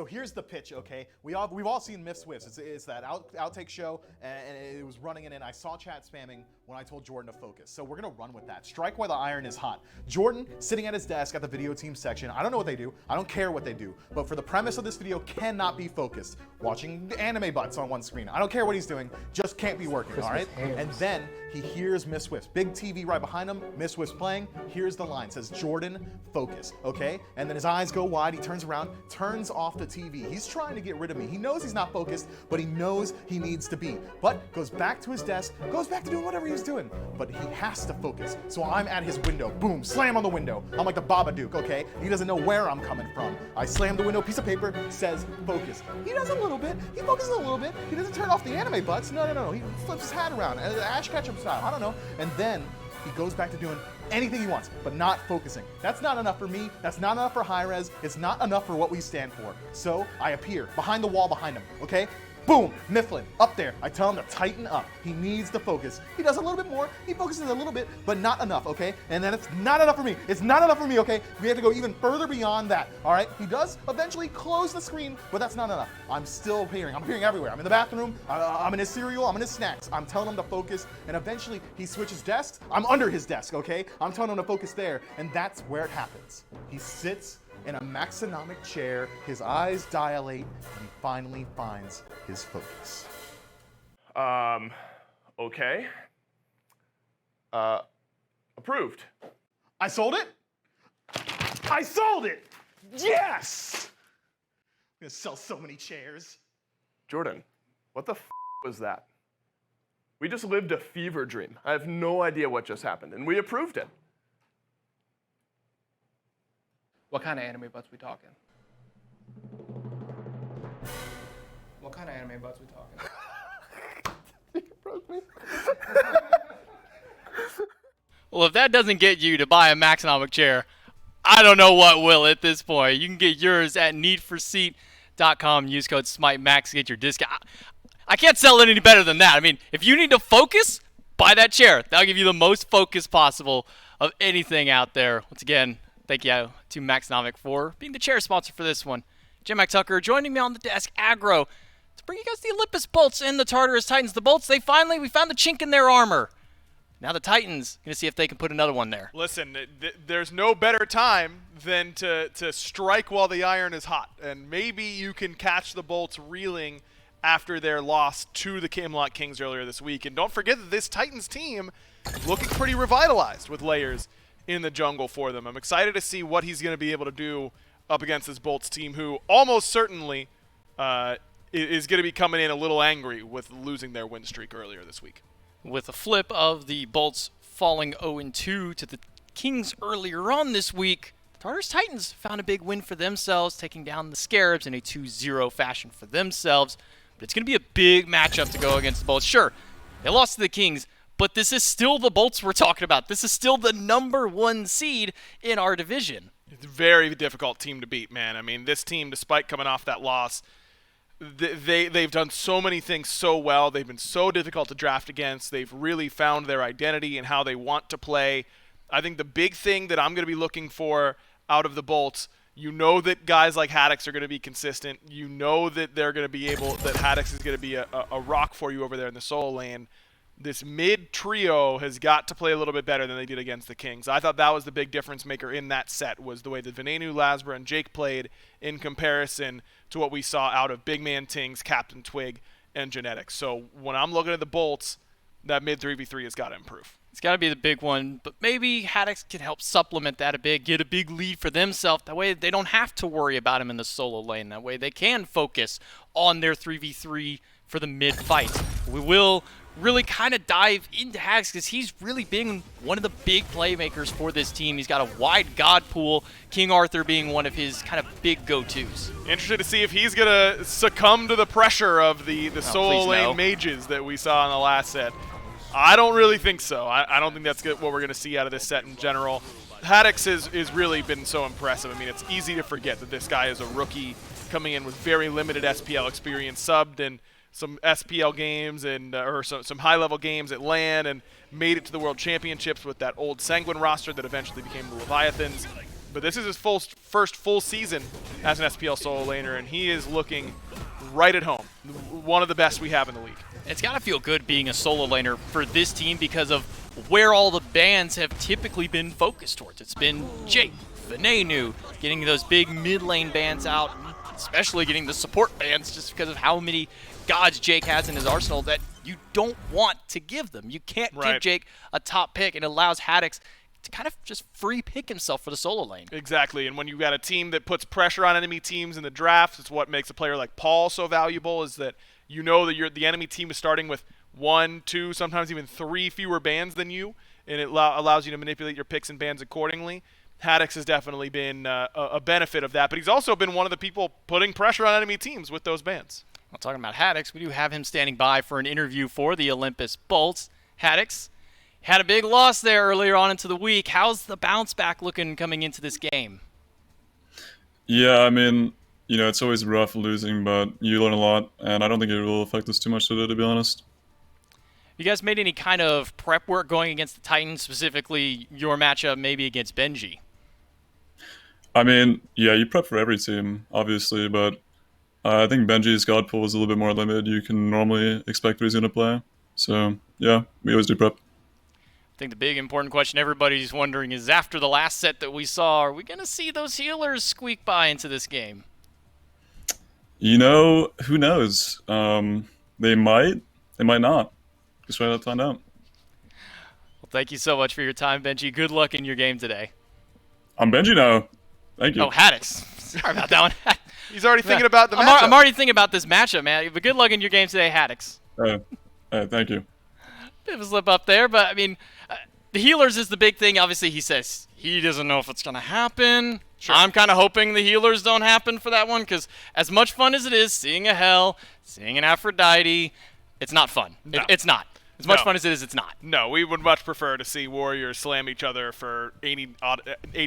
So here's the pitch, okay? We've all seen Myth Swifts. It's that outtake show, and it was running in. I saw chat spamming when I told Jordan to focus. So we're gonna run with that. Strike while the iron is hot. Jordan sitting at his desk at the video team section. I don't know what they do. I don't care what they do. But for the premise of this video, cannot be focused. Watching anime butts on one screen. I don't care what he's doing. Just can't be working. All right. And then he hears Myth Swifts. Big TV right behind him. Myth Swifts playing. Here's the line. Says Jordan, focus. Okay. And then his eyes go wide. He turns around. Turns off the TV. He's trying to get rid of me. He knows he's not focused, but he knows he needs to be. But goes back to his desk, goes back to doing whatever he was doing. But he has to focus. So I'm at his window. Boom, slam on the window. I'm like the Babadook, okay? He doesn't know where I'm coming from. I slam the window, piece of paper, says focus. He does a little bit. He focuses a little bit. He doesn't turn off the anime butts. No. He flips his hat around, Ash Ketchum style. I don't know. And then he goes back to doing anything he wants, but not focusing. That's not enough for me. That's not enough for Hi-Rez. It's not enough for what we stand for. So I appear behind the wall behind him, okay? Boom, Mifflin, up there. I tell him to tighten up. He needs to focus. He does a little bit more. He focuses a little bit, but not enough, okay? And then it's not enough for me. It's not enough for me, okay? We have to go even further beyond that, all right? He does eventually close the screen, but that's not enough. I'm still appearing. I'm appearing everywhere. I'm in the bathroom. I'm in his cereal. I'm in his snacks. I'm telling him to focus, and eventually he switches desks. I'm under his desk, okay? I'm telling him to focus there, and that's where it happens. He sits in a maxonomic chair, his eyes dilate, and he finally finds his focus. Okay. Approved. I sold it? I sold it! Yes! I'm gonna sell so many chairs. Jordan, what the f was that? We just lived a fever dream. I have no idea what just happened, and we approved it. What kind of anime butts we talking? What kind of anime butts we talking? You broke me. Well, if that doesn't get you to buy a Maxonomic chair, I don't know what will at this point. You can get yours at needforseat.com. Use code SMITEMAX to get your discount. I can't sell it any better than that. I mean, if you need to focus, buy that chair. That'll give you the most focus possible of anything out there. Once again, thank you to Maxonomic for being the chair sponsor for this one. Jim Max Tucker joining me on the desk, Aggro, to bring you guys the Olympus Bolts and the Tartarus Titans. The Bolts, we found the chink in their armor. Now the Titans, going to see if they can put another one there. Listen, there's no better time than to strike while the iron is hot. And maybe you can catch the Bolts reeling after their loss to the Camelot Kings earlier this week. And don't forget that this Titans team looking pretty revitalized with layers in the jungle for them. I'm excited to see what he's going to be able to do up against this Bolts team, who almost certainly is going to be coming in a little angry with losing their win streak earlier this week. With a flip of the Bolts falling 0-2 to the Kings earlier on this week, Tartarus Titans found a big win for themselves, taking down the Scarabs in a 2-0 fashion for themselves. But it's going to be a big matchup to go against the Bolts. Sure, they lost to the Kings, but this is still the Bolts we're talking about. This is still the #1 seed in our division. It's a very difficult team to beat, man. I mean, this team, despite coming off that loss, they've done so many things so well. They've been so difficult to draft against. They've really found their identity and how they want to play. I think the big thing that I'm going to be looking for out of the Bolts, you know that guys like Haddix are going to be consistent. You know that they're going to be able, that Haddix is going to be a rock for you over there in the solo lane. This mid trio has got to play a little bit better than they did against the Kings. I thought that was the big difference maker in that set, was the way that Venenu, Lasbra, and Jake played in comparison to what we saw out of Big Man Tings, Captain Twig, and Genetics. So when I'm looking at the Bolts, that mid 3v3 has got to improve. It's got to be the big one, but maybe Haddix can help supplement that a bit, get a big lead for themselves. That way they don't have to worry about him in the solo lane. That way they can focus on their 3v3 for the mid fight. We will really kind of dive into Haddix because he's really been one of the big playmakers for this team. He's got a wide god pool, King Arthur being one of his kind of big go-tos. Interested to see if he's going to succumb to the pressure of the solo lane mages that we saw in the last set. I don't really think so. I don't think that's what we're going to see out of this set in general. Haddix has really been so impressive. I mean, it's easy to forget that this guy is a rookie coming in with very limited SPL experience, subbed in some SPL games and or some high-level games at LAN, and made it to the World Championships with that old Sanguine roster that eventually became the Leviathans. But this is his first full season as an SPL solo laner, and he is looking right at home. One of the best we have in the league. It's got to feel good being a solo laner for this team because of where all the bans have typically been focused towards. It's been Jake, Venenu, getting those big mid lane bans out, especially getting the support bans just because of how many gods Jake has in his arsenal that you don't want to give them. You can't give Jake a top pick, and it allows Haddix to kind of just free pick himself for the solo lane. Exactly, and when you've got a team that puts pressure on enemy teams in the draft, it's what makes a player like Paul so valuable, is that you know that the enemy team is starting with 1, 2, sometimes even 3 fewer bans than you, and it allows you to manipulate your picks and bans accordingly. Haddix has definitely been a benefit of that, but he's also been one of the people putting pressure on enemy teams with those bans. Well, talking about Haddix, we do have him standing by for an interview for the Olympus Bolts. Haddix had a big loss there earlier on into the week. How's the bounce back looking coming into this game? Yeah, I mean, you know, it's always rough losing, but you learn a lot, and I don't think it will affect us too much today, to be honest. You guys made any kind of prep work going against the Titans, specifically your matchup maybe against Benji? I mean, yeah, you prep for every team, obviously, but I think Benji's God pool is a little bit more limited. You can normally expect what he's going to play. So, yeah, we always do prep. I think the big important question everybody's wondering is, after the last set that we saw, are we going to see those healers squeak by into this game? You know, who knows? They might not. Just try to find out. Well, thank you so much for your time, Benji. Good luck in your game today. I'm Benji now. Thank you. Oh, Haddix. Sorry about that one. He's already thinking about the matchup. I'm already thinking about this matchup, man. But good luck in your game today, Haddix. Thank you. Bit of a slip up there, but I mean, the healers is the big thing. Obviously, he says he doesn't know if it's going to happen. Sure. I'm kind of hoping the healers don't happen for that one, because as much fun as it is seeing a Hell, seeing an Aphrodite, it's not fun. No. It's not. As much fun as it is, it's not. No, we would much prefer to see warriors slam each other for 80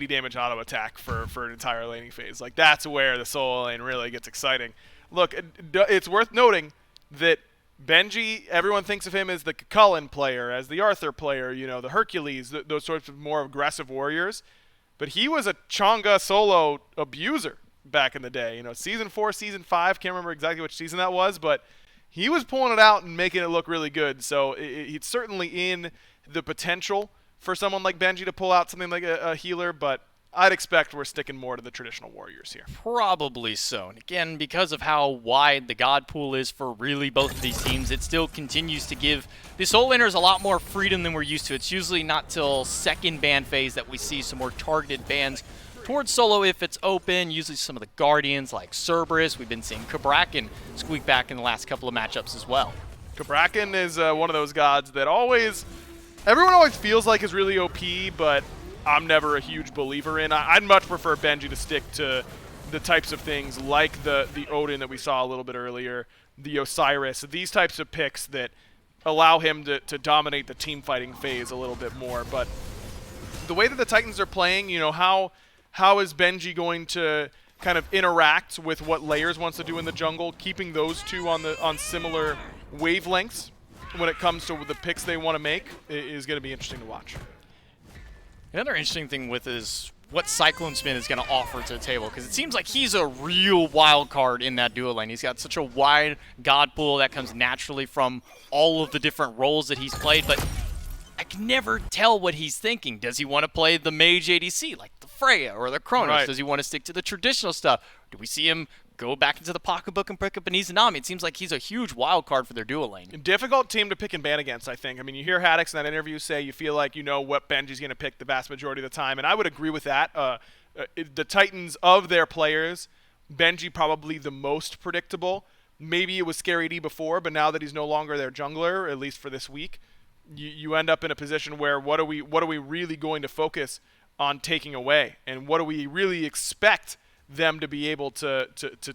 damage auto attack for an entire laning phase. Like, that's where the solo lane really gets exciting. Look, it's worth noting that Benji, everyone thinks of him as the Cullen player, as the Arthur player, you know, the Hercules, those sorts of more aggressive warriors. But he was a Chang'e solo abuser back in the day. You know, Season 4, Season 5, can't remember exactly which season that was, but he was pulling it out and making it look really good. So it's certainly in the potential for someone like Benji to pull out something like a healer, but I'd expect we're sticking more to the traditional warriors here. Probably so. And again, because of how wide the God pool is for really both of these teams, it still continues to give the solo laners a lot more freedom than we're used to. It's usually not till second ban phase that we see some more targeted bans towards solo if it's open. Usually some of the Guardians like Cerberus. We've been seeing Cabrakan squeak back in the last couple of matchups as well. Cabrakan is one of those gods that everyone always feels like is really OP, but I'm never a huge believer in. I'd much prefer Benji to stick to the types of things like the Odin that we saw a little bit earlier, the Osiris, these types of picks that allow him to dominate the team fighting phase a little bit more. But the way that the Titans are playing, you know, how is Benji going to kind of interact with what Layers wants to do in the jungle, keeping those two on similar wavelengths when it comes to the picks they want to make is going to be interesting to watch. Another interesting thing with is what Cyclone Spin is going to offer to the table, because it seems like he's a real wild card in that duo lane. He's got such a wide god pool that comes naturally from all of the different roles that he's played, but I can never tell what he's thinking. Does he want to play the Mage ADC like the Freya or the Kronos? Right. Does he want to stick to the traditional stuff? Do we see him go back into the pocketbook and pick up an Izanami? It seems like he's a huge wild card for their duo lane. Difficult team to pick and ban against, I think. I mean, you hear Haddix in that interview say you feel like you know what Benji's going to pick the vast majority of the time, and I would agree with that. The Titans of their players, Benji probably the most predictable. Maybe it was Scary D before, but now that he's no longer their jungler, at least for this week, you end up in a position where what are we really going to focus on taking away, and what do we really expect them to be able to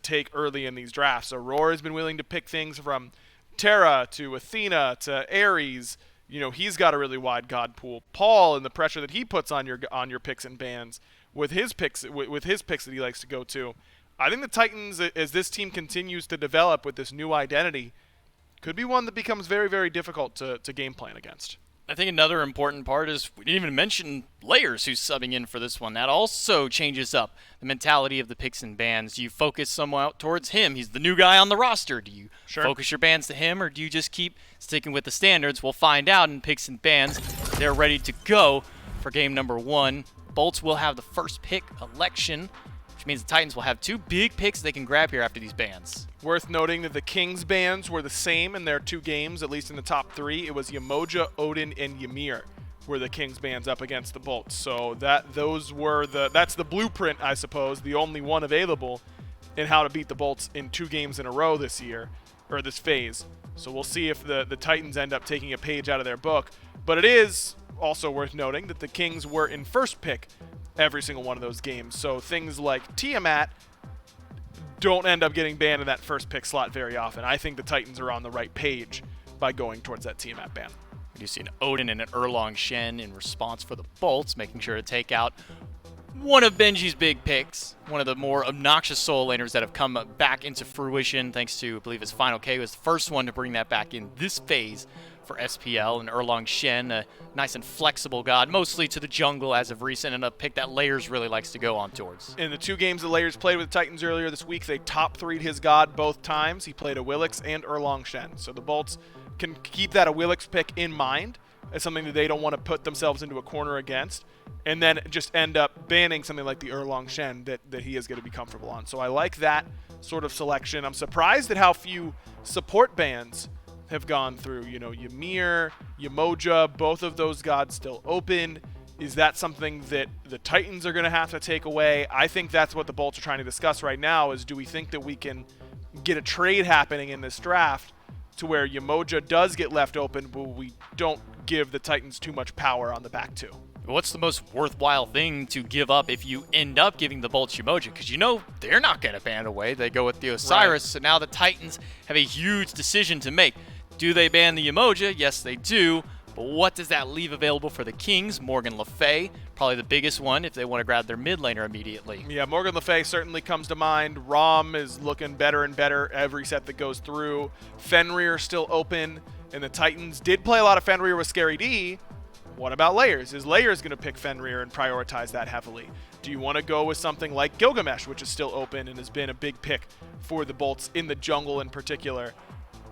take early in these drafts? Aurora has been willing to pick things from Terra to Athena to Ares. You know, he's got a really wide god pool. Paul, and the pressure that he puts on your picks and bans with his picks that he likes to go to. I think the Titans, as this team continues to develop with this new identity, could be one that becomes very, very difficult to game plan against. I think another important part is we didn't even mention Layers, who's subbing in for this one. That also changes up the mentality of the picks and bans. Do you focus somewhat towards him? He's the new guy on the roster. Do you focus your bans to him, or do you just keep sticking with the standards? We'll find out in picks and bans. They're ready to go for game number 1. Bolts will have the first pick election, which means the Titans will have 2 big picks they can grab here after these bans. Worth noting that the Kings bans were the same in their 2 games, at least in the top 3. It was Yamoja, Odin, and Ymir were the Kings bans up against the Bolts. So that's the blueprint, I suppose, the only one available in how to beat the Bolts in 2 games in a row this year, or this phase. So we'll see if the Titans end up taking a page out of their book. But it is also worth noting that the Kings were in first pick every single one of those games. So things like Tiamat don't end up getting banned in that first pick slot very often. I think the Titans are on the right page by going towards that Tiamat ban. We do see an Odin and an Erlong Shen in response for the Bolts, making sure to take out one of Benji's big picks, one of the more obnoxious soul laners that have come back into fruition thanks to, I believe his Final K was the first one to bring that back in this phase for SPL, and Erlong Shen, a nice and flexible god, mostly to the jungle as of recent, and a pick that Layers really likes to go on towards. In the 2 games that Layers played with the Titans earlier this week, they top 3'd his god both times. He played a Willix and Erlong Shen. So the Bolts can keep that a Willix pick in mind as something that they don't want to put themselves into a corner against, and then just end up banning something like the Erlong Shen that he is going to be comfortable on. So I like that sort of selection. I'm surprised at how few support bans have gone through. You know, Ymir, Yamoja, both of those gods still open. Is that something that the Titans are going to have to take away? I think that's what the Bolts are trying to discuss right now, is do we think that we can get a trade happening in this draft to where Yamoja does get left open, but we don't give the Titans too much power on the back 2. What's the most worthwhile thing to give up if you end up giving the Bolts Yamoja? Because you know they're not going to ban away. They go with the Osiris, so now the Titans have a huge decision to make. Do they ban the Yamoja? Yes, they do. But what does that leave available for the Kings? Morgan Le Fay, probably the biggest one if they want to grab their mid laner immediately. Yeah, Morgan Le Fay certainly comes to mind. Rom is looking better and better every set that goes through. Fenrir still open, and the Titans did play a lot of Fenrir with Scary D. What about Layers? Is Layers going to pick Fenrir and prioritize that heavily? Do you want to go with something like Gilgamesh, which is still open and has been a big pick for the Bolts in the jungle in particular?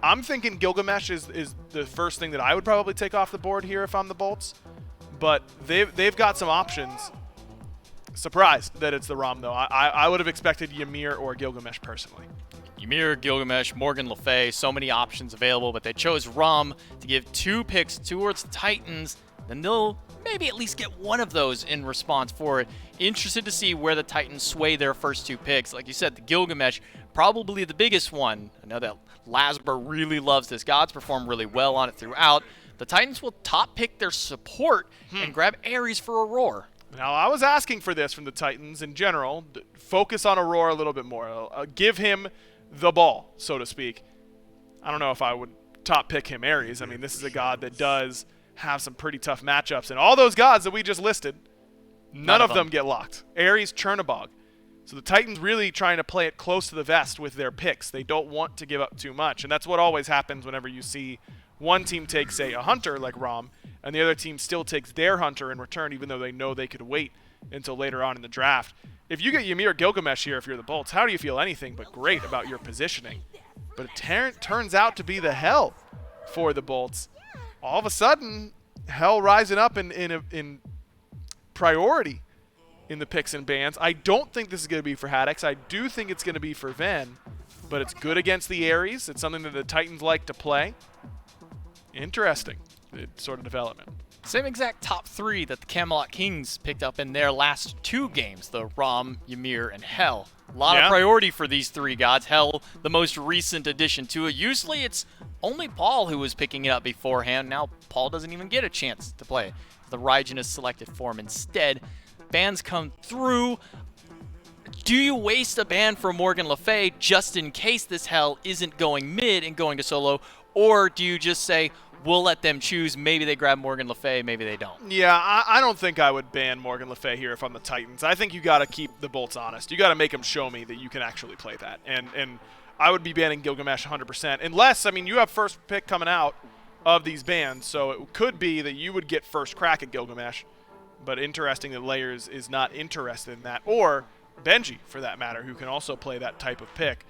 I'm thinking Gilgamesh is the first thing that I would probably take off the board here if I'm the Bolts. But they've got some options. Surprised that it's the Rom, though. I would have expected Ymir or Gilgamesh personally. Ymir, Gilgamesh, Morgan Le Fay, so many options available, but they chose Rom to give 2 picks towards the Titans. Then they'll maybe at least get one of those in response for it. Interested to see where the Titans sway their first 2 picks. Like you said, the Gilgamesh, probably the biggest one. I know that Lasber really loves this. Gods perform really well on it throughout. The Titans will top pick their support and grab Ares for Aurora. Now, I was asking for this from the Titans in general. Focus on Aurora a little bit more. Give him the ball, so to speak. I don't know if I would top pick him Ares. I mean, this is a god that does have some pretty tough matchups. And all those gods that we just listed, none of them get locked. Ares, Chernobog. So the Titans really trying to play it close to the vest with their picks. They don't want to give up too much. And that's what always happens whenever you see one team take, say, a hunter like Rom, and the other team still takes their hunter in return, even though they know they could wait until later on in the draft. If you get Ymir Gilgamesh here, if you're the Bolts, how do you feel anything but great about your positioning? But it turns out to be the Hell for the Bolts. All of a sudden, Hell rising up in priority in the picks and bans. I don't think this is going to be for Haddix. I do think it's going to be for Ven, but it's good against the Ares. It's something that the Titans like to play. Interesting sort of development. Same exact top 3 that the Camelot Kings picked up in their last 2 games, the Rom, Ymir, and Hell. A lot of priority for these 3 gods. Hell, the most recent addition to it. Usually it's only Paul who was picking it up beforehand. Now Paul doesn't even get a chance to play. The Raijin is selected for him instead. Bans come through. Do you waste a ban for Morgan Le Fay just in case this Hell isn't going mid and going to solo? Or do you just say, we'll let them choose, maybe they grab Morgan Le Fay, maybe they don't? Yeah, I don't think I would ban Morgan Le Fay here if I'm the Titans. I think you got to keep the Bolts honest. You got to make them show me that you can actually play that. And I would be banning Gilgamesh 100%. Unless, I mean, you have first pick coming out. of these bans, so it could be that you would get first crack at Gilgamesh, but interesting that Layers is not interested in that, or Benji, for that matter, who can also play that type of pick.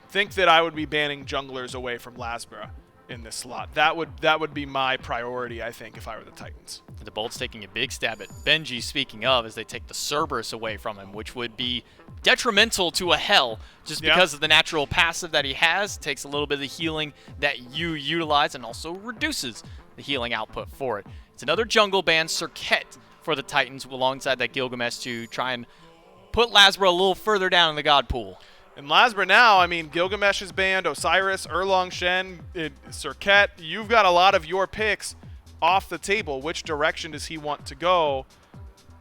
Think that I would be banning junglers away from Lasbra in this slot. That would be my priority, I think, if I were the Titans. The Bolts taking a big stab at Benji, speaking of, as they take the Cerberus away from him, which would be detrimental to a Hell just because of the natural passive that he has. Takes a little bit of the healing that you utilize and also reduces the healing output for it. It's another jungle ban, Serket, for the Titans alongside that Gilgamesh to try and put Lasbra a little further down in the God pool. And Lasbra now, I mean, Gilgamesh is banned, Osiris, Erlong Shen, Serket. You've got a lot of your picks off the table. Which direction does he want to go?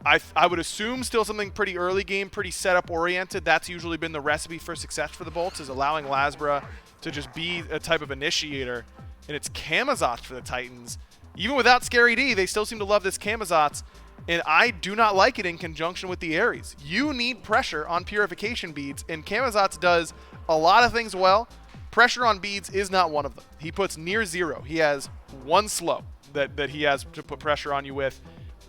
I would assume still something pretty early game, pretty setup oriented. That's usually been the recipe for success for the Bolts, is allowing Lasbra to just be a type of initiator. And it's Camazotz for the Titans. Even without Scary D, they still seem to love this Camazotz. And I do not like it in conjunction with the Ares. You need pressure on purification beads, and Camazotz does a lot of things well. Pressure on beads is not one of them. He puts near 0. He has 1 slow that he has to put pressure on you with.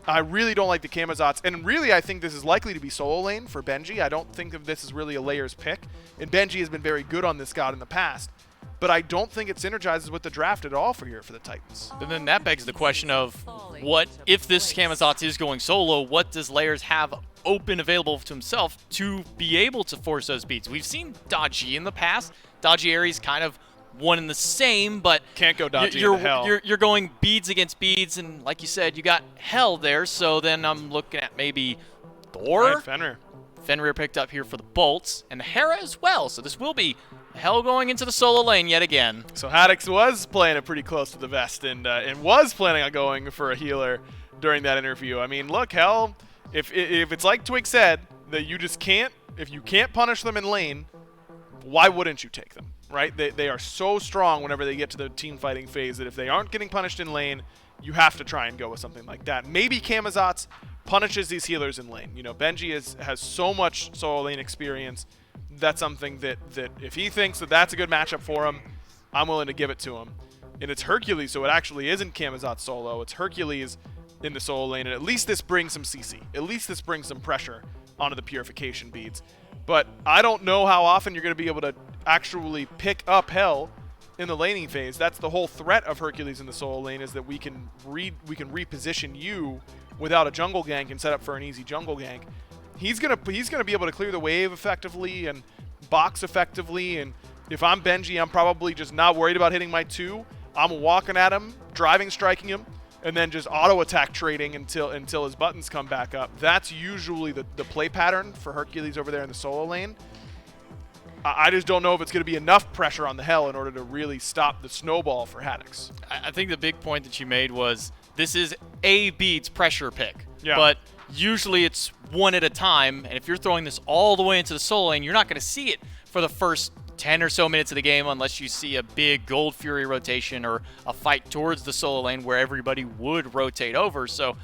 I really don't like the Camazotz, and really I think this is likely to be solo lane for Benji. I don't think of this as really a Layers pick, and Benji has been very good on this god in the past. But I don't think it synergizes with the draft at all for the Titans. And then that begs the question of what, if this Camazotz is going solo, what does Layers have open available to himself to be able to force those beats? We've seen Dodgy in the past. Dodgy Ares kind of one and the same, but can't go Dodgy you're, into Hell. You're going beads against beads, and like you said, you got Hell there, so then I'm looking at maybe Thor? Right, Fenrir. Fenrir picked up here for the Bolts, and Hera as well, so this will be Hell going into the solo lane yet again. So Haddix was playing it pretty close to the vest and was planning on going for a healer during that interview. I mean, look, Hell, if it's like Twig said, that you just can't, if you can't punish them in lane, why wouldn't you take them, right? They are so strong whenever they get to the team fighting phase that if they aren't getting punished in lane, you have to try and go with something like that. Maybe Camazotz punishes these healers in lane. You know, Benji has so much solo lane experience. That's something that if he thinks that that's a good matchup for him, I'm willing to give it to him. And it's Hercules, so it actually isn't Camazotz solo. It's Hercules in the solo lane, and at least this brings some CC. At least this brings some pressure onto the purification beads. But I don't know how often you're going to be able to actually pick up Hell in the laning phase. That's the whole threat of Hercules in the solo lane, is that we can reposition you without a jungle gank and set up for an easy jungle gank. He's gonna be able to clear the wave effectively and box effectively, and if I'm Benji, I'm probably just not worried about hitting my 2. I'm walking at him, driving, striking him, and then just auto attack trading until his buttons come back up. That's usually the play pattern for Hercules over there in the solo lane. I just don't know if it's going to be enough pressure on the Hell in order to really stop the snowball for Haddix. I think the big point that you made was this is a beads pressure pick. Yeah. But usually it's one at a time, and if you're throwing this all the way into the solo lane, you're not going to see it for the first 10 or so minutes of the game unless you see a big Gold Fury rotation or a fight towards the solo lane where everybody would rotate over. So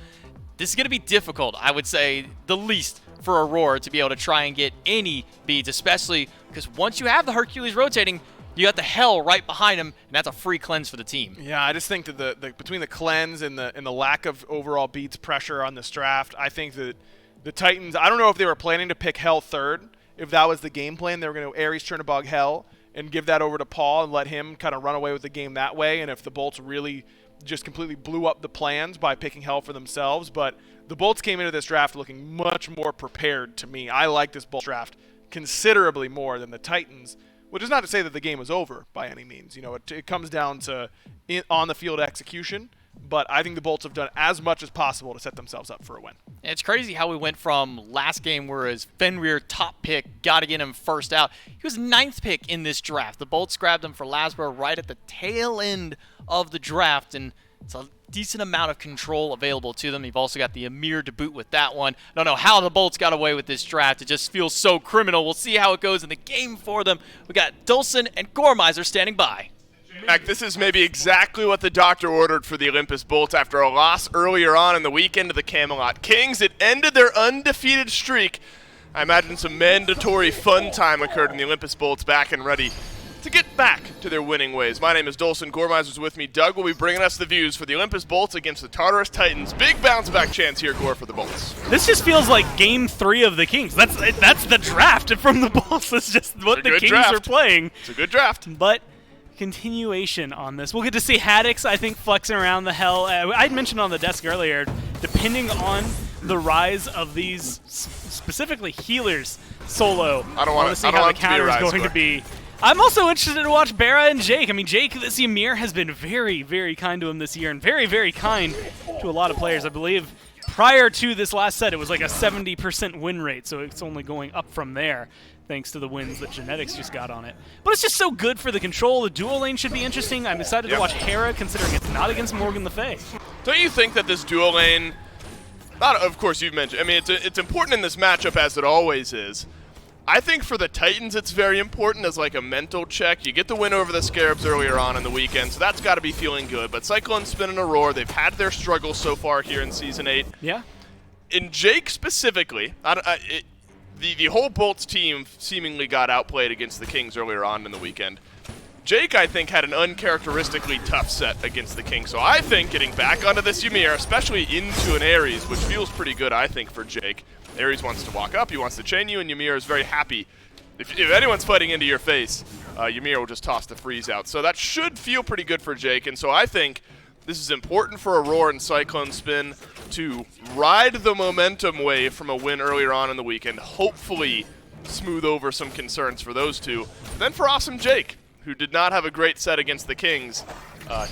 this is going to be difficult, I would say, the least for Aurora to be able to try and get any beads, especially because once you have the Hercules rotating, you got the Hell right behind him, and that's a free cleanse for the team. Yeah, I just think that the between the cleanse and the lack of overall beats pressure on this draft, I think that the Titans, I don't know if they were planning to pick Hell third. If that was the game plan, they were going to Ares Chernabog Hell and give that over to Paul and let him kind of run away with the game that way. And if the Bolts really just completely blew up the plans by picking Hell for themselves. But the Bolts came into this draft looking much more prepared to me. I like this Bolts draft considerably more than the Titans, which is not to say that the game is over by any means. You know, it comes down to on-the-field execution. But I think the Bolts have done as much as possible to set themselves up for a win. It's crazy how we went from last game where his Fenrir top pick, got to get him first out. He was 9th pick in this draft. The Bolts grabbed him for Lasbra right at the tail end of the draft, and it's a decent amount of control available to them. You've also got the Amir to boot with that one. I don't know how the Bolts got away with this draft. It just feels so criminal. We'll see how it goes in the game for them. We got Dulcin and Gormizer standing by. This is maybe exactly what the doctor ordered for the Olympus Bolts after a loss earlier on in the weekend to the Camelot Kings. It ended their undefeated streak. I imagine some mandatory fun time occurred in the Olympus Bolts back and ready to get back to their winning ways. My name is Dolson Gormizer's with me. Doug will be bringing us the views for the Olympus Bolts against the Tartarus Titans. Big bounce back chance here, Gore, for the Bolts. This just feels like Game 3 of the Kings. That's the draft from the Bolts. That's just what the Kings are playing. It's a good draft. But continuation on this. We'll get to see Haddix, I think, flexing around the hell. I'd mentioned on the desk earlier, depending on the rise of these, specifically healers solo, I don't want to see how the counter is going to be. I'm also interested to watch Bara and Jake. I mean, Jake, this Ymir has been very, very kind to him this year and very, very kind to a lot of players. I believe prior to this last set, it was like a 70% win rate, so it's only going up from there thanks to the wins that Genetics just got on it. But it's just so good for the control. The dual lane should be interesting. I'm excited to watch Hera, considering it's not against Morgan Le Fay. Don't you think that this dual lane, of course you've mentioned, I mean, it's important in this matchup as it always is. I think for the Titans it's very important as like a mental check. You get the win over the Scarabs earlier on in the weekend, so that's got to be feeling good. But Cyclone Spin and Aurora, they've had their struggles so far here in Season 8. Yeah. In Jake specifically, the whole Bolts team seemingly got outplayed against the Kings earlier on in the weekend. Jake, I think, had an uncharacteristically tough set against the Kings. So I think getting back onto this Ymir, especially into an Ares, which feels pretty good, I think, for Jake. Ares wants to walk up, he wants to chain you, and Ymir is very happy. If anyone's fighting into your face, Ymir will just toss the freeze out. So that should feel pretty good for Jake, and so I think this is important for Aurora and Cyclone Spin to ride the momentum wave from a win earlier on in the weekend, hopefully smooth over some concerns for those two. Then for Awesome Jake, who did not have a great set against the Kings,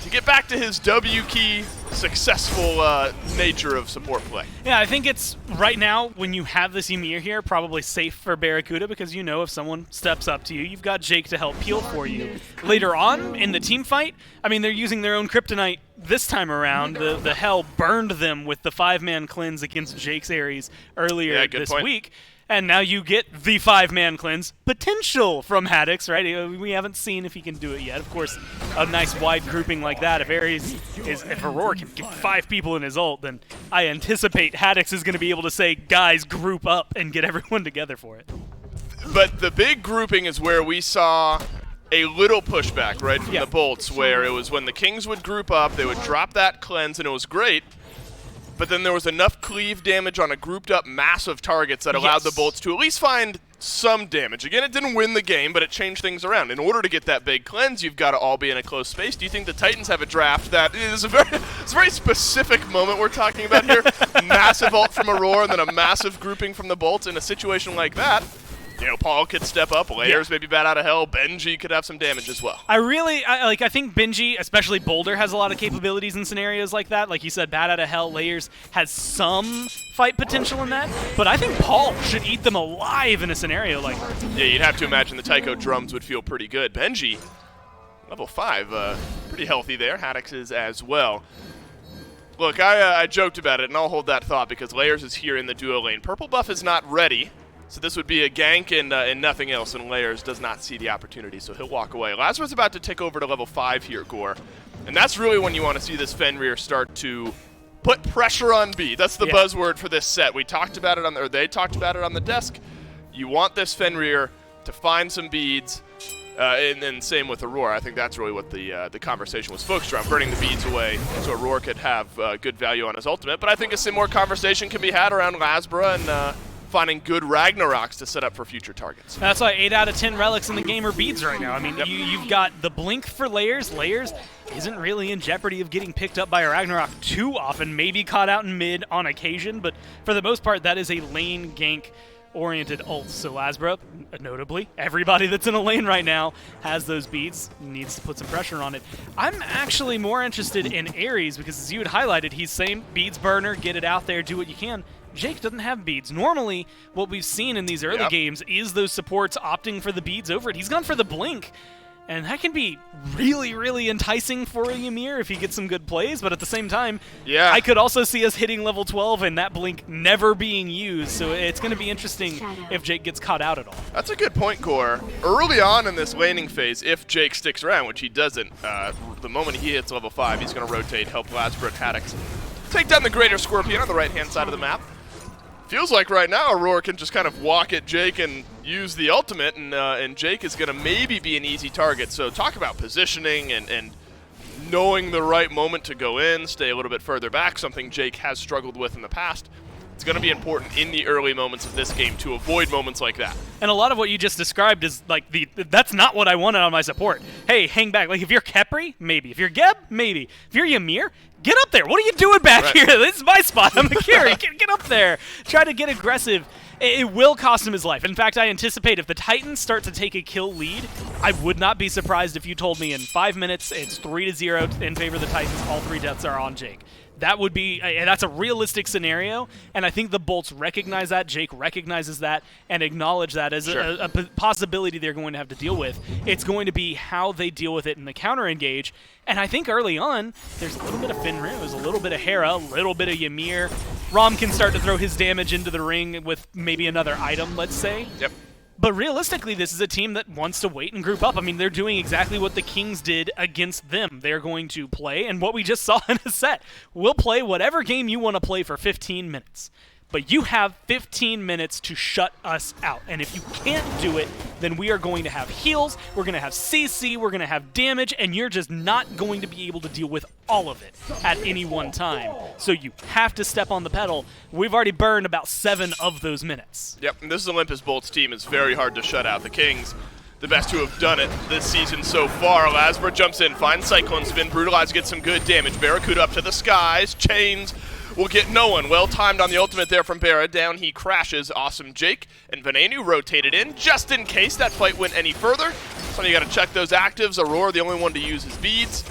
to get back to his W-key successful nature of support play. Yeah, I think it's, right now, when you have this Ymir here, probably safe for Barracuda because you know if someone steps up to you, you've got Jake to help peel for you. Later on, in the team fight, I mean, they're using their own Kryptonite this time around. The Hell burned them with the 5-man cleanse against Jake's Ares earlier this week. And now you get the 5-man cleanse potential from Haddix, right? We haven't seen if he can do it yet. Of course, a nice wide grouping like that, if Aurora can get 5 people in his ult, then I anticipate Haddix is going to be able to say, guys, group up and get everyone together for it. But the big grouping is where we saw a little pushback, right, from the Bolts, where it was when the Kings would group up, they would drop that cleanse, and it was great. But then there was enough cleave damage on a grouped up massive targets that allowed the Bolts to at least find some damage. Again, it didn't win the game, but it changed things around. In order to get that big cleanse, you've got to all be in a close space. Do you think the Titans have a draft that is a very specific moment we're talking about here? Massive ult from Aurora and then a massive grouping from the Bolts. In a situation like that, you know, Paul could step up, Layers maybe bat out of hell, Benji could have some damage as well. I think Benji, especially Boulder, has a lot of capabilities in scenarios like that. Like you said, bat out of hell, Layers has some fight potential in that, but I think Paul should eat them alive in a scenario like that. Yeah, you'd have to imagine the Tycho drums would feel pretty good. Benji, level 5, pretty healthy there. Haddix is as well. Look, I joked about it, and I'll hold that thought because Layers is here in the duo lane. Purple buff is not ready. So this would be a gank and nothing else, and Layers does not see the opportunity, so he'll walk away. Lazarus about to tick over to level 5 here, Gore. And that's really when you want to see this Fenrir start to put pressure on B. That's the buzzword for this set. We talked about it they talked about it on the desk. You want this Fenrir to find some beads, and then same with Aurora. I think that's really what the conversation was focused around, burning the beads away so Aurora could have good value on his ultimate. But I think a similar conversation can be had around Lasbra and finding good Ragnaroks to set up for future targets. That's why 8 out of 10 relics in the game are beads right now. I mean, you've got the blink for Layers. Layers isn't really in jeopardy of getting picked up by a Ragnarok too often, maybe caught out in mid on occasion, but for the most part, that is a lane gank oriented ult. So Lasbra, notably, everybody that's in a lane right now has those beads, needs to put some pressure on it. I'm actually more interested in Ares because, as you had highlighted, he's saying beads burner, get it out there, do what you can. Jake doesn't have beads. Normally, what we've seen in these early games is those supports opting for the beads over it. He's gone for the blink, and that can be really, really enticing for a Ymir if he gets some good plays, but at the same time, I could also see us hitting level 12 and that blink never being used, so it's going to be interesting if Jake gets caught out at all. That's a good point, Gore. Early on in this laning phase, if Jake sticks around, which he doesn't, the moment he hits level 5, he's going to rotate, help Lasbra and Haddix take down the Greater Scorpion on the right-hand side of the map. Feels like right now Aurora can just kind of walk at Jake and use the ultimate, and Jake is going to maybe be an easy target. So talk about positioning and knowing the right moment to go in, stay a little bit further back, something Jake has struggled with in the past. It's going to be important in the early moments of this game to avoid moments like that. And a lot of what you just described is like that's not what I wanted on my support. Hey, hang back. Like if you're Khepri, maybe. If you're Geb, maybe. If you're Ymir, get up there. What are you doing back here? This is my spot. I'm Akiri. Get up there. Try to get aggressive. It will cost him his life. In fact, I anticipate if the Titans start to take a kill lead, I would not be surprised if you told me in 5 minutes it's 3-0 in favor of the Titans. All 3 deaths are on Jake. That would be, and that's a realistic scenario, and I think the Bolts recognize that, Jake recognizes that, and acknowledge that as a possibility they're going to have to deal with. It's going to be how they deal with it in the counter-engage, and I think early on, there's a little bit of Fenrir, there's a little bit of Hera, a little bit of Ymir. Rom can start to throw his damage into the ring with maybe another item, let's say. Yep. But realistically, this is a team that wants to wait and group up. I mean, they're doing exactly what the Kings did against them. They're going to play, and what we just saw in a set, we'll play whatever game you want to play for 15 minutes. But you have 15 minutes to shut us out. And if you can't do it, then we are going to have heals, we're going to have CC, we're going to have damage, and you're just not going to be able to deal with all of it at any one time. So you have to step on the pedal. We've already burned about 7 of those minutes. Yep, and this Olympus Bolts team is very hard to shut out. The Kings, the best who have done it this season so far. Lasbra jumps in, finds Cyclone Spin, Brutalize gets some good damage. Barracuda up to the skies, Chains will get no one. Well timed on the ultimate there from Barra. Down he crashes. Awesome Jake. And Venenu rotated in just in case that fight went any further. So you got to check those actives. Aurora, the only one to use his beads.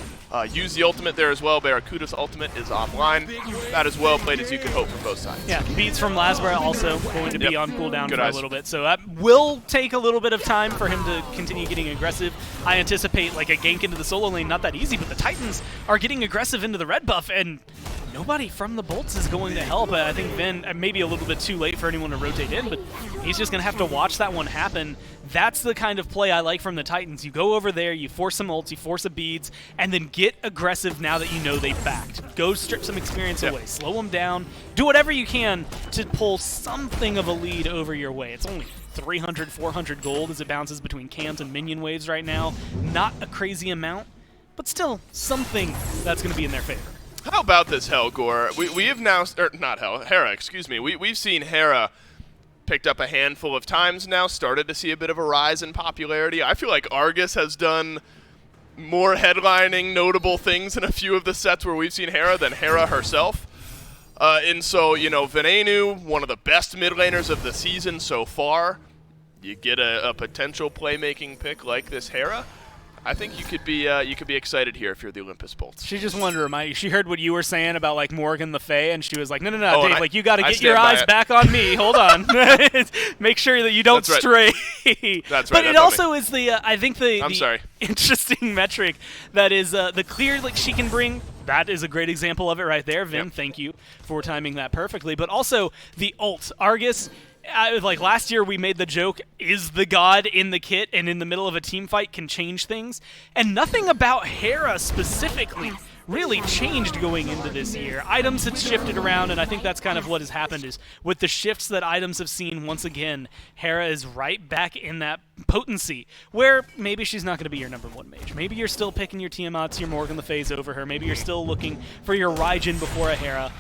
Use the ultimate there as well. Barracuda's ultimate is offline. That is well played as you could hope from both sides. Yeah, beats from Lasbra also going to be on cooldown Good for eyes. a little bit. So that will take a little bit of time for him to continue getting aggressive. I anticipate like a gank into the solo lane, not that easy, but the Titans are getting aggressive into the red buff, and nobody from the Bolts is going to help. I think Vin, maybe a little bit too late for anyone to rotate in, but he's just going to have to watch that one happen. That's the kind of play I like from the Titans. You go over there, you force some ults, you force some beads, and then get aggressive now that you know they backed. Go strip some experience away, slow them down, do whatever you can to pull something of a lead over your way. It's only 300, 400 gold as it bounces between cans and minion waves right now. Not a crazy amount, but still something that's going to be in their favor. How about this Helgor? We have now, or not Hera, excuse me. We've seen Hera picked up a handful of times now, started to see a bit of a rise in popularity. I feel like Argus has done more headlining, notable things in a few of the sets where we've seen Hera than Hera herself. And so, you know, Venenu, one of the best mid laners of the season so far. You get a potential playmaking pick like this Hera. I think you could be excited here if you're the Olympus Bolts. She just wanted to remind you. She heard what you were saying about like Morgan Le Fay, and she was like, "No, Oh, Dave, like you got to I get your stand by eyes it. back on me. Hold on, make sure that you don't That's right. stray." That's right, But it that's on also is the I think the sorry. interesting metric that is the clear like she can bring. That is a great example of it right there, Vin. Yep. Thank you for timing that perfectly. But also the ult, Argus. Like last year, we made the joke, is the god in the kit and in the middle of a team fight can change things? And nothing about Hera specifically really changed going into this year. Items had shifted around, and I think that's kind of what has happened is with the shifts that items have seen once again, Hera is right back in that potency where maybe she's not going to be your number 1 mage. Maybe you're still picking your Tiamats, your Morgan Le Fays over her. Maybe you're still looking for your Raijin before a Hera.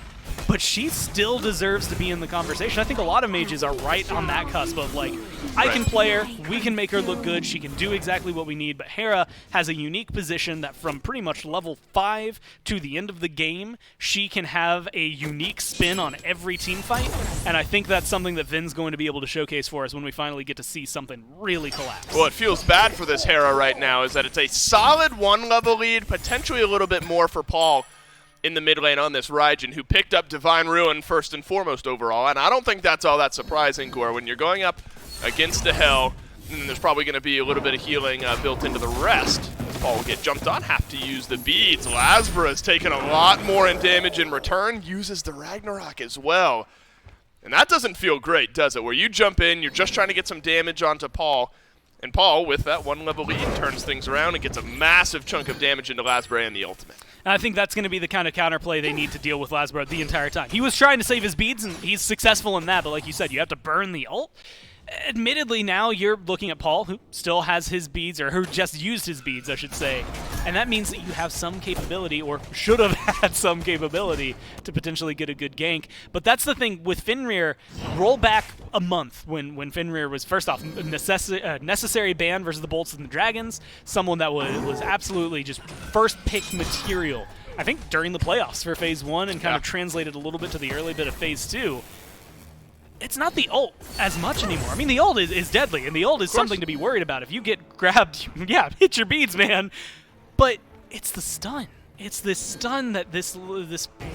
But she still deserves to be in the conversation. I think a lot of mages are right on that cusp of like, I can play her, we can make her look good, she can do exactly what we need, but Hera has a unique position that from pretty much level 5 to the end of the game, she can have a unique spin on every team fight, and I think that's something that Vin's going to be able to showcase for us when we finally get to see something really collapse. Well, it feels bad for this Hera right now is that it's a solid 1 level lead, potentially a little bit more for Paul in the mid lane on this Raijin, who picked up Divine Ruin first and foremost overall, and I don't think that's all that surprising, Gore. When you're going up against a Hell, and there's probably going to be a little bit of healing built into the rest. Paul will get jumped on, have to use the beads. Lasbra has taken a lot more in damage in return, uses the Ragnarok as well. And that doesn't feel great, does it? Where you jump in, you're just trying to get some damage onto Paul, and Paul, with that 1 level lead, turns things around and gets a massive chunk of damage into Lasbra and the ultimate. And I think that's going to be the kind of counterplay they need to deal with Lasbra the entire time. He was trying to save his beads, and he's successful in that, but like you said, you have to burn the ult. admittedly, now you're looking at Paul, who still has his beads, or who just used his beads, I should say. And that means that you have some capability, or should have had some capability, to potentially get a good gank. But that's the thing with Fenrir. Roll back a month when Fenrir was, first off, necessary ban versus the Bolts and the Dragons. Someone that was absolutely just first pick material, I think, during the playoffs for Phase 1 and kind of translated a little bit to the early bit of Phase 2. It's not the ult as much anymore. I mean, the ult is deadly, and the ult is something to be worried about. If you get grabbed, yeah, hit your beads, man. But it's the stun. It's this stun that this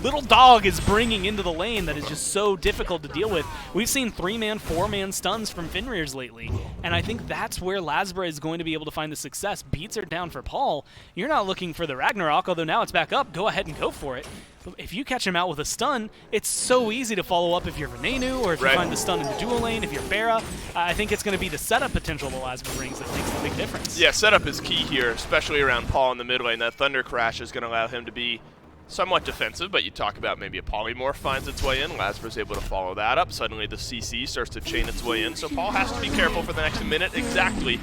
little dog is bringing into the lane that is just so difficult to deal with. We've seen 3-man, 4-man stuns from Fenrir's lately, and I think that's where Lasbra is going to be able to find the success. Beats are down for Paul. You're not looking for the Ragnarok, although now it's back up. Go ahead and go for it. But if you catch him out with a stun, it's so easy to follow up if you're Venenu, or if you find the stun in the dual lane, if you're Pharah. I think it's going to be the setup potential that Lasbra brings that makes the big difference. Yeah, setup is key here, especially around Paul in the mid lane. That Thunder Crash is going to allow him to be somewhat defensive, but you talk about maybe a Polymorph finds its way in. Lasbra's able to follow that up. Suddenly the CC starts to chain its way in, so Paul has to be careful for the next minute exactly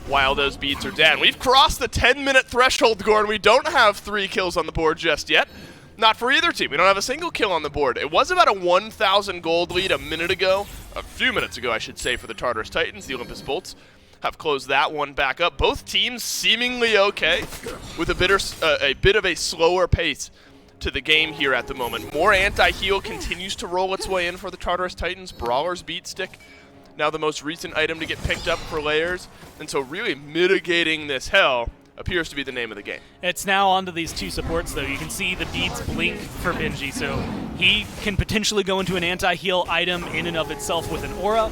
while those beats are down. We've crossed the 10-minute threshold, Gordon. We don't have 3 kills on the board just yet. Not for either team. We don't have a single kill on the board. It was about a 1,000 gold lead a few minutes ago, I should say, for the Tartarus Titans. The Olympus Bolts have closed that one back up. Both teams seemingly okay, with a bit of a slower pace to the game here at the moment. More anti-heal continues to roll its way in for the Tartarus Titans. Brawler's Beat Stick, now the most recent item to get picked up for layers, and so really mitigating this hell appears to be the name of the game. It's now onto these 2 supports, though. You can see the beads blink for Benji, so he can potentially go into an anti-heal item in and of itself with an aura,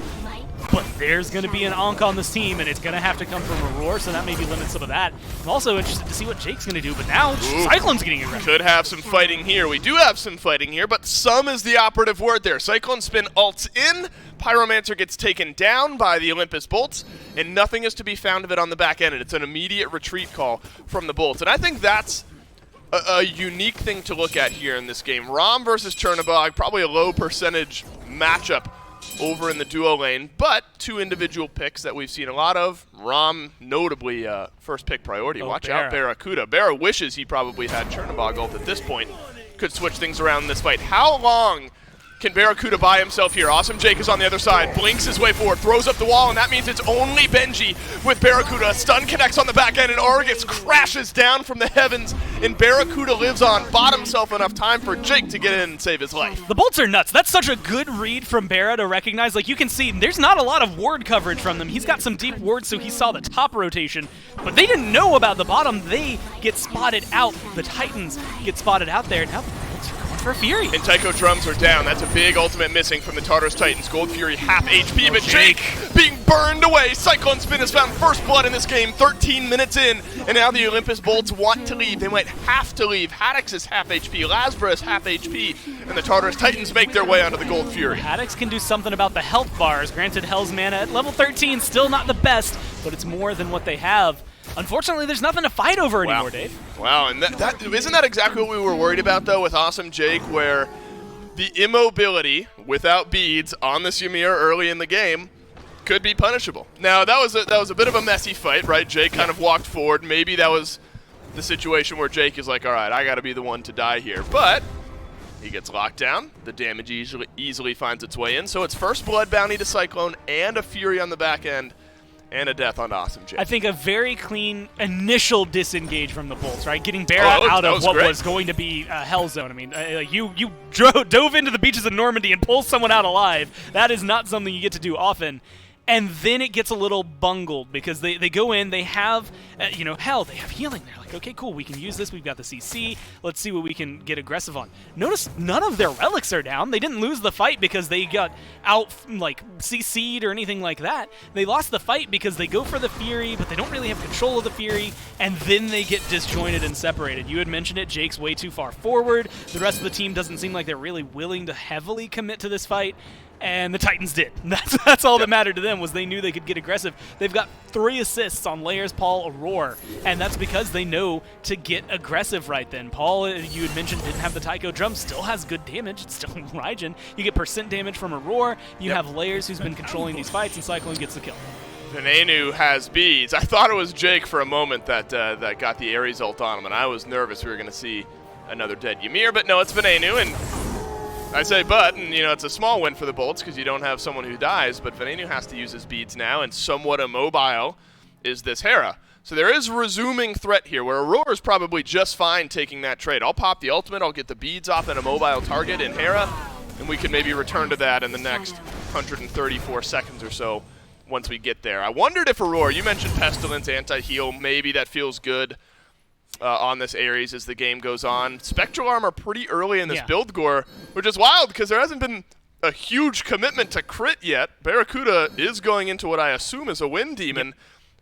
but there's going to be an Ankh on this team, and it's going to have to come from Aurora, so that maybe limits some of that. I'm also interested to see what Jake's going to do, but now Cyclone's getting aggressive. Could have some fighting here. We do have some fighting here, but some is the operative word there. Cyclone Spin ults in, Pyromancer gets taken down by the Olympus Bolts, and nothing is to be found of it on the back end, and it's an immediate retreat call from the Bolts. And I think that's a unique thing to look at here in this game. Rom versus Chernobog, probably a low percentage matchup over in the duo lane, but 2 individual picks that we've seen a lot of. Rom, notably first pick priority. Watch out, Barracuda. Barra wishes he probably had Chernobog ult at this point. Could switch things around in this fight. How long can Barracuda buy himself here? Awesome Jake is on the other side, blinks his way forward, throws up the wall, and that means it's only Benji with Barracuda. Stun connects on the back end, and Argus crashes down from the heavens, and Barracuda lives on, bought himself enough time for Jake to get in and save his life. The Bolts are nuts. That's such a good read from Barra to recognize. Like, you can see, there's not a lot of ward coverage from them. He's got some deep wards, so he saw the top rotation, but they didn't know about the bottom. They get spotted out. The Titans get spotted out there. Now the Bolts are going for Fury. And Taiko drums are down. That's a big ultimate missing from the Tartarus Titans. Gold Fury half HP, but Jake being burned away. Cyclone Spin has found first blood in this game, 13 minutes in, and now the Olympus Bolts want to leave. They might have to leave. Haddix is half HP, Lasbra is half HP, and the Tartarus Titans make their way onto the Gold Fury. Haddix can do something about the health bars. Granted, Hell's Mana at level 13, still not the best, but it's more than what they have. Unfortunately, there's nothing to fight over anymore, Dave. Wow, and that isn't that exactly what we were worried about, though, with Awesome Jake, where the immobility without beads on this Ymir early in the game could be punishable. Now, that was a bit of a messy fight, right? Jake kind of walked forward. Maybe that was the situation where Jake is like, all right, I got to be the one to die here. But he gets locked down. The damage easily finds its way in. So it's first blood bounty to Cyclone and a Fury on the back end, and a death on Awesome Jake. I think a very clean initial disengage from the Bolts, right? Getting Barra out of what was going to be a hell zone. I mean, you dove into the beaches of Normandy and pulled someone out alive. That is not something you get to do often. And then it gets a little bungled because they go in, they have, they have healing. They're like, okay, cool, we can use this. We've got the CC. Let's see what we can get aggressive on. Notice none of their relics are down. They didn't lose the fight because they got out, CC'd or anything like that. They lost the fight because they go for the Fury, but they don't really have control of the Fury, and then they get disjointed and separated. You had mentioned it, Jake's way too far forward. The rest of the team doesn't seem like they're really willing to heavily commit to this fight. and the Titans did. That's all that mattered to them, was they knew they could get aggressive. They've got 3 assists on Layers, Paul, Aurora, and that's because they know to get aggressive right then. Paul, you had mentioned, didn't have the Taiko drum, still has good damage. It's still Raijin. You get percent damage from Aurora. You have Layers, who's been controlling these fights, and Cyclone gets the kill. Venenu has beads. I thought it was Jake for a moment that that got the Ares ult on him, and I was nervous we were going to see another dead Ymir, but no, it's Venenu, and I say but, and you know, it's a small win for the Bolts because you don't have someone who dies, but Venenu has to use his beads now, and somewhat immobile is this Hera. So there is resuming threat here, where Aurora's probably just fine taking that trade. I'll pop the ultimate, I'll get the beads off an immobile target in Hera, and we can maybe return to that in the next 134 seconds or so once we get there. I wondered if Aurora, you mentioned Pestilence, anti-heal, maybe that feels good on this Ares as the game goes on. Spectral Armor pretty early in this build, Gore, which is wild because there hasn't been a huge commitment to crit yet. Barracuda is going into what I assume is a Wind Demon,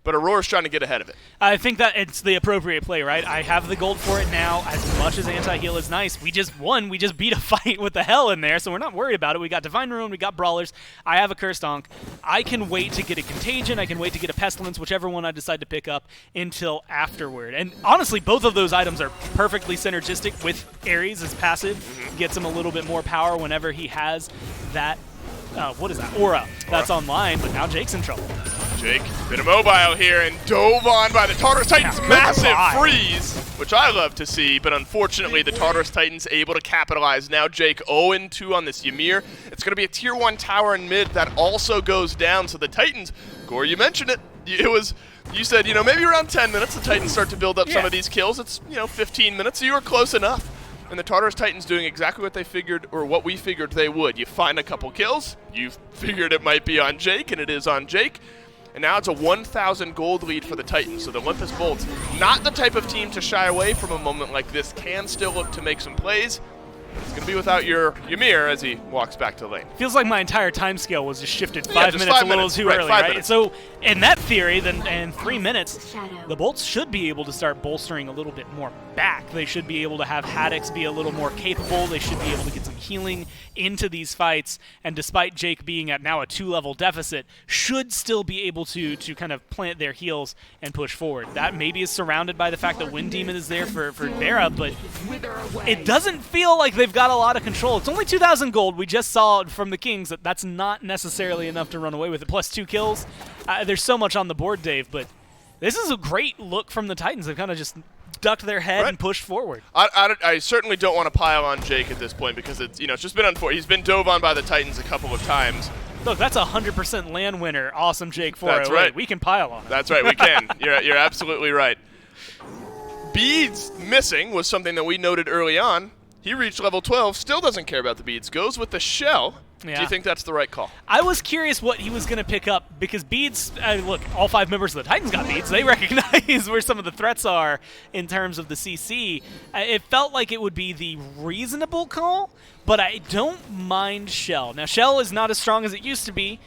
but Aurora's trying to get ahead of it. I think that it's the appropriate play, right? I have the gold for it now. As much as anti-heal is nice, we just won. We just beat a fight with the hell in there, so we're not worried about it. We got Divine Ruin, we got Brawlers. I have a Cursed Ankh. I can wait to get a Contagion. I can wait to get a Pestilence, whichever one I decide to pick up, until afterward. And honestly, both of those items are perfectly synergistic with Ares as passive. Gets him a little bit more power whenever he has that, what is that, Aura that's online, but now Jake's in trouble. Jake, bit immobile here and dove on by the Tartarus Titans. Massive freeze, which I love to see, but unfortunately the Tartarus Titans able to capitalize. Now Jake 0-2 on this Ymir. It's going to be a tier 1 tower in mid that also goes down, so the Titans, Gore, you mentioned it, you said, you know, maybe around 10 minutes the Titans start to build up some of these kills. It's, you know, 15 minutes, so you were close enough. And the Tartarus Titans doing exactly what they figured, or what we figured they would. You find a couple kills, you figured it might be on Jake, and it is on Jake. And now it's a 1,000 gold lead for the Titans, so the Olympus Bolts, not the type of team to shy away from a moment like this, can still look to make some plays. But it's going to be without your Ymir as he walks back to the lane. Feels like my entire time scale was just shifted 5 minutes a little too early, 5 right? minutes. So in that theory, then in 3 minutes, the Bolts should be able to start bolstering a little bit more back. They should be able to have Haddix be a little more capable. They should be able to get some healing into these fights. And despite Jake being at now a 2-level deficit, should still be able to kind of plant their heels and push forward. That maybe is surrounded by the fact that Wind Demon is there for Vera, but it doesn't feel like they've got a lot of control. It's only 2,000 gold. We just saw from the Kings that that's not necessarily enough to run away with it. Plus 2 kills. There's so much on the board, Dave, but this is a great look from the Titans. They've kind of just ducked their head and pushed forward. I certainly don't want to pile on Jake at this point because it's, you know, it's just been unfortunate. He's been dove on by the Titans a couple of times. Look, that's a 100% land winner. Awesome, Jake 408. That's right. We can pile on. That's right, we can. You're absolutely right. Beads missing was something that we noted early on. He reached level 12, still doesn't care about the beads, goes with the shell. Yeah. Do you think that's the right call? I was curious what he was going to pick up because beads, look, all 5 members of the Titans got beads. They recognize where some of the threats are in terms of the CC. It felt like it would be the reasonable call, but I don't mind Shell. Now, Shell is not as strong as it used to be,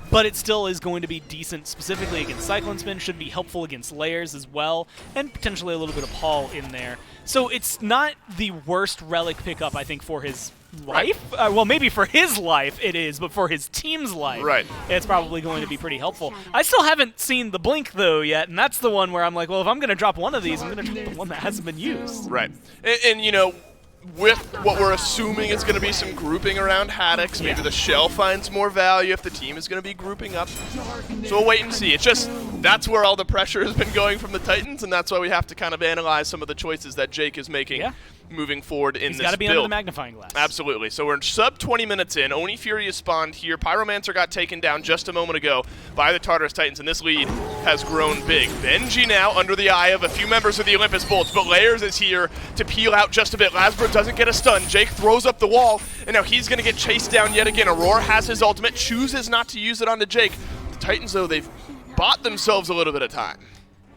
but it still is going to be decent, specifically against Cyclone Spin, should be helpful against Layers as well, and potentially a little bit of Paul in there. So it's not the worst relic pickup, I think, for his life. Well, maybe for his life it is, but for his team's life, it's probably going to be pretty helpful. I still haven't seen the Blink, though, yet, and that's the one where I'm like, well, if I'm going to drop one of these, I'm going to drop the one that hasn't been used. Right. And you know, with what we're assuming is going to be some grouping around Haddix, maybe the shell finds more value if the team is going to be grouping up. So we'll wait and see. It's just, that's where all the pressure has been going from the Titans, and that's why we have to kind of analyze some of the choices that Jake is making moving forward in this build. He's got to be under the magnifying glass. Absolutely. So we're sub 20 minutes in. Oni Fury is spawned here. Pyromancer got taken down just a moment ago by the Tartarus Titans, and this lead has grown big. Benji now under the eye of a few members of the Olympus Bolts, but Layers is here to peel out just a bit. Lasbro doesn't get a stun. Jake throws up the wall, and now he's going to get chased down yet again. Aurora has his ultimate, chooses not to use it onto Jake. The Titans, though, they've bought themselves a little bit of time.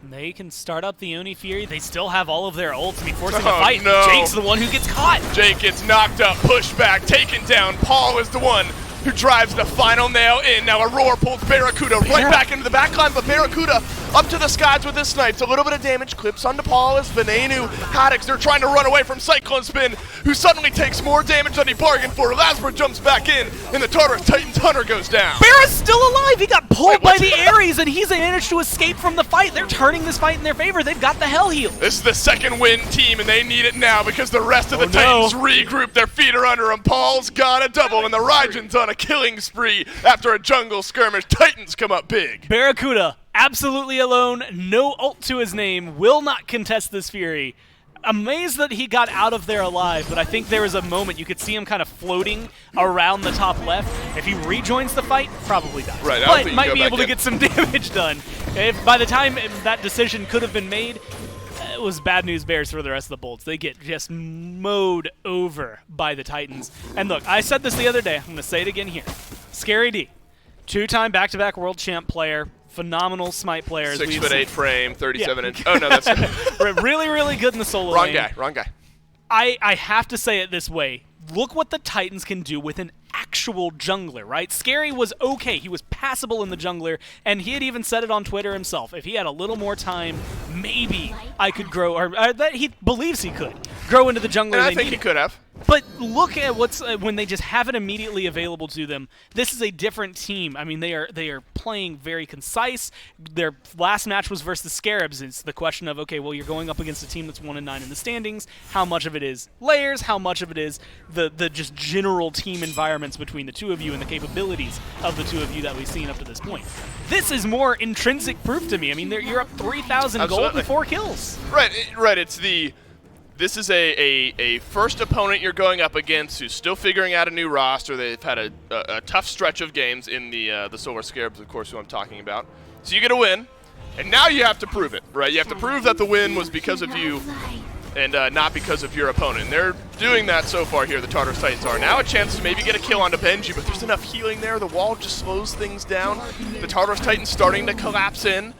They can start up the Oni Fury. They still have all of their ults to be forcing a fight. No. Jake's the one who gets caught. Jake gets knocked up, pushed back, taken down. Paul is the one who drives the final nail in. Now Aurora pulls Barracuda right back into the backline, but Barracuda up to the skies with his snipes. A little bit of damage clips onto Paul as Venenu, Haddix, they're trying to run away from Cyclone Spin, who suddenly takes more damage than he bargained for. Lasbra jumps back in, and the Tartarus Titans Hunter goes down. Barra's still alive. He got pulled Wait, by what? the Ares, and he's managed to escape from the fight. They're turning this fight in their favor. They've got the Hell Heal. This is the second win team, and they need it now because the rest of the Titans regroup. Their feet are under them. Paul's got a double, and the Raigen's on a killing spree after a jungle skirmish. Titans come up big. Barracuda, absolutely alone, no ult to his name, will not contest this Fury. Amazed that he got out of there alive, but I think there was a moment you could see him kind of floating around the top left. If he rejoins the fight, probably dies. Right, I don't but think you might go be back able to in. get some damage done. If by the time that decision could have been made, it was bad news bears for the rest of the Bolts. They get just mowed over by the Titans. And look, I said this the other day. I'm going to say it again here. Scary D, two-time back-to-back world champ player, phenomenal smite players. 6'8" frame, 37 inch. Oh no, that's really, really good in the solo wrong lane. guy. Wrong guy. I have to say it this way. Look what the Titans can do with an actual jungler, right? Scary was okay. He was passable in the jungler, and he had even said it on Twitter himself. If he had a little more time, maybe I could grow, or that he believes he could grow into the jungler And I they think he needed. could have. But look at what's when they just have it immediately available to them. This is a different team. I mean, they are playing very concise. Their last match was versus the Scarabs. It's the question of, okay, well, you're going up against a team that's 1-9 in the standings. How much of it is layers? How much of it is the just general team environments between the two of you and the capabilities of the two of you that we've seen up to this point? This is more intrinsic proof to me. I mean, you're up 3,000 gold Absolutely. and 4 kills. Right. It's the. This is a first opponent you're going up against who's still figuring out a new roster. They've had a tough stretch of games in the Solar Scarabs, of course, who I'm talking about. So you get a win, and now you have to prove it, right? You have to prove that the win was because of you and not because of your opponent. And they're doing that so far here, the Tartarus Titans are. Now a chance to maybe get a kill onto Benji, but there's enough healing there. The wall just slows things down. The Tartarus Titans starting to collapse in.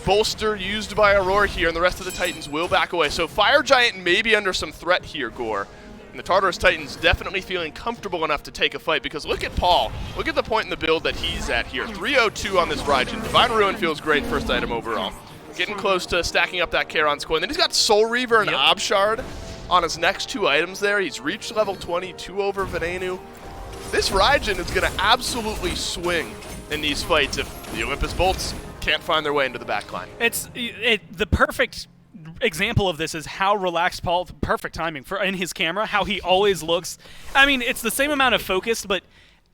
Bolster used by Aurora here, and the rest of the Titans will back away. So Fire Giant may be under some threat here, Gore. And the Tartarus Titans definitely feeling comfortable enough to take a fight, because look at Paul. Look at the point in the build that he's at here. 302 on this Raijin. Divine Ruin feels great first item overall. Getting close to stacking up that Charon's Coin. Then he's got Soul Reaver and Abshard on his next two items there. He's reached level 22 over Venenu. This Raijin is going to absolutely swing in these fights if the Olympus Bolts can't find their way into the backline. The perfect example of this is how relaxed Paul, perfect timing for in his camera, how he always looks. I mean, it's the same amount of focus, but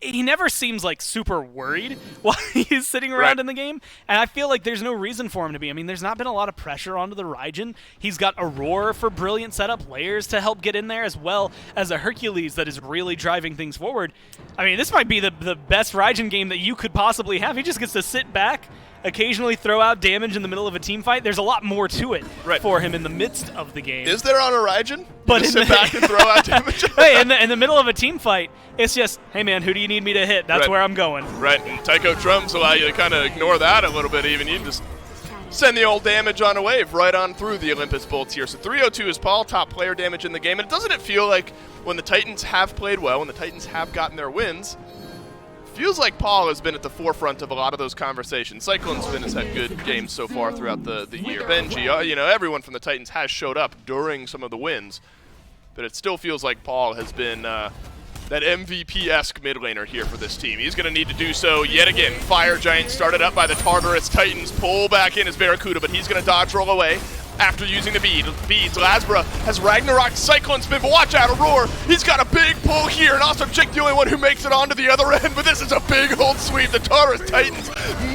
he never seems like super worried while he's sitting around in the game. And I feel like there's no reason for him to be. I mean, there's not been a lot of pressure onto the Raijin. He's got Aurora for brilliant setup, layers to help get in there, as well as a Hercules that is really driving things forward. I mean, this might be the best Raijin game that you could possibly have. He just gets to sit back, occasionally throw out damage in the middle of a team fight. There's a lot more to it for him in the midst of the game. Is there on a Raijin? But just sit back and throw out damage? Hey, in the middle of a team fight, it's just, hey man, who do you need me to hit? That's where I'm going. Right, and Tycho Drums allow you to kind of ignore that a little bit even. You can just send the old damage on a wave right on through the Olympus Bolts here. So 302 is Paul, top player damage in the game. And doesn't it feel like when the Titans have played well, when the Titans have gotten their wins, feels like Paul has been at the forefront of a lot of those conversations. Cyclone Spin has had good games so far throughout the year. Benji, everyone from the Titans has showed up during some of the wins. But it still feels like Paul has been that MVP-esque mid laner here for this team. He's going to need to do so yet again. Fire Giant started up by the Tartarus Titans. Pull back in his Barracuda, but he's going to dodge roll away after using the beads. Lasbra has Ragnarok Cyclone Spin, but watch out, Aurora. He's got a big pull here, and also Jake the only one who makes it onto the other end, but this is a big old sweep. The Tartarus Titans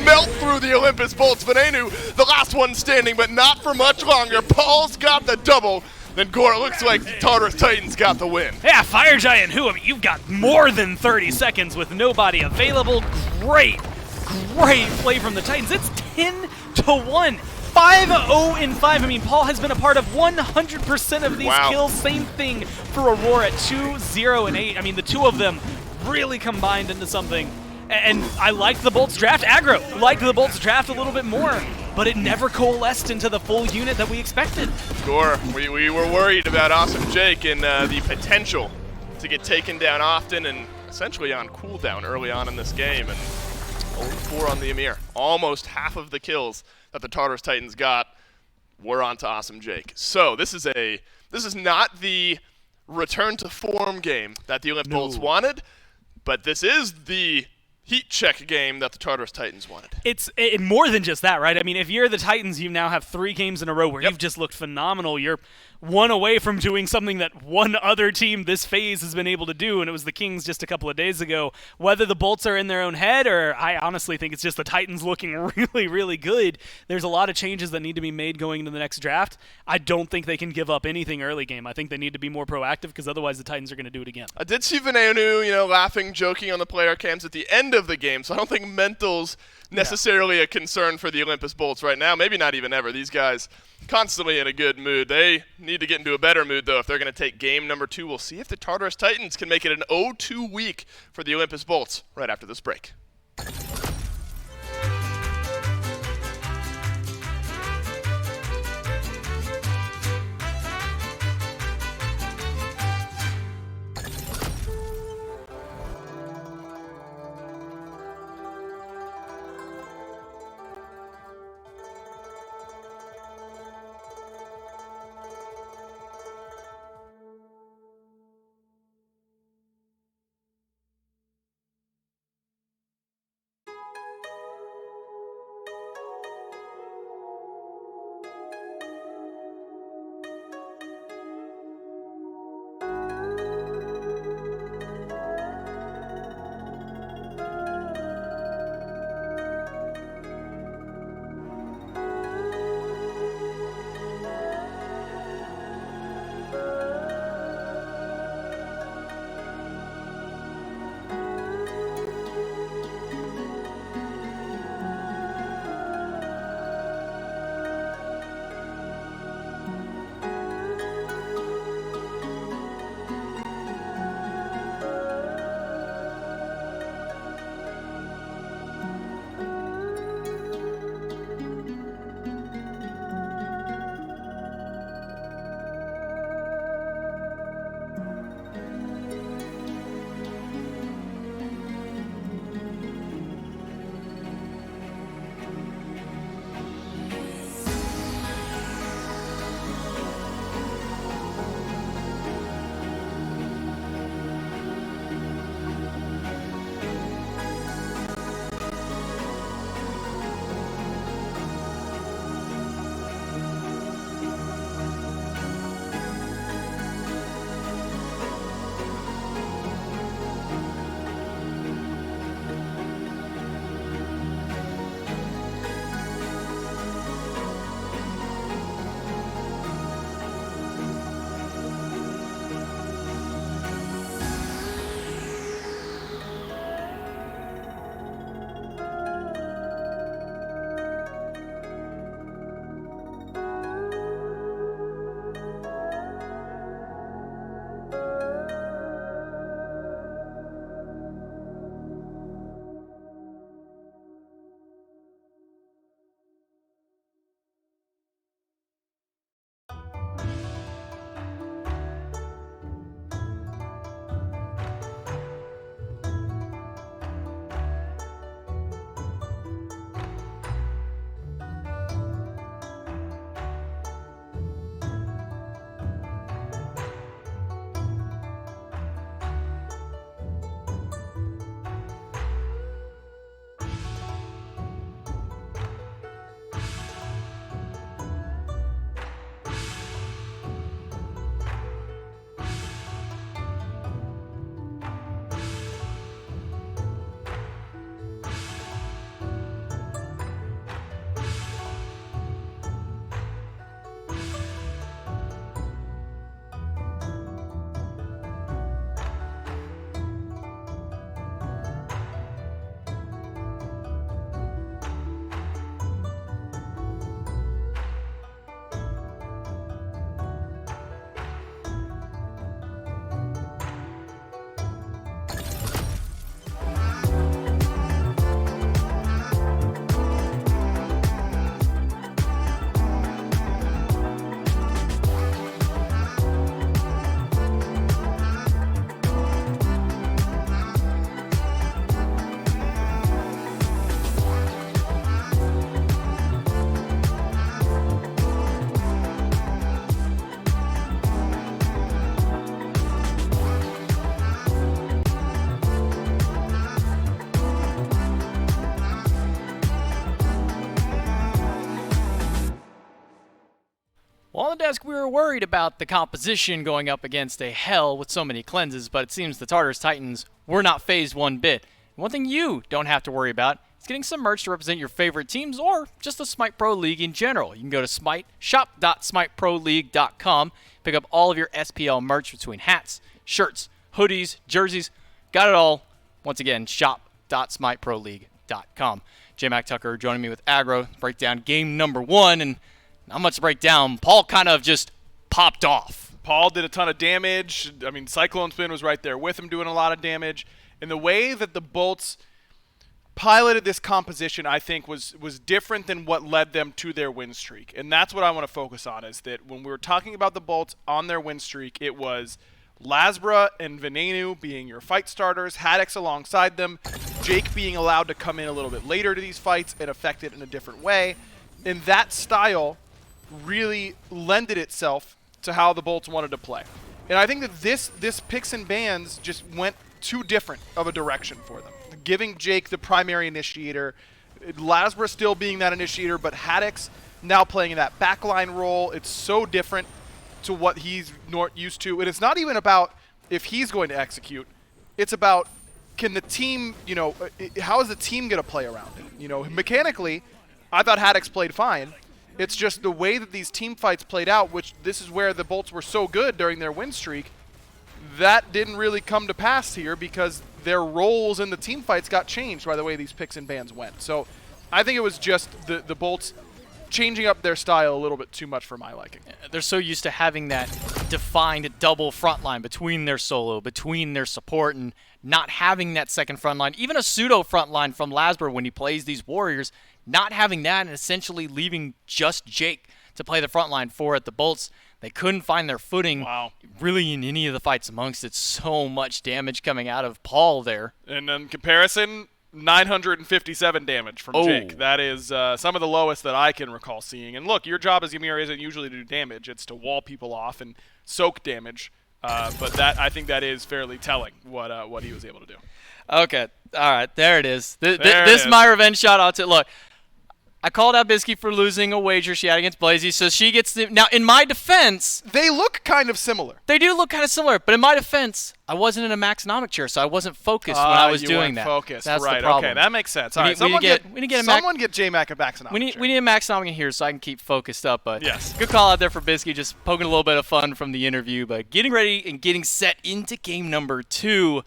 melt through the Olympus Bolts. Venenu, the last one standing, but not for much longer. Paul's got the double. Then Gore, it looks like the Tartarus Titans got the win. Yeah, Fire Giant, you've got more than 30 seconds with nobody available. Great play from the Titans. It's 10-1. 5-0-5. I mean, Paul has been a part of 100% of these kills. Same thing for Aurora at 2-0-8. I mean, the two of them really combined into something. And I liked the Bolts draft. Aggro liked the Bolts draft a little bit more, but it never coalesced into the full unit that we expected. Gore, we were worried about Awesome Jake and the potential to get taken down often and essentially on cooldown early on in this game. And 0-4 on the Amir. Almost half of the kills that the Tartarus Titans got, we're on to Awesome Jake. So this is not the return to form game that the Olymp Bolts wanted, but this is the heat check game that the Tartarus Titans wanted. It's more than just that, right? I mean, if you're the Titans, you now have 3 games in a row where you've just looked phenomenal. You're one away from doing something that one other team this phase has been able to do, and it was the Kings just a couple of days ago. Whether the Bolts are in their own head, or I honestly think it's just the Titans looking really, really good. There's a lot of changes that need to be made going into the next draft. I don't think they can give up anything early game. I think they need to be more proactive, because otherwise the Titans are going to do it again. I did see Veneanu, laughing, joking on the player cams at the end of the game, so I don't think mental's necessarily a concern for the Olympus Bolts right now. Maybe not even ever. These guys constantly in a good mood. They need to get into a better mood, though, if they're going to take game number 2. We'll see if the Tartarus Titans can make it an 0-2 week for the Olympus Bolts right after this break. on the desk we were worried about the composition going up against a Hell with so many cleanses, but it seems the Tartarus Titans were not phased one bit. One thing you don't have to worry about is getting some merch to represent your favorite teams or just the Smite Pro League in general. You can go to shop.smiteproleague.com, pick up all of your SPL merch between hats, shirts, hoodies, jerseys, got it all. Once again, shop.smiteproleague.com. J-Mac Tucker joining me with Aggro, break down game number 1, and not much to break down. Paul kind of just popped off. Paul did a ton of damage. I mean, Cyclone Spin was right there with him doing a lot of damage. And the way that the Bolts piloted this composition, I think, was different than what led them to their win streak. And that's what I want to focus on, is that when we were talking about the Bolts on their win streak, it was Lasbra and Venenu being your fight starters, Haddix alongside them, Jake being allowed to come in a little bit later to these fights and affect it in a different way. And that style really lended itself to how the Bolts wanted to play. And I think that this picks and bans just went too different of a direction for them. Giving Jake the primary initiator, Lasbra still being that initiator, but Haddix now playing in that backline role. It's so different to what he's not used to. And it's not even about if he's going to execute. It's about, can the team, how is the team going to play around it? Mechanically, I thought Haddix played fine. It's just the way that these team fights played out, which this is where the Bolts were so good during their win streak, that didn't really come to pass here because their roles in the team fights got changed by the way these picks and bans went. So I think it was just the Bolts changing up their style a little bit too much for my liking. They're so used to having that defined double front line between their solo, between their support, and not having that second front line, even a pseudo front line from Lasbra when he plays these warriors, not having that and essentially leaving just Jake to play the front line for it. The Bolts, they couldn't find their footing really in any of the fights amongst it. So much damage coming out of Paul there. And in comparison, 957 damage from Jake. That is some of the lowest that I can recall seeing. And look, your job as Ymir isn't usually to do damage. It's to wall people off and soak damage. But that, I think that is fairly telling what he was able to do. Okay. All right. There it is. This is my revenge shot out to look. I called out Bisky for losing a wager she had against Blazy, so she gets the... Now, in my defense... They look kind of similar. They do look kind of similar, but in my defense, I wasn't in a Maxonomic chair, so I wasn't focused when I was doing that. Focused. That's right, the problem. Okay, that makes sense. All right, someone get J-Mac a Maxonomic we chair. need a Maxonomic in here so I can keep focused up, but yes. Good call out there for Bisky, just poking a little bit of fun from the interview, but getting ready and getting set into game number 2.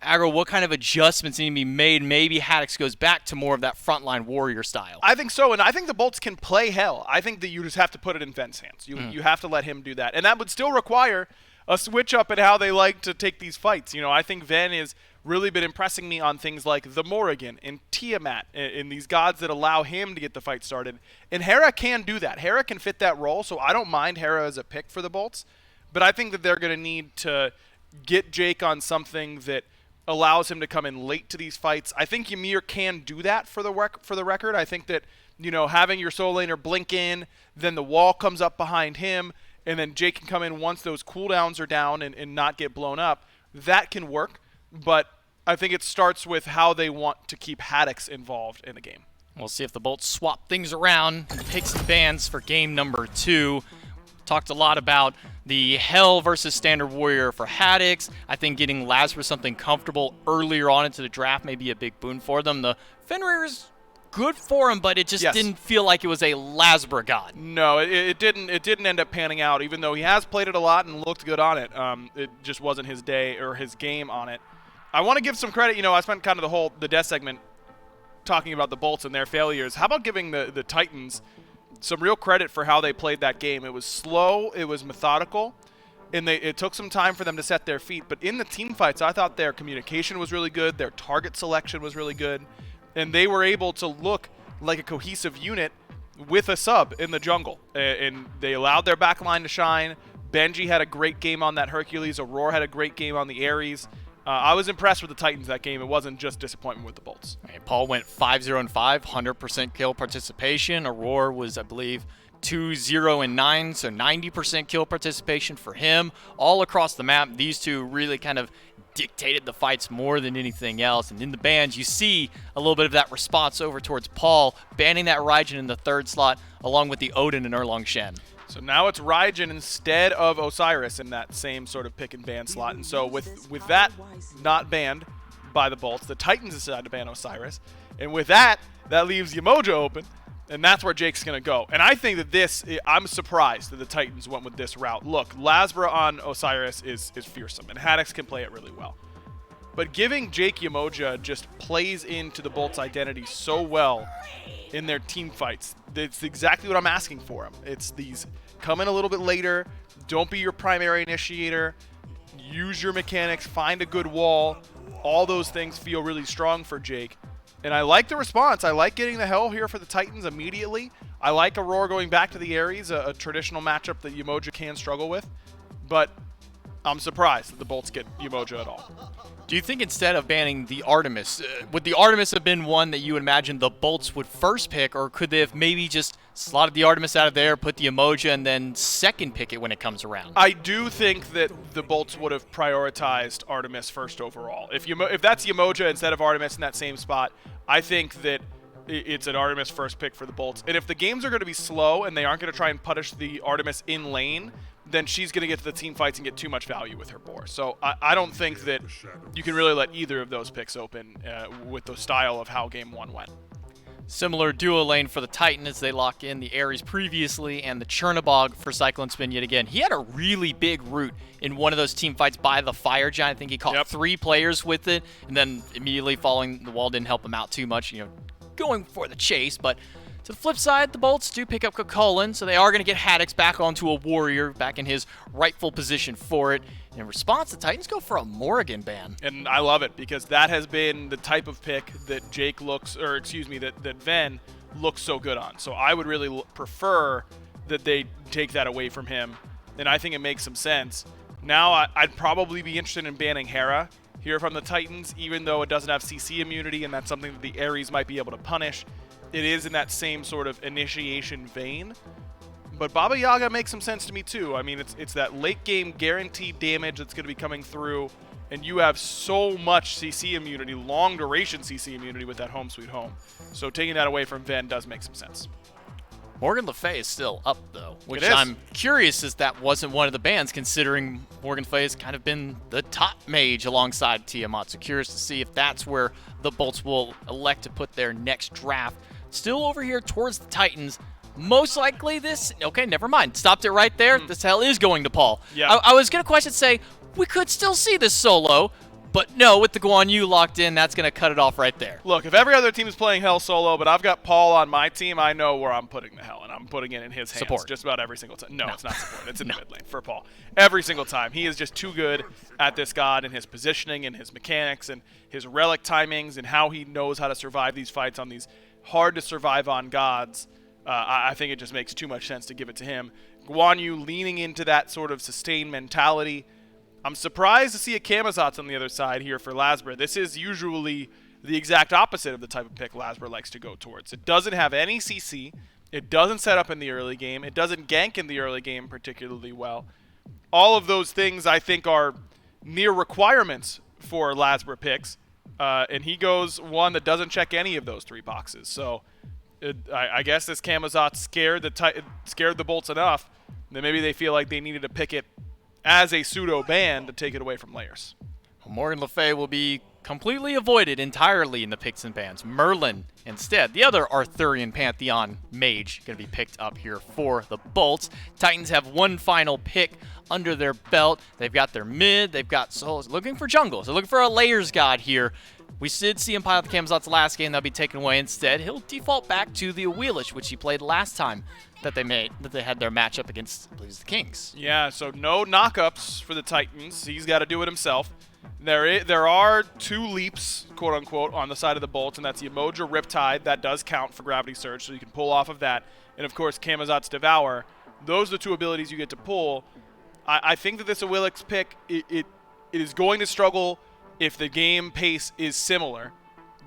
Aggro, what kind of adjustments need to be made? Maybe Haddix goes back to more of that frontline warrior style. I think so, and I think the Bolts can play Hell. I think that you just have to put it in Ven's hands. You have to let him do that. And that would still require a switch up in how they like to take these fights. I think Ven has really been impressing me on things like the Morrigan and Tiamat and these gods that allow him to get the fight started. And Hera can do that. Hera can fit that role, so I don't mind Hera as a pick for the Bolts. But I think that they're going to need to get Jake on something that allows him to come in late to these fights. I think Ymir can do that for the record. I think that, having your solo laner blink in, then the wall comes up behind him, and then Jake can come in once those cooldowns are down and not get blown up. That can work, but I think it starts with how they want to keep Haddix involved in the game. We'll see if the Bolts swap things around, picks and bans for game number 2. Talked a lot about the Hell versus Standard Warrior for Haddix. I think getting Lasbra something comfortable earlier on into the draft may be a big boon for them. The Fenrir is good for him, but it just didn't feel like it was a Lasbra god. No, it didn't end up panning out, even though he has played it a lot and looked good on it. It just wasn't his day or his game on it. I want to give some credit. I spent kind of the death segment talking about the Bolts and their failures. How about giving the Titans some real credit for how they played that game? It was slow, it was methodical, and it took some time for them to set their feet. But in the team fights, I thought their communication was really good, their target selection was really good, and they were able to look like a cohesive unit with a sub in the jungle. And they allowed their backline to shine. Benji had a great game on that Hercules. Aurora had a great game on the Ares. I was impressed with the Titans that game. It wasn't just disappointment with the Bolts. Right, Paul went 5-0-5, 100% kill participation. Aurora was, I believe, 2-0-9, so 90% kill participation for him. All across the map, these two really kind of dictated the fights more than anything else. And in the bans, you see a little bit of that response over towards Paul, banning that Raijin in the 3rd slot, along with the Odin and Erlang Shen. So now it's Raijin instead of Osiris in that same sort of pick and ban slot. And so with that not banned by the Bolts, the Titans decide to ban Osiris. And with that leaves Yemoja open. And that's where Jake's going to go. And I think that I'm surprised that the Titans went with this route. Look, Lasbra on Osiris is fearsome, and Haddix can play it really well. But giving Jake Yemoja just plays into the Bolts' identity so well in their team fights. It's exactly what I'm asking for him. It's these come in a little bit later, don't be your primary initiator, use your mechanics, find a good wall. All those things feel really strong for Jake. And I like the response. I like getting the Hell here for the Titans immediately. I like Aurora going back to the Ares, a traditional matchup that Yemoja can struggle with. But I'm surprised that the Bolts get Yemoja at all. Do you think instead of banning the Artemis, would the Artemis have been one that you would imagine the Bolts would first pick, or could they have maybe just slotted the Artemis out of there, put the Yemoja, and then second pick it when it comes around? I do think that the Bolts would have prioritized Artemis first overall. If that's Yemoja instead of Artemis in that same spot, I think that it's an Artemis first pick for the Bolts. And if the games are going to be slow and they aren't going to try and punish the Artemis in lane, then she's going to get to the team fights and get too much value with her boar. So I don't think that you can really let either of those picks open with the style of how Game 1 went. Similar duo lane for the Titan as they lock in the Ares previously and the Chernobog for Cyclone Spin yet again. He had a really big root in one of those team fights by the Fire Giant. I think he caught 3 players with it, and then immediately following the wall didn't help him out too much, going for the chase. But to the flip side, the Bolts do pick up Kokolin, so they are going to get Haddix back onto a Warrior, back in his rightful position for it. In response, the Titans go for a Morrigan ban. And I love it because that has been the type of pick that Jake looks, or excuse me, that Ven looks so good on. So I would really prefer that they take that away from him, and I think it makes some sense. Now I'd probably be interested in banning Hera here from the Titans, even though it doesn't have CC immunity, and that's something that the Ares might be able to punish. It is in that same sort of initiation vein. But Baba Yaga makes some sense to me too. I mean, it's that late game guaranteed damage that's going to be coming through, and you have so much CC immunity, long duration CC immunity with that Home Sweet Home. So taking that away from Ven does make some sense. Morgan Le Fay is still up, though, which is. I'm curious as that wasn't one of the bans, considering Morgan Le Fay has kind of been the top mage alongside Tiamat. So curious to see if that's where the Bolts will elect to put their next draft. Still over here towards the Titans. Most likely this... Okay, never mind. Stopped it right there. This hell is going to Paul. Yeah. I was going to say, we could still see this solo, but no, with the Guan Yu locked in, that's going to cut it off right there. Look, if every other team is playing Hell solo, but I've got Paul on my team, I know where I'm putting the Hell, and I'm putting it in his hands Support. just about every single time. No, it's not support. It's in the mid lane for Paul. Every single time. He is just too good at this god and his positioning and his mechanics and his relic timings and how he knows how to survive these fights on these hard-to-survive-on gods. I think it just makes too much sense to give it to him. Guan Yu leaning into that sort of sustained mentality. I'm surprised to see a Camazotz on the other side here for Lasbra. This is usually the exact opposite of the type of pick Lasbra likes to go towards. It doesn't have any CC. It doesn't set up in the early game. It doesn't gank in the early game particularly well. All of those things I think are near requirements for Lasbra picks. And he goes one that doesn't check any of those 3 boxes. So I guess this Camazotz scared the Bolts enough that maybe they feel like they needed to pick it as a pseudo ban to take it away from layers. Morgan Le Fay will be completely avoided entirely in the picks and bans. Merlin instead, the other Arthurian Pantheon mage, going to be picked up here for the Bolts. Titans have one final pick under their belt. They've got their mid, they've got souls looking for jungle. So looking for a layers god here. We did see him pile the Camazotz last game. That'll be taken away instead. He'll default back to the Awilish, which he played last time that they had their matchup against, I believe, the Kings. Yeah, so no knockups for the Titans. He's got to do it himself. There are 2 leaps, quote unquote, on the side of the Bolts, and that's the Yemoja Riptide. That does count for Gravity Surge, so you can pull off of that. And of course, Camazotz Devour. Those are the 2 abilities you get to pull. I think that this Awilix pick, it is going to struggle if the game pace is similar,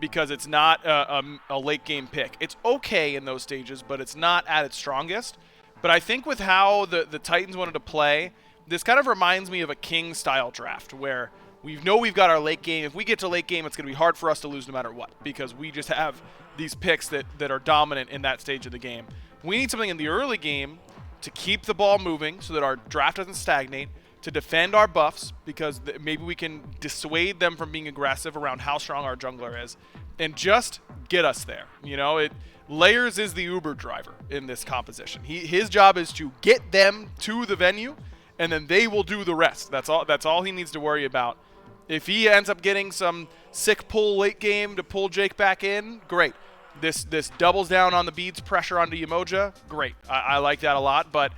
because it's not a late game pick. It's okay in those stages, but it's not at its strongest. But I think with how the Titans wanted to play, this kind of reminds me of a King style draft where we know we've got our late game. If we get to late game, it's going to be hard for us to lose no matter what, because we just have these picks that are dominant in that stage of the game. We need something in the early game to keep the ball moving so that our draft doesn't stagnate, to defend our buffs because maybe we can dissuade them from being aggressive around how strong our jungler is, and just get us there. You know, Layers is the Uber driver in this composition. His job is to get them to the venue, and then they will do the rest. That's all he needs to worry about. If he ends up getting some sick pull late game to pull Jake back in, great. This doubles down on the beads pressure onto Yemoja, great. I like that a lot, but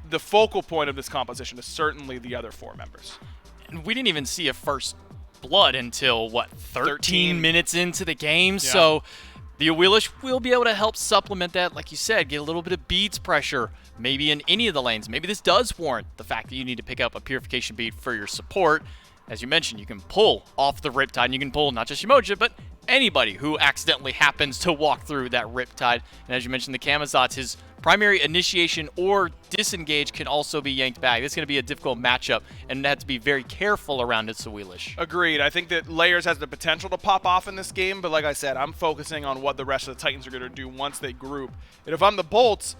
the focal point of this composition is certainly the other 4 members. And we didn't even see a first blood until, what, 13 minutes into the game? Yeah. So the Awilish will be able to help supplement that, like you said, get a little bit of beads pressure, maybe in any of the lanes. Maybe this does warrant the fact that you need to pick up a Purification bead for your support. As you mentioned, you can pull off the Riptide, and you can pull not just Yemoja, but anybody who accidentally happens to walk through that Riptide. And as you mentioned, the Camazotz, his primary initiation or disengage can also be yanked back. This is going to be a difficult matchup, and have to be very careful around its Awilish. Agreed. I think that Layers has the potential to pop off in this game, but like I said, I'm focusing on what the rest of the Titans are going to do once they group. And if I'm the Bolts,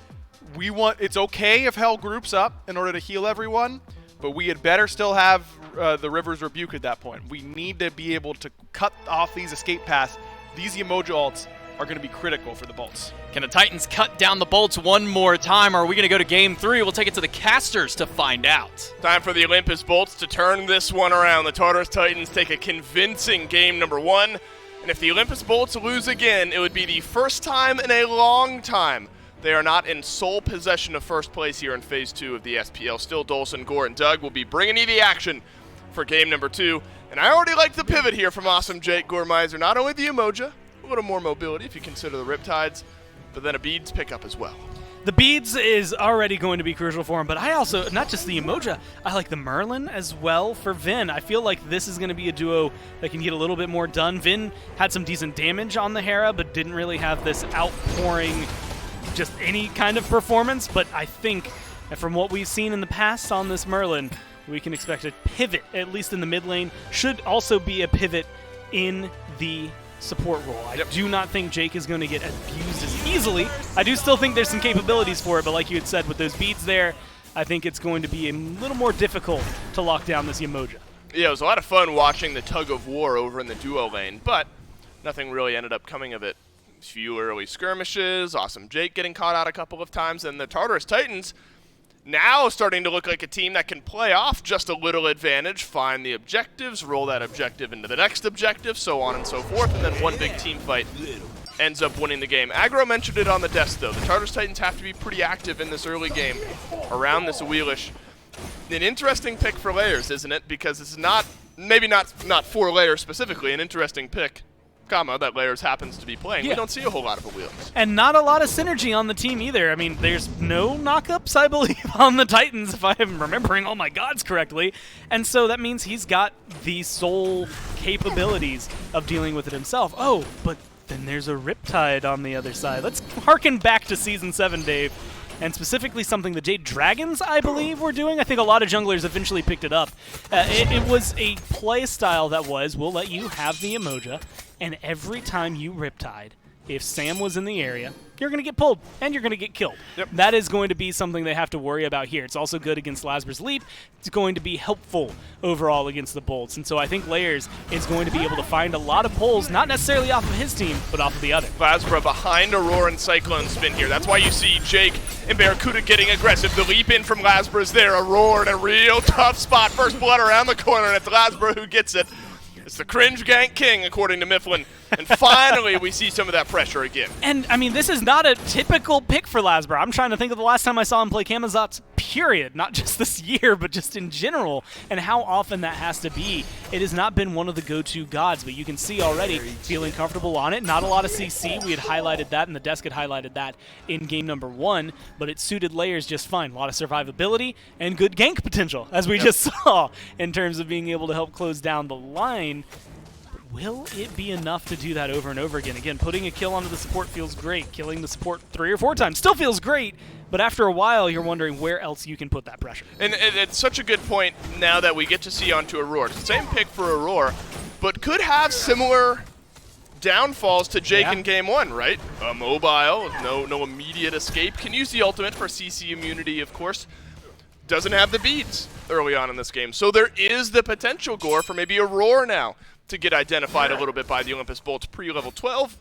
it's okay if Hell groups up in order to heal everyone, but we had better still have the River's Rebuke at that point. We need to be able to cut off these escape paths. These Yemoja ults are going to be critical for the Bolts. Can the Titans cut down the Bolts one more time, or are we going to go to Game 3? We'll take it to the casters to find out. Time for the Olympus Bolts to turn this one around. The Tartarus Titans take a convincing game number 1. And if the Olympus Bolts lose again, it would be the first time in a long time they are not in sole possession of first place here in Phase 2 of the SPL. Still, Dolson, Gore, and Doug will be bringing you the action for game number 2. And I already like the pivot here from Awesome Jake Goremizer. Not only the Yemoja, a little more mobility if you consider the Riptides, but then a Beads pickup as well. The Beads is already going to be crucial for him, but I also, not just the Yemoja, I like the Merlin as well for Vin. I feel like this is going to be a duo that can get a little bit more done. Vin had some decent damage on the Hera, but didn't really have this outpouring, just any kind of performance. But I think that from what we've seen in the past on this Merlin, we can expect a pivot, at least in the mid lane. Should also be a pivot in the support role. I do not think Jake is going to get abused as easily. I do still think there's some capabilities for it, but like you had said, with those beads there, I think it's going to be a little more difficult to lock down this Yemoja. Yeah, it was a lot of fun watching the tug of war over in the duo lane, but nothing really ended up coming of it. A few early skirmishes, Awesome Jake getting caught out a couple of times, and the Tartarus Titans now starting to look like a team that can play off just a little advantage, find the objectives, roll that objective into the next objective, so on and so forth, and then one big team fight ends up winning the game. Aggro mentioned it on the desk, though. The Tartarus Titans have to be pretty active in this early game around this Awilish. An interesting pick for Layers, isn't it? Because it's not, maybe not for Layers specifically, an interesting pick, that Layers happens to be playing. Yeah. We don't see a whole lot of Awilish. And not a lot of synergy on the team either. I mean, there's no knockups, I believe, on the Titans, if I'm remembering all my gods correctly. And so that means he's got the sole capabilities of dealing with it himself. Oh, but then there's a Riptide on the other side. Let's harken back to Season 7, Dave, and specifically something the Jade Dragons, I believe, were doing. I think a lot of junglers eventually picked it up. It was a play style that was, we'll let you have the Yemoja, and every time you Riptide, if Sam was in the area, you're going to get pulled, and you're going to get killed. Yep. That is going to be something they have to worry about here. It's also good against Lasbra's Leap. It's going to be helpful overall against the Bolts. And so I think Layers is going to be able to find a lot of pulls, not necessarily off of his team, but off of the other. Lasbra behind Aurora and Cyclone Spin here. That's why you see Jake and Barracuda getting aggressive. The leap in from Lasbra's there. Aurora in a real tough spot. First blood around the corner, and it's Lasbra who gets it. It's the cringe gank king, according to Mifflin. And finally, we see some of that pressure again. And, I mean, this is not a typical pick for Lasbra. I'm trying to think of the last time I saw him play Camazotz, period. Not just this year, but just in general, and how often that has to be. It has not been one of the go-to gods, but you can see already feeling comfortable on it. Not a lot of CC. We had highlighted that, and the desk had highlighted that in game number 1, but it suited Layers just fine. A lot of survivability and good gank potential, as we just saw, in terms of being able to help close down the line. Will it be enough to do that over and over again? Again, putting a kill onto the support feels great. Killing the support 3 or 4 times still feels great, but after a while, you're wondering where else you can put that pressure. And it's such a good point now that we get to see onto Aurora. Same pick for Aurora, but could have similar downfalls to Jake Yeah. in game 1, right? Mobile, no immediate escape. Can use the ultimate for CC immunity, of course. Doesn't have the beads early on in this game. So there is the potential, Gore, for maybe a Roar now to get identified a little bit by the Olympus Bolts pre-level 12.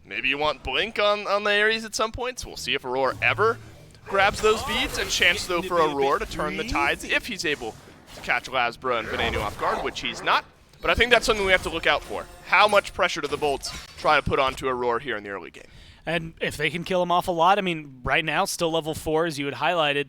Maybe you want Blink on the Ares at some points. We'll see if Aurora ever grabs those beads. A chance, though, for Aurora to turn the tides if he's able to catch Lasbra and Veneno off guard, which he's not. But I think that's something we have to look out for. How much pressure do the Bolts try to put onto Aurora here in the early game? And if they can kill him off a lot, I mean, right now, still level 4, as you had highlighted,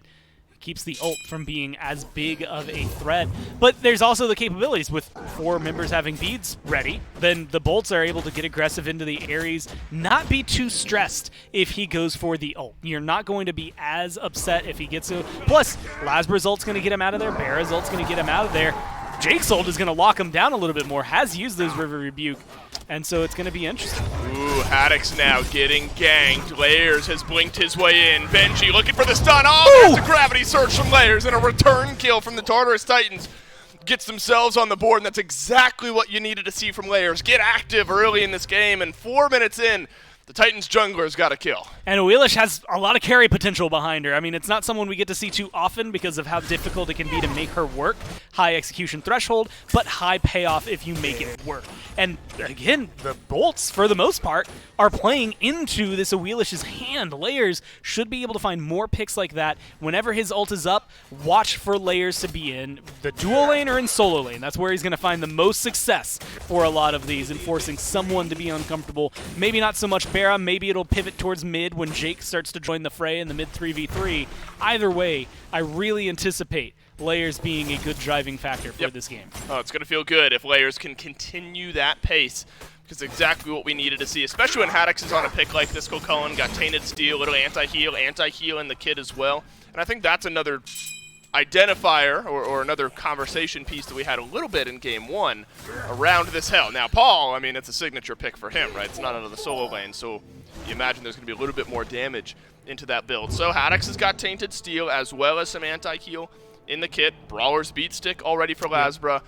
keeps the ult from being as big of a threat. But there's also the capabilities with 4 members having beads ready. Then the Bolts are able to get aggressive into the Ares, not be too stressed if he goes for the ult. You're not going to be as upset if he gets to. Plus, Lasbra's ult's going to get him out of there. Bera's ult's going to get him out of there. Jake's ult is going to lock him down a little bit more, has used those River Rebuke, and so it's going to be interesting. Ooh, Haddix now getting ganked. Layers has blinked his way in. Benji looking for the stun. Oh, there's a gravity surge from Layers and a return kill from the Tartarus Titans. Gets themselves on the board, and that's exactly what you needed to see from Layers. Get active early in this game, and 4 minutes in, the Titans jungler's got a kill. And Wheelish has a lot of carry potential behind her. I mean, it's not someone we get to see too often because of how difficult it can be to make her work. High execution threshold, but high payoff if you make it work. And again, the Bolts, for the most part, are playing into this Wheelish's hand. Layers should be able to find more picks like that. Whenever his ult is up, watch for Layers to be in the dual lane or in solo lane. That's where he's going to find the most success for a lot of these, and forcing someone to be uncomfortable. Maybe not so much Bera, maybe it'll pivot towards mid when Jake starts to join the fray in the mid 3v3. Either way, I really anticipate Layers being a good driving factor for this game. Oh, it's going to feel good if Layers can continue that pace, because exactly what we needed to see, especially when Haddix is on a pick like this. Cullen got Tainted Steel, little anti-heal in the kit as well. And I think that's another identifier or another conversation piece that we had a little bit in game 1 around this hell. Now, Paul, I mean, it's a signature pick for him, right? It's not out of the solo lane, so you imagine there's going to be a little bit more damage into that build. So Haddix has got Tainted Steel as well as some anti-heal in the kit. Brawler's Beat Stick already for Lasbra.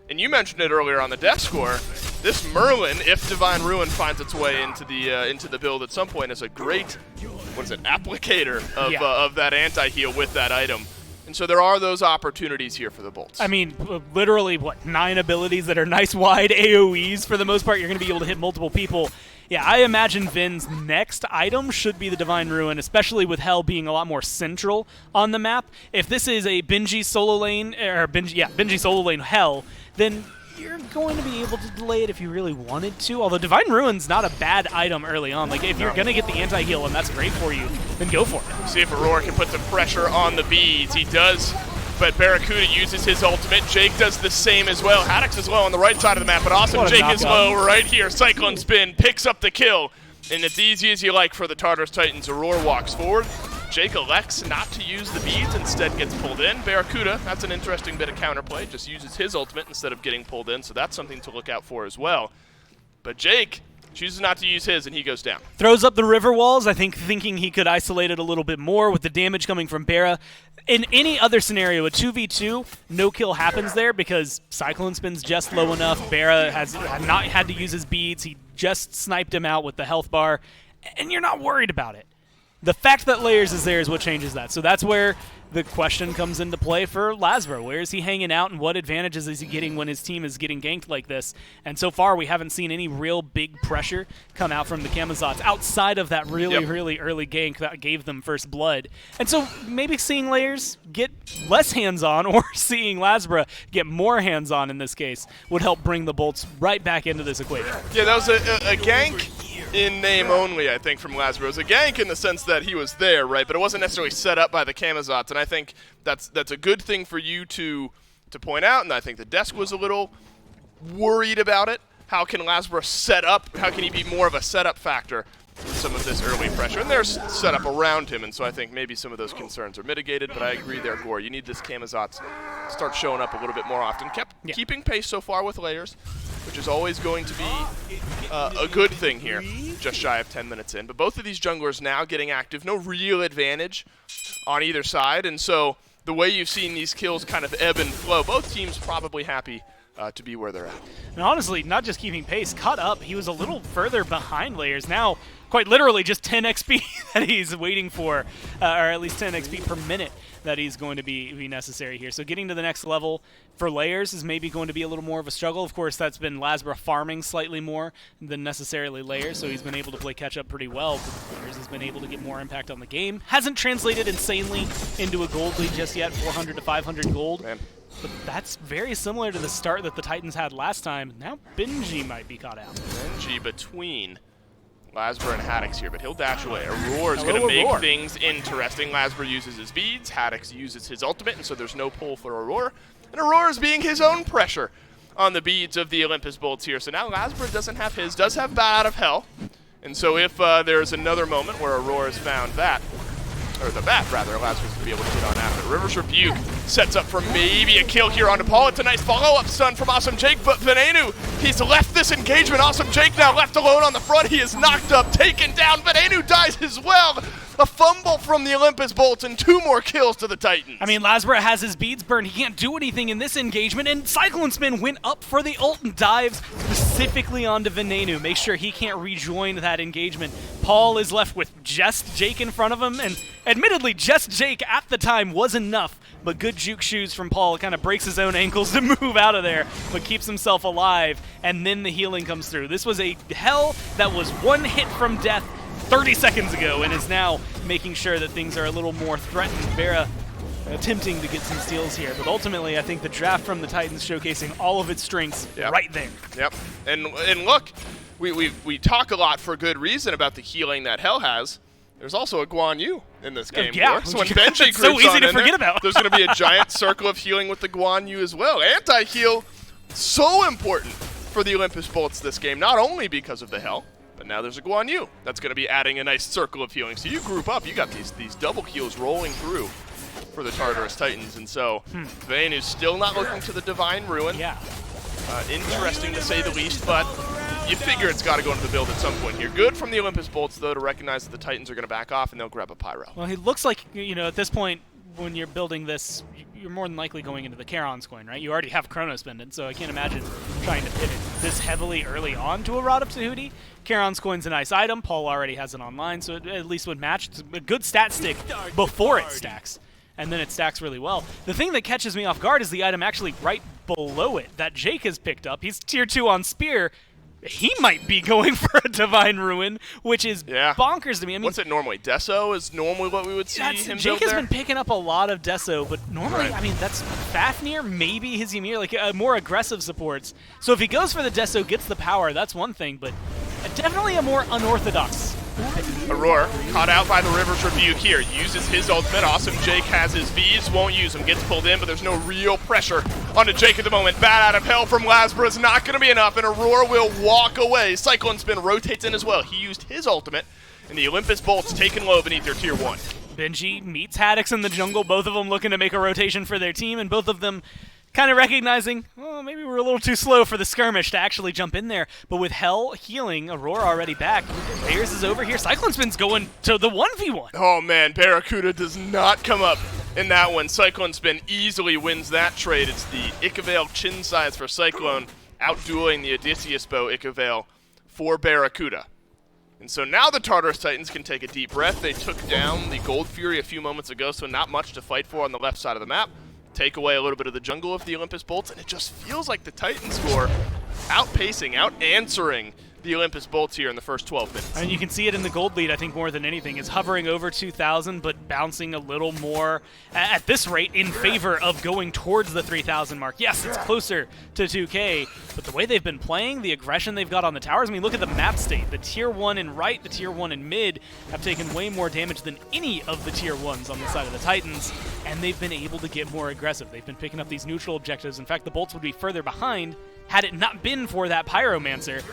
And you mentioned it earlier on the death score. This Merlin, if Divine Ruin finds its way into the build at some point, is a great, applicator of that anti-heal with that item. And so there are those opportunities here for the Bolts. I mean, literally, 9 abilities that are nice wide AoEs for the most part. You're going to be able to hit multiple people. Yeah, I imagine Vin's next item should be the Divine Ruin, especially with Hell being a lot more central on the map. If this is a Benji solo lane, Benji solo lane Hell, then you're going to be able to delay it if you really wanted to. Although Divine Ruin's not a bad item early on. Like, if you're going to get the anti-heal and that's great for you, then go for it. See if Aurora can put some pressure on the beads. He does, but Barracuda uses his ultimate. Jake does the same as well. Haddix is low on the right side of the map, but awesome Jake is low right here. Cyclone Spin picks up the kill, and it's easy as you like for the Tartarus Titans. Aurora walks forward. Jake elects not to use the beads, instead gets pulled in. Barracuda, that's an interesting bit of counterplay, just uses his ultimate instead of getting pulled in, so that's something to look out for as well. But Jake chooses not to use his, and he goes down. Throws up the river walls, I think, thinking he could isolate it a little bit more with the damage coming from Bera. In any other scenario, a 2v2, no kill happens there because Cyclone Spin's just low enough. Bera has not had to use his beads. He just sniped him out with the health bar, and you're not worried about it. The fact that Layers is there is what changes that. So that's where the question comes into play for Lasbra. Where is he hanging out, and what advantages is he getting when his team is getting ganked like this? And so far, we haven't seen any real big pressure come out from the Camazotz outside of that really early gank that gave them first blood. And so maybe seeing Layers get less hands-on or seeing Lasbra get more hands-on in this case would help bring the Bolts right back into this equation. Yeah, that was a gank in name only, I think, from Lasbra. It was a gank in the sense that he was there, right? But it wasn't necessarily set up by the Camazotz, and I think that's a good thing for you to point out, and I think the desk was a little worried about it. How can Lasbra set up? How can he be more of a setup factor in some of this early pressure? And there's setup around him, and so I think maybe some of those concerns are mitigated, but I agree there, Gore. You need this Camazotz to start showing up a little bit more often. Keeping pace so far with Layers, which is always going to be a good thing here, just shy of 10 minutes in. But both of these junglers now getting active, no real advantage on either side, and so the way you've seen these kills kind of ebb and flow, both teams probably happy to be where they're at. And honestly, not just keeping pace, caught up. He was a little further behind Layers. Now, quite literally, just 10 XP that he's waiting for, or at least 10 XP per minute that he's going to be necessary here. So getting to the next level for Layers is maybe going to be a little more of a struggle. Of course, that's been Lasbra farming slightly more than necessarily Layers, so he's been able to play catch-up pretty well. But Layers has been able to get more impact on the game. Hasn't translated insanely into a gold lead just yet, 400 to 500 gold. Man. But that's very similar to the start that the Titans had last time. Now Benji might be caught out. Benji between Lasbra and Haddix here, but he'll dash away. Aurora is going to Hello, make Aurora. things interesting. Lasbra uses his beads, Haddix uses his ultimate, and so there's no pull for Aurora. And Aurora's being his own pressure on the beads of the Olympus Bolts here. So now Lasbra doesn't have his, does have Bat Out of Hell. And so if there's another moment where Aurora's found that, or the bat, rather, Lasbra's going to be able to get on after. River's Rebuke sets up for maybe a kill here onto Paul. It's a nice follow-up stun from Awesome Jake, but Venenu, he's left this engagement. Awesome Jake now left alone on the front. He is knocked up, taken down. Venenu dies as well. A fumble from the Olympus Bolts and 2 more kills to the Titans. I mean, Lasbra has his beads burned. He can't do anything in this engagement, and Cyclone Spin went up for the ult and dives specifically onto Venenu. Make sure he can't rejoin that engagement. Paul is left with just Jake in front of him, and admittedly, just Jake at the time was enough, but good juke shoes from Paul kind of breaks his own ankles to move out of there, but keeps himself alive, and then the healing comes through. This was a hell that was 1 hit from death 30 seconds ago, and is now making sure that things are a little more threatened. Vera attempting to get some steals here, but ultimately I think the draft from the Titans showcasing all of its strengths right there. Yep, and look, we talk a lot for good reason about the healing that Hell has. There's also a Guan Yu in this game. Yeah, so when Benji it's so groups easy on to in there, forget about. there's going to be a giant circle of healing with the Guan Yu as well. Anti-heal, so important for the Olympus Bolts this game, not only because of the Hell, but now there's a Guan Yu that's going to be adding a nice circle of healing. So you group up, you got these double heals rolling through for the Tartarus Titans, and so Vayne is still not looking to the Divine Ruin. Yeah. Interesting to say the least, but you figure it's got to go into the build at some point here. Good from the Olympus Bolts, though, to recognize that the Titans are going to back off and they'll grab a Pyro. Well, it looks like, you know, at this point, when you're building this, you're more than likely going into the Charon's Coin, right? You already have Chronos Pendant, so I can't imagine trying to pivot this heavily early on to a Rod of Tahuti. Charon's Coin's a nice item. Paul already has it online, so it at least would match. It's a good stat stick before it stacks, and then it stacks really well. The thing that catches me off guard is the item actually right below it that Jake has picked up. He's tier 2 on Spear. He might be going for a Divine Ruin, which is bonkers to me. I mean, what's it normally? Deso is normally what we would see him Jake build has there? been picking up a lot of Deso, but normally, I mean, that's Fafnir, maybe his Ymir, like more aggressive supports. So if he goes for the Deso, gets the power, that's one thing, but definitely a more unorthodox. Aurora, caught out by the River's Rebuke here, uses his ultimate. Awesome Jake has his V's, won't use them, gets pulled in, but there's no real pressure onto Jake at the moment. Bat Out of Hell from Lasbra is not going to be enough, and Aurora will walk away. Cyclone Spin rotates in as well. He used his ultimate, and the Olympus Bolts taken low beneath their tier 1. Benji meets Haddix in the jungle, both of them looking to make a rotation for their team, and both of them kind of recognizing, oh, maybe we're a little too slow for the skirmish to actually jump in there. But with Hell healing, Aurora already back. Layers is over here. Cyclone Spin's going to the 1v1. Oh man, Barracuda does not come up in that one. Cyclone Spin easily wins that trade. It's the Icavale chin size for Cyclone, outdueling the Odysseus bow Icavale for Barracuda. And so now the Tartarus Titans can take a deep breath. They took down the Gold Fury a few moments ago, so not much to fight for on the left side of the map. Take away a little bit of the jungle of the Olympus Bolts, and it just feels like the Titans score outpacing, out-answering the Olympus Bolts here in the first 12 minutes. I mean, you can see it in the gold lead, I think, more than anything. It's hovering over 2,000, but bouncing a little more at this rate in favor of going towards the 3,000 mark. Yes, it's closer to 2K, but the way they've been playing, the aggression they've got on the towers, I mean, look at the map state. The tier 1 in right, the tier 1 in mid have taken way more damage than any of the tier 1s on the side of the Titans, and they've been able to get more aggressive. They've been picking up these neutral objectives. In fact, the Bolts would be further behind had it not been for that Pyromancer.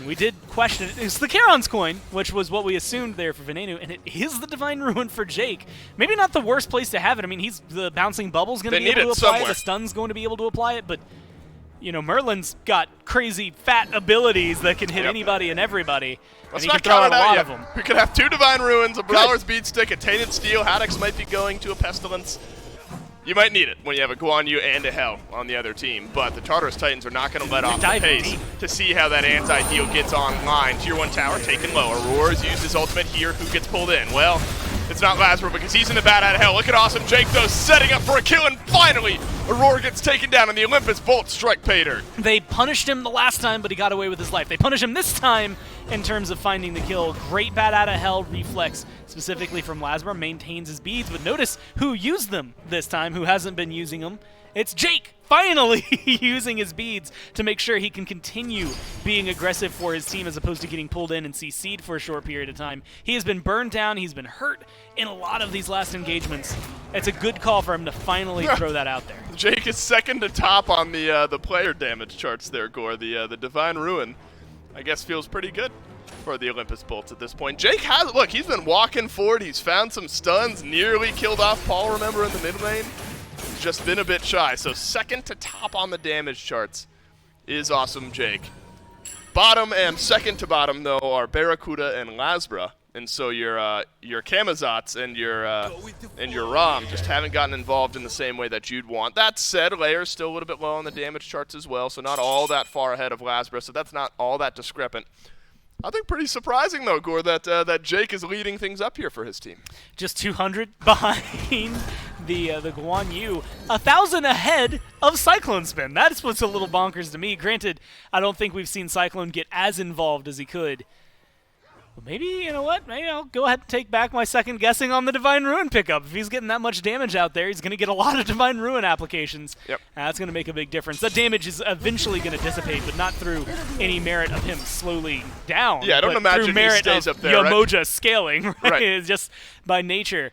We did question it. It's the Charon's Coin, which was what we assumed there for Venenu, and it is the Divine Ruin for Jake. Maybe not the worst place to have it. I mean, the bouncing bubble's going to be able to apply it. The stun's going to be able to apply it, but, you know, Merlin's got crazy fat abilities that can hit anybody and everybody. Let's and he not can throw out count a it out lot yet. of them. We could have 2 Divine Ruins, a Brawler's Beat Stick, a Tainted Steel. Haddix might be going to a Pestilence. You might need it when you have a Guan Yu and a Hell on the other team, but the Tartarus Titans are not going to let off the pace to see how that anti-heal gets online. Tier 1 tower taken low. Aurora's used his ultimate here. Who gets pulled in? Well, it's not Lazarus because he's in the bat out of Hell. Look at Awesome Jake, though, setting up for a kill, and finally, Aurora gets taken down, and the Olympus Bolt strike paid her. They punished him the last time, but he got away with his life. They punish him this time in terms of finding the kill. Great bat out of Hell reflex, specifically from Lazarus, maintains his beads, but notice who used them this time, who hasn't been using them. It's Jake, finally using his beads to make sure he can continue being aggressive for his team as opposed to getting pulled in and CC'd for a short period of time. He has been burned down. He's been hurt in a lot of these last engagements. It's a good call for him to finally throw that out there. Jake is second to top on the player damage charts there, Gore. The Divine Ruin, I guess, feels pretty good for the Olympus Bolts at this point. Jake has, look, he's been walking forward. He's found some stuns, nearly killed off Paul, remember, in the mid lane. He's just been a bit shy. So second to top on the damage charts is Awesome Jake. Bottom and second to bottom, though, are Barracuda and Lasbra. And so your Camazotz and your Rom just haven't gotten involved in the same way that you'd want. That said, Layer's still a little bit low on the damage charts as well, so not all that far ahead of Lasbra, so that's not all that discrepant. I think pretty surprising, though, Gore, that Jake is leading things up here for his team. Just 200 behind the Guan Yu, 1,000 ahead of Cyclone Spin. That's what's a little bonkers to me. Granted, I don't think we've seen Cyclone get as involved as he could. But maybe, you know what, maybe I'll go ahead and take back my second guessing on the Divine Ruin pickup. If he's getting that much damage out there, he's going to get a lot of Divine Ruin applications. Yep. That's going to make a big difference. That damage is eventually going to dissipate, but not through any merit of him slowly down. Yeah, I don't but imagine through he merit stays of up there, right? Yamoja scaling, right? Right. It's just by nature.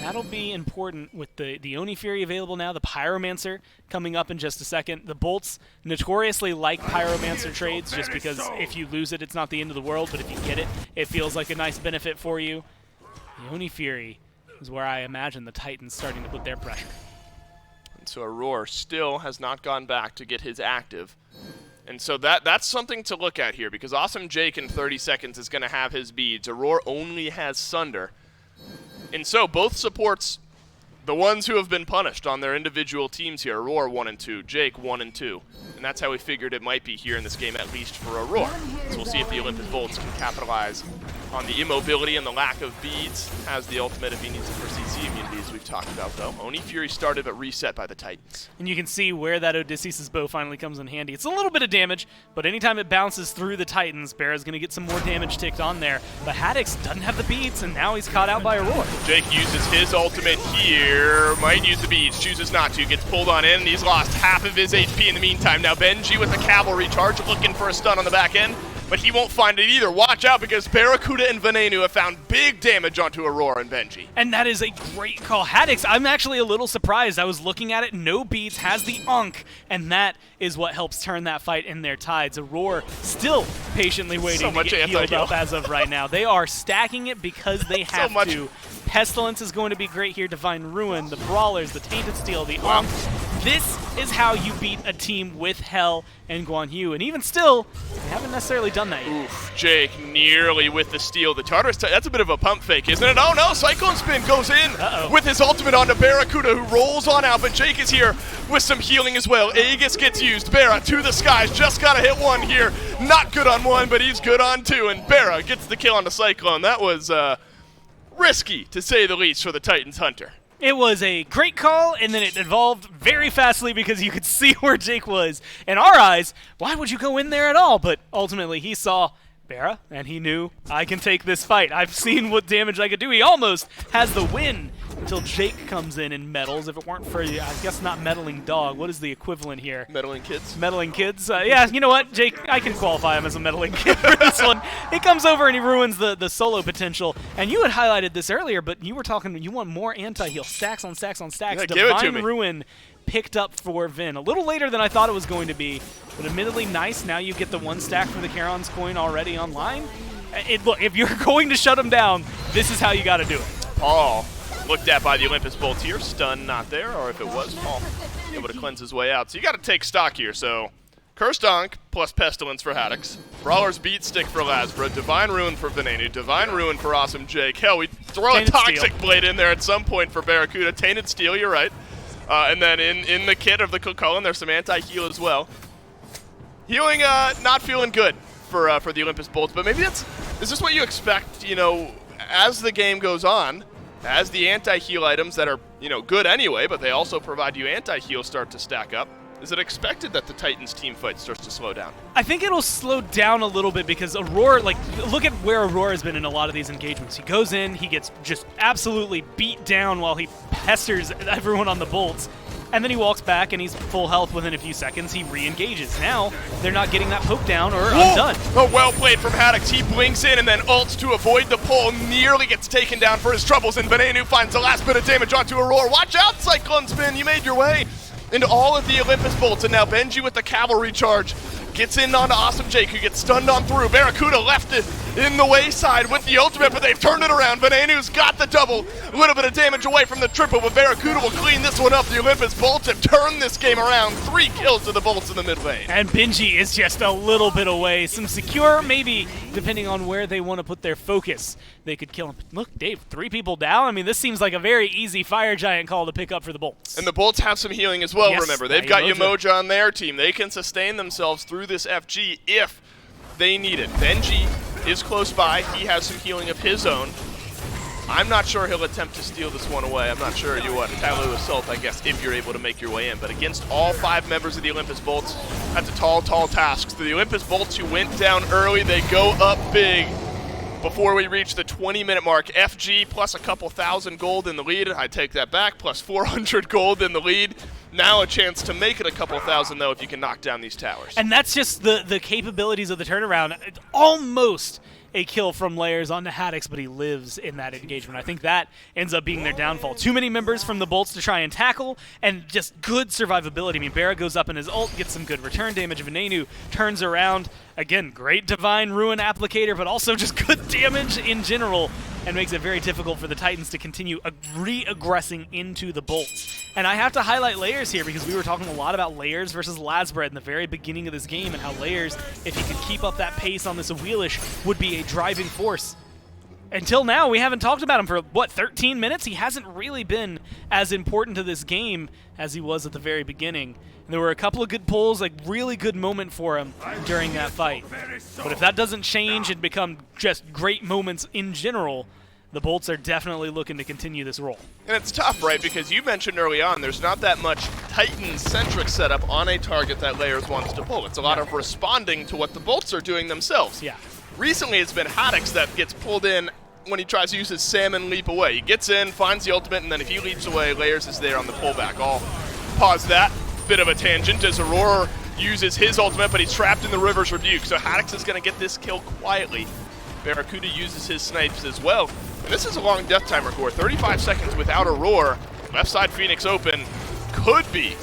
That'll be important with the Oni Fury available now, the Pyromancer coming up in just a second. The Bolts notoriously like Pyromancer trades just because if you lose it, it's not the end of the world, but if you get it, it feels like a nice benefit for you. The Oni Fury is where I imagine the Titans starting to put their pressure. And so Aurora still has not gone back to get his active. And so that's something to look at here, because Awesome Jake in 30 seconds is going to have his beads. Aurora only has Sunder. And so both supports, the ones who have been punished on their individual teams here, Aurora 1 and 2, Jake 1 and 2. And that's how we figured it might be here in this game, at least for Aurora. So we'll see if the Olympus Bolts can capitalize on the immobility and the lack of beads. Has the ultimate if he needs it for CC immunity, as we've talked about, though. Oni Fury started but reset by the Titans. And you can see where that Odysseus' bow finally comes in handy. It's a little bit of damage, but anytime it bounces through the Titans, Barra's going to get some more damage ticked on there. But Haddix doesn't have the beads, and now he's caught out by Aurora. Jake uses his ultimate here, might use the beads, chooses not to, gets pulled on in, and he's lost half of his HP in the meantime. Now Benji with the cavalry charge, looking for a stun on the back end, but he won't find it either. Watch out, because Barracuda and Venenu have found big damage onto Aurora and Benji. And that is a great call. Haddix, I'm actually a little surprised. I was looking at it, no beads, has the Unk, and that is what helps turn that fight in their tides. Aurora still patiently waiting to get healed up as of right now. They are stacking it because they have to. Pestilence is going to be great here. Divine Ruin, the Brawlers, the Tainted Steel, the Unk. This is how you beat a team with Hell and Guan Yu. And even still, they haven't necessarily done that yet. Oof, Jake nearly with the steal. The Tartarus, that's a bit of a pump fake, isn't it? Oh no, Cyclone Spin goes in with his ultimate onto Barracuda, who rolls on out, but Jake is here with some healing as well. Aegis gets used. Barra to the skies, just gotta hit one here. Not good on one, but he's good on two, and Barra gets the kill on the Cyclone. That was risky, to say the least, for the Titans Hunter. It was a great call, and then it evolved very fastly because you could see where Jake was. In our eyes, why would you go in there at all? But ultimately, he saw Barra, and he knew, I can take this fight. I've seen what damage I could do. He almost has the win until Jake comes in and meddles. If it weren't for, I guess not Meddling Dog. What is the equivalent here? Meddling Kids. Meddling Kids. Yeah, you know what, Jake, I can qualify him as a Meddling Kid for this one. He comes over and he ruins the solo potential. And you had highlighted this earlier, but you were talking, you want more anti-heal. Stacks on stacks on stacks. Yeah, give it to me. Divine Ruin picked up for Vin. A little later than I thought it was going to be, but admittedly nice. Now you get the one stack for the Charon's coin already online. Look, if you're going to shut him down, this is how you got to do it. Paul looked at by the Olympus Bolts here. Stun not there, or if it was, Paul able to cleanse his way out. So you got to take stock here. So Cursed Ankh plus Pestilence for Haddix. Brawler's Beat Stick for Lasbra. Divine Ruin for Venenu. Divine Ruin for Awesome Jake. Hell, we throw Tainted a Toxic Steel. Blade in there at some point for Barracuda. Tainted Steel, you're right. And then in the kit of the Cullen, there's some anti-heal as well. Healing, not feeling good for the Olympus Bolts, but maybe is this what you expect, you know, as the game goes on, as the anti-heal items that are, you know, good anyway, but they also provide you anti-heal start to stack up? Is it expected that the Titans team fight starts to slow down? I think it'll slow down a little bit because Aurora, like, look at where Aurora has been in a lot of these engagements. He goes in, he gets just absolutely beat down while he pesters everyone on the bolts, and then he walks back and he's full health within a few seconds. He re-engages. Now, they're not getting that poke down or undone. Oh, well played from Haddix. He blinks in and then ults to avoid the pull. Nearly gets taken down for his troubles, and Venenu finds the last bit of damage onto Aurora. Watch out, Cyclone Spin. You made your way into all of the Olympus Bolts, and now Benji with the cavalry charge gets in onto Awesome Jake, who gets stunned on through. Barracuda left it in the wayside with the ultimate, but they've turned it around. Venenu's got the double. A little bit of damage away from the triple, but Barracuda will clean this one up. The Olympus Bolts have turned this game around. 3 kills to the Bolts in the mid lane. And Benji is just a little bit away. Some secure, maybe, depending on where they want to put their focus. They could kill him. Look, Dave, 3 people down. I mean, this seems like a very easy Fire Giant call to pick up for the Bolts. And the Bolts have some healing as well, yes, remember. They've got Yamoja on their team. They can sustain themselves through this FG if they need it. Benji is close by. He has some healing of his own. I'm not sure he'll attempt to steal this one away. I'm not sure you want Talu Assault, I guess, if you're able to make your way in. But against all 5 members of the Olympus Bolts, that's a tall, tall task. So the Olympus Bolts who went down early, they go up big. Before we reach the 20-minute mark, FG plus a couple thousand gold in the lead. I take that back, plus 400 gold in the lead. Now a chance to make it a couple thousand, though, if you can knock down these towers. And that's just the capabilities of the turnaround. It's almost a kill from Layers onto Haddix, but he lives in that engagement. I think that ends up being their downfall. Too many members from the Bolts to try and tackle, and just good survivability. I mean, Barra goes up in his ult, gets some good return damage. Venenu turns around. Again, great Divine Ruin applicator, but also just good damage in general, and makes it very difficult for the Titans to continue re-aggressing into the Bolts. And I have to highlight Layers here because we were talking a lot about Layers versus Lazbred in the very beginning of this game, and how Layers, if he could keep up that pace on this Wheelish, would be a driving force. Until now, we haven't talked about him for, what, 13 minutes? He hasn't really been as important to this game as he was at the very beginning. And there were a couple of good pulls, like really good moment for him during that fight. But if that doesn't change and become just great moments in general, the Bolts are definitely looking to continue this role. And it's tough, right? Because you mentioned early on, there's not that much Titan-centric setup on a target that Layers wants to pull. It's a lot of responding to what the Bolts are doing themselves. Yeah. Recently, it's been Haddix that gets pulled in when he tries to use his Salmon Leap away. He gets in, finds the ultimate, and then if he leaps away, Layers is there on the pullback. I'll pause that. Bit of a tangent as Aurora uses his ultimate, but he's trapped in the River's Rebuke, so Haddix is going to get this kill quietly. Barracuda uses his snipes as well. And this is a long death timer, Gore. 35 seconds without Aurora. Left side Phoenix open. Could be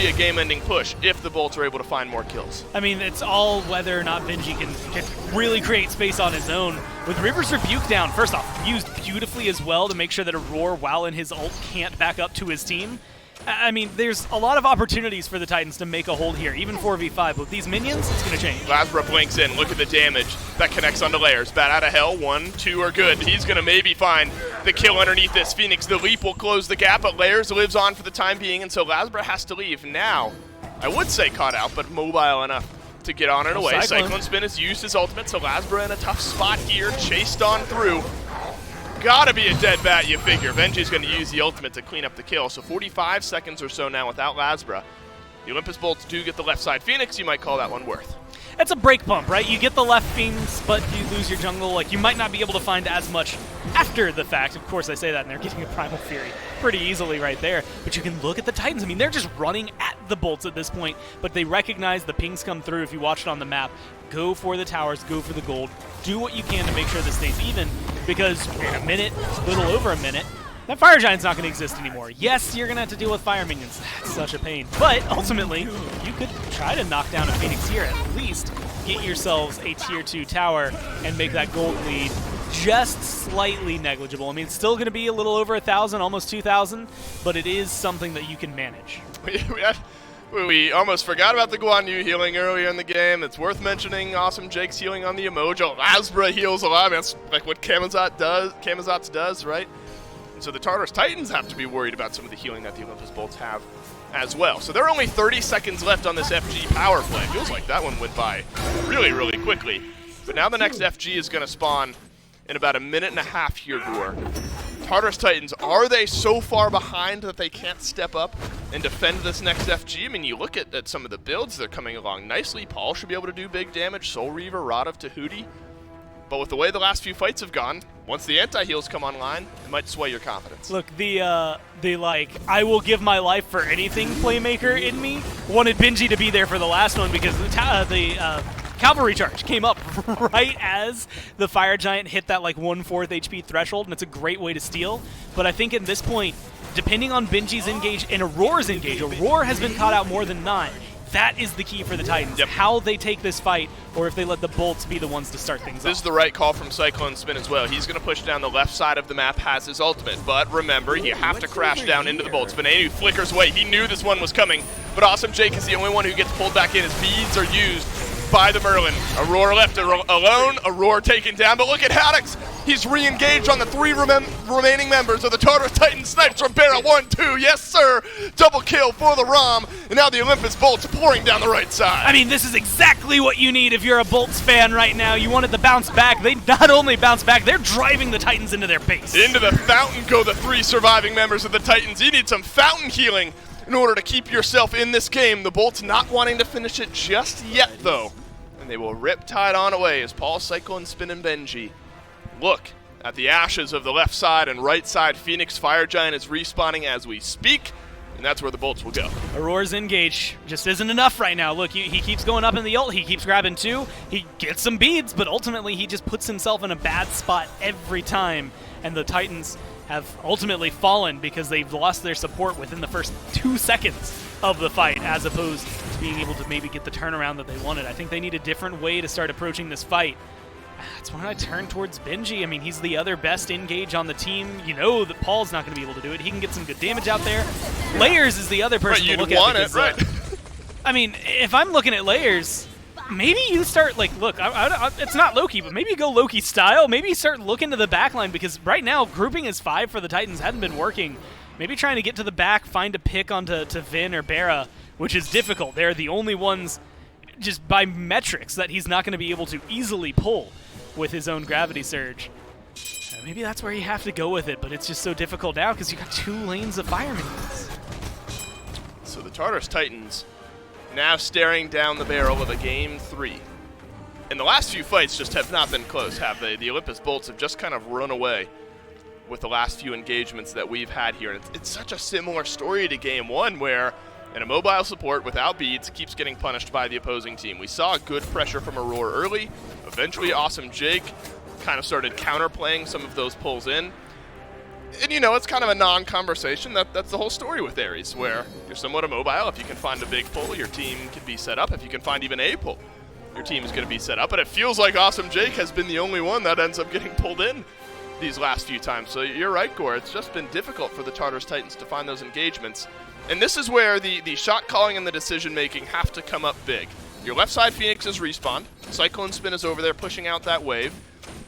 a game-ending push if the Bolts are able to find more kills. I mean, it's all whether or not Benji can really create space on his own. With River's Rebuke down, first off, used beautifully as well to make sure that Aurora, while in his ult, can't back up to his team. I mean, there's a lot of opportunities for the Titans to make a hold here, even 4v5, but with these minions, it's going to change. Lazbra blinks in. Look at the damage that connects onto Layers. Bat out of hell. 1, 2 are good. He's going to maybe find the kill underneath this. Phoenix, the leap will close the gap, but Layers lives on for the time being, and so Lazbra has to leave. Now, I would say caught out, but mobile enough to get on and away. Cyclone Spin has used his ultimate, so Lazbra in a tough spot here, chased on through. Gotta be a dead bat, you figure. Benji's going to use the ultimate to clean up the kill. So 45 seconds or so now without Lazbra. The Olympus Bolts do get the left side Phoenix. You might call that one worth. It's a break bump, right? You get the left Fiends, but you lose your jungle. Like, you might not be able to find as much after the fact. Of course, I say that, and they're getting a Primal Fury pretty easily right there. But you can look at the Titans. I mean, they're just running at the Bolts at this point, but they recognize the pings come through. If you watch it on the map, go for the towers, go for the gold. Do what you can to make sure this stays even, because in a minute, a little over a minute, that Fire Giant's not going to exist anymore. Yes, you're going to have to deal with Fire Minions. That's such a pain. But ultimately, you could try to knock down a Phoenix here. At least get yourselves a tier 2 tower and make that gold lead just slightly negligible. I mean, it's still going to be a little over 1,000, almost 2,000, but it is something that you can manage. We almost forgot about the Guan Yu healing earlier in the game. It's worth mentioning Awesome Jake's healing on the Emoji. Lazbra heals a lot. That's like what Camazotz does, right? And so the Tartarus Titans have to be worried about some of the healing that the Olympus Bolts have as well. So there are only 30 seconds left on this FG power play. Feels like that one went by really, really quickly. But now the next FG is going to spawn in about a minute and a half here, Gore. Tartarus Titans, are they so far behind that they can't step up and defend this next FG? I mean, you look at some of the builds, they're coming along nicely. Paul should be able to do big damage, Soul Reaver, Radov, Tahuti. But with the way the last few fights have gone, once the anti-heals come online, it might sway your confidence. Look, the like, I will give my life for anything playmaker in me wanted Benji to be there for the last one because the Cavalry Charge came up right as the Fire Giant hit that like 1/4 HP threshold, and it's a great way to steal. But I think at this point, depending on Benji's engage and Aurora's engage, Aurora has been caught out more than 9. That is the key for the Titans, how they take this fight, or if they let the Bolts be the ones to start things off. This is the right call from Cyclone Spin as well. He's going to push down the left side of the map, has his ultimate. But remember, you have to crash down into the Bolts. Venenu flickers away. He knew this one was coming. But Awesome Jake is the only one who gets pulled back in. His beads are used by the Merlin. Aurora left alone. Aurora taken down. But look at Haddix. He's re-engaged on the 3 remaining members of the Tartarus Titan. Snipes from Barra. 1, 2. Yes, sir. Double kill for the ROM. And now the Olympus Bolts pouring down the right side. I mean, this is exactly what you need if you're a Bolts fan right now. You wanted to bounce back. They not only bounce back, they're driving the Titans into their base. Into the fountain go the 3 surviving members of the Titans. You need some fountain healing in order to keep yourself in this game. The Bolts not wanting to finish it just yet, though. And they will rip Tide on away as Paul, Cyclone, Spin, and Benji look at the ashes of the left side and right side. Phoenix Fire Giant is respawning as we speak, and that's where the Bolts will go. Aurora's engage just isn't enough right now. Look, he keeps going up in the ult. He keeps grabbing 2. He gets some beads, but ultimately he just puts himself in a bad spot every time. And the Titans have ultimately fallen because they've lost their support within the first 2 seconds of the fight, as opposed to being able to maybe get the turnaround that they wanted. I think they need a different way to start approaching this fight. That's when I turn towards Benji. I mean, he's the other best engage on the team. You know that Paul's not going to be able to do it. He can get some good damage out there. Layers is the other person to look at. Because, right. I mean, if I'm looking at Layers, maybe you start, like, look, it's not Loki, but maybe you go Loki style. Maybe you start looking to the back line, because right now, grouping as 5 for the Titans hasn't been working. Maybe trying to get to the back, find a pick onto Vin or Barra, which is difficult. They're the only ones, just by metrics, that he's not going to be able to easily pull with his own Gravity Surge. Maybe that's where you have to go with it, but it's just so difficult now because you got 2 lanes of fire minions. So the Tartarus Titans now staring down the barrel of a game 3. And the last few fights just have not been close, have they? The Olympus Bolts have just kind of run away with the last few engagements that we've had here. And it's such a similar story to game 1, where an immobile support without beads keeps getting punished by the opposing team. We saw good pressure from Aurora early. Eventually, Awesome Jake kind of started counterplaying some of those pulls in. And, you know, it's kind of a non-conversation. That's the whole story with Ares, where you're somewhat immobile. If you can find a big pull, your team can be set up. If you can find even a pull, your team is going to be set up. But it feels like Awesome Jake has been the only one that ends up getting pulled in these last few times. So you're right, Gore. It's just been difficult for the Tartarus Titans to find those engagements. And this is where the shot calling and the decision making have to come up big. Your left side Phoenix is respawned. Cyclone Spin is over there pushing out that wave.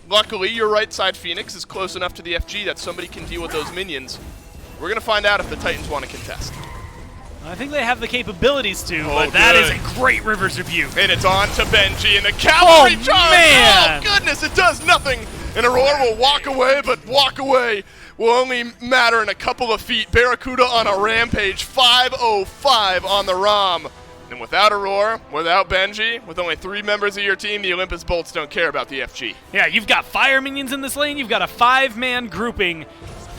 Luckily, your right side Phoenix is close enough to the FG that somebody can deal with those minions. We're going to find out if the Titans want to contest. I think they have the capabilities to, but that is a great Rivers review. And it's on to Benji and the cavalry charge. Man. Oh, goodness, it does nothing. And Aurora will walk away, but walk away will only matter in a couple of feet. Barracuda on a rampage, 5:05 on the ROM. And without Aurora, without Benji, with only 3 members of your team, the Olympus Bolts don't care about the FG. Yeah, you've got fire minions in this lane. You've got a 5-man grouping.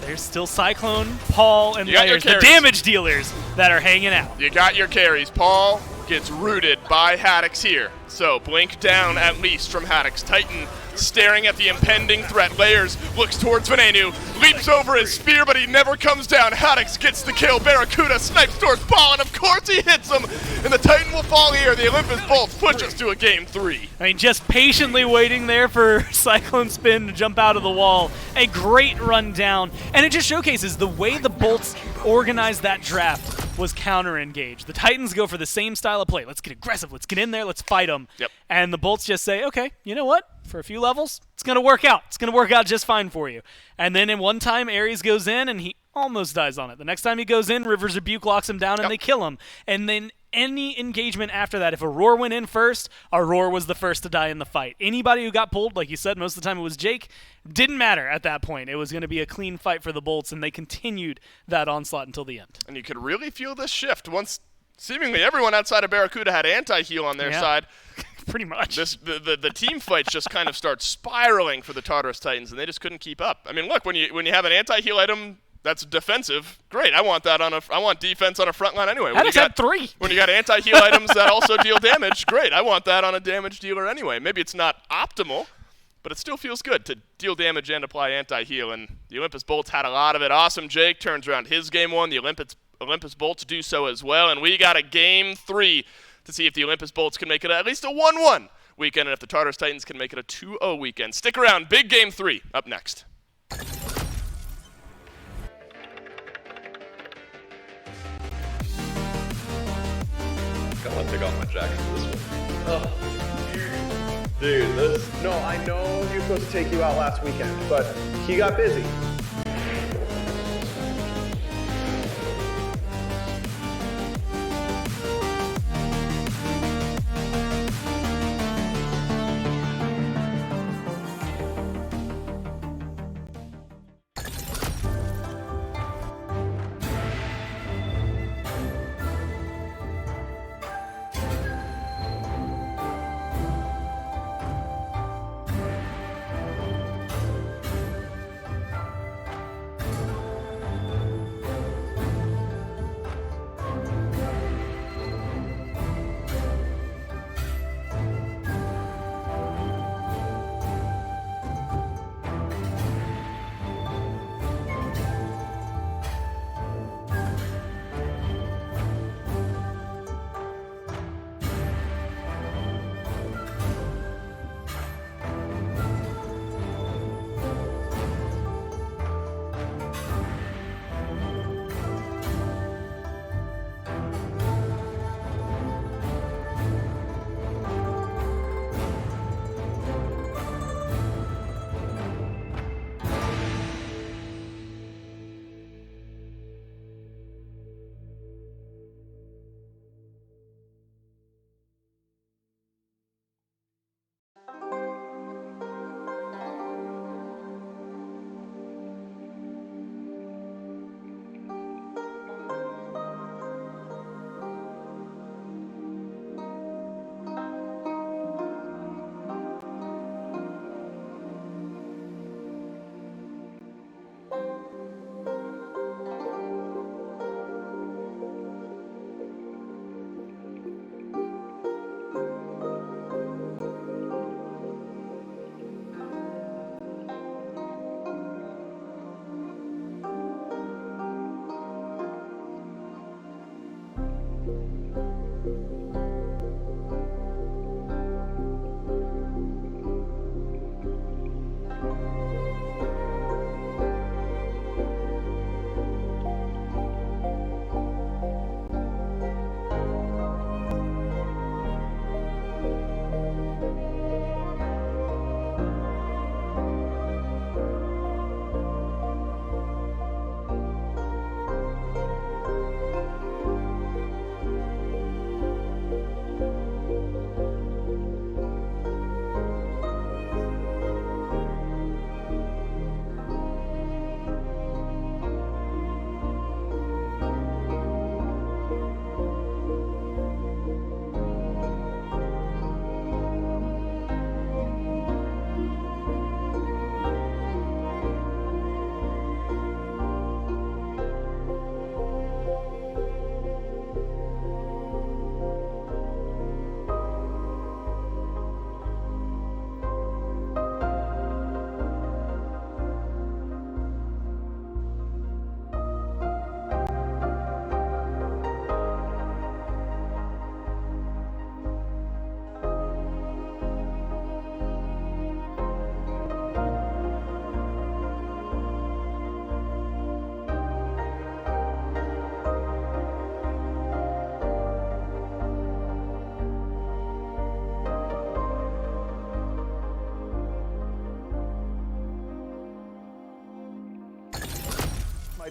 There's still Cyclone, Paul, and Layers, the damage dealers that are hanging out. You got your carries. Paul gets rooted by Haddix here. So blink down at least from Haddix. Titan staring at the impending threat. Layers looks towards Venenu, leaps over his spear, but he never comes down. Haddix gets the kill. Barracuda snipes towards Paul, and of course he hits him. And the Titan will fall here. The Olympus Bolts push us to a game 3. I mean, just patiently waiting there for Cyclone Spin to jump out of the wall. A great run down. And it just showcases the way the Bolts organized that draft was counter-engaged. The Titans go for the same style of play. Let's get aggressive. Let's get in there. Let's fight them. Yep. And the Bolts just say, okay, you know what? For a few levels, it's going to work out. It's going to work out just fine for you. And then in one time, Ares goes in, and almost dies on it. The next time he goes in, Rivers Rebuke locks him down and Yep. they kill him. And then any engagement after that, if Aurora went in first, Aurora was the first to die in the fight. Anybody who got pulled, like you said, most of the time it was Jake, didn't matter at that point. It was going to be a clean fight for the Bolts, and they continued that onslaught until the end. And you could really feel this shift once seemingly everyone outside of Barracuda had anti-heal on their Yeah. side. Pretty much. The team fights just kind of start spiraling for the Tartarus Titans, and they just couldn't keep up. I mean, look, when you have an anti-heal item that's defensive, great. I want defense on a front line anyway. I just had 3. When you got anti-heal items that also deal damage, great. I want that on a damage dealer anyway. Maybe it's not optimal, but it still feels good to deal damage and apply anti-heal. And the Olympus Bolts had a lot of it. Awesome Jake turns around his game 1. The Olympus Bolts do so as well. And we got a game 3 to see if the Olympus Bolts can make it at least a 1-1 weekend and if the Tartarus Titans can make it a 2-0 weekend. Stick around. Big game 3 up next. I want to take off my jacket for this one. Oh, dude, this. No, I know he was supposed to take you out last weekend, but he got busy.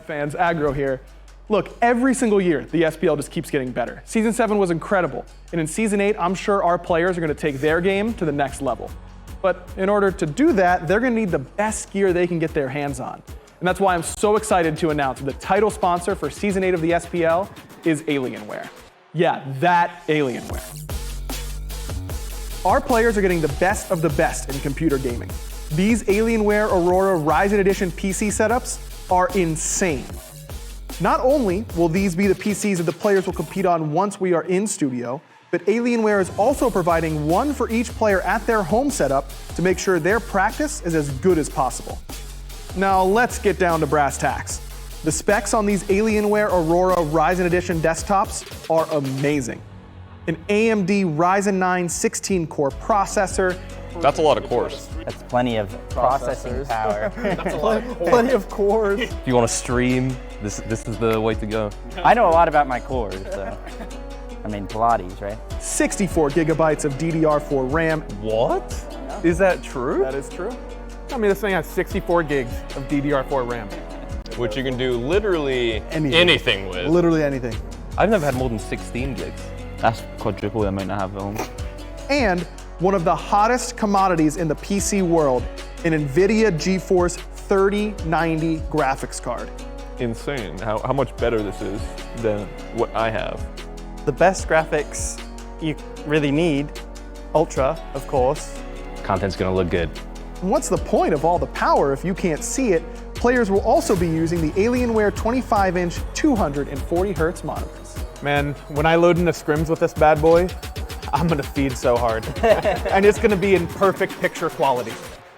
Smite fans, Aggro here. Look, every single year, the SPL just keeps getting better. Season 7 was incredible, and in Season 8, I'm sure our players are going to take their game to the next level. But in order to do that, they're going to need the best gear they can get their hands on. And that's why I'm so excited to announce the title sponsor for Season 8 of the SPL is Alienware. Yeah, that Alienware. Our players are getting the best of the best in computer gaming. These Alienware Aurora Ryzen Edition PC setups are insane. Not only will these be the PCs that the players will compete on once we are in studio, but Alienware is also providing one for each player at their home setup to make sure their practice is as good as possible. Now let's get down to brass tacks. The specs on these Alienware Aurora Ryzen Edition desktops are amazing. An AMD Ryzen 9 16-core processor. That's a lot of cores. That's plenty of processing power. That's a lot of plenty of cores. If you want to stream, this is the way to go. I know a lot about my cores, so. I mean, Pilates, right? 64 gigabytes of DDR4 RAM. What? Is that true? That is true. I mean, this thing has 64 gigs of DDR4 RAM. Which you can do literally anything with. Literally anything. I've never had more than 16 gigs. That's quadruple the amount I have at home. And one of the hottest commodities in the PC world, an NVIDIA GeForce 3090 graphics card. Insane how much better this is than what I have. The best graphics you really need, Ultra, of course. Content's gonna look good. And what's the point of all the power if you can't see it? Players will also be using the Alienware 25-inch 240 Hz monitors. Man, when I load into scrims with this bad boy, I'm gonna feed so hard. And it's gonna be in perfect picture quality.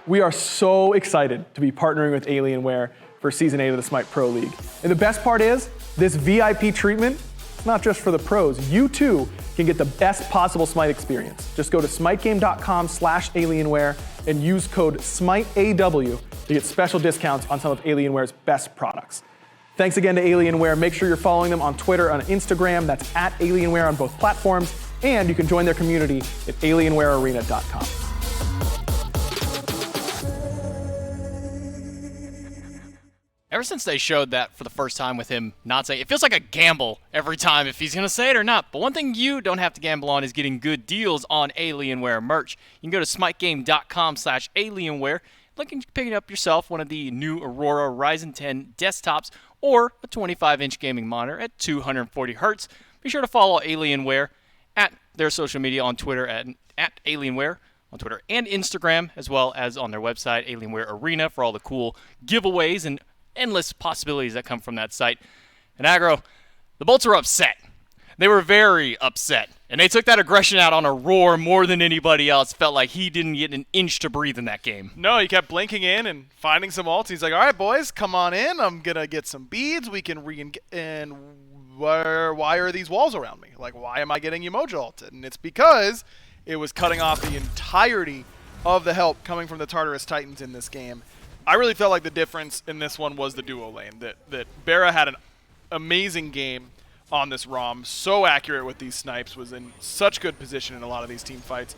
We are so excited to be partnering with Alienware for Season 8 of the Smite Pro League. And the best part is, this VIP treatment, it's not just for the pros. You too can get the best possible Smite experience. Just go to smitegame.com/Alienware and use code SMITEAW to get special discounts on some of Alienware's best products. Thanks again to Alienware. Make sure you're following them on Twitter and Instagram. That's @Alienware on both platforms. And you can join their community at alienwarearena.com. Ever since they showed that for the first time with him not saying, it feels like a gamble every time if he's going to say it or not. But one thing you don't have to gamble on is getting good deals on Alienware merch. You can go to smitegame.com/Alienware. Look and pick up yourself one of the new Aurora Ryzen 10 desktops or a 25-inch gaming monitor at 240 Hz. Be sure to follow Alienware at their social media on Twitter at Alienware on Twitter and Instagram, as well as on their website, Alienware Arena, for all the cool giveaways and endless possibilities that come from that site. And Aggro, the Bolts are upset. They were very upset. And they took that aggression out on Aurora more than anybody else. Felt like he didn't get an inch to breathe in that game. No, he kept blinking in and finding some ults. He's like, all right, boys, come on in. I'm going to get some beads. We can and why are these walls around me? Like, why am I getting Umoja ulted? And it's because it was cutting off the entirety of the help coming from the Tartarus Titans in this game. I really felt like the difference in this one was the duo lane. That Bera had an amazing game on this ROM, so accurate with these snipes, was in such good position in a lot of these team fights.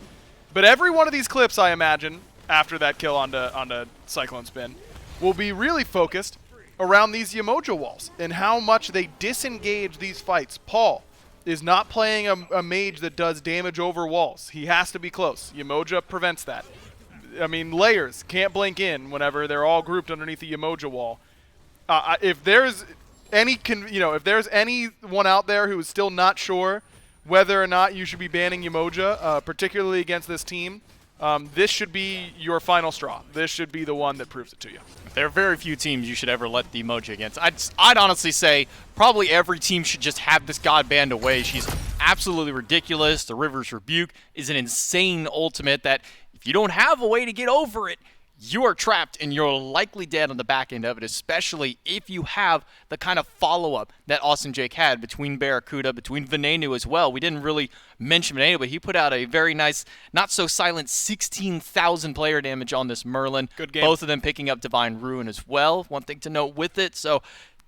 But every one of these clips, I imagine, after that kill onto Cyclone Spin, will be really focused around these Umoja walls and how much they disengage these fights. Paul is not playing a mage that does damage over walls. He has to be close. Umoja prevents that. I mean, layers can't blink in whenever they're all grouped underneath the Umoja wall. If there's if there's anyone out there who is still not sure whether or not you should be banning Umoja, particularly against this team, this should be your final straw. This should be the one that proves it to you. There are very few teams you should ever let the Umoja against. I'd honestly say probably every team should just have this god banned away. She's absolutely ridiculous. The River's Rebuke is an insane ultimate that if you don't have a way to get over it, you are trapped and you're likely dead on the back end of it, especially if you have the kind of follow-up that Austin Jake had between Barracuda, between Venenu as well. We didn't really mention Venenu, but he put out a very nice, not-so-silent 16,000 player damage on this Merlin. Good game. Both of them picking up Divine Ruin as well. One thing to note with it, so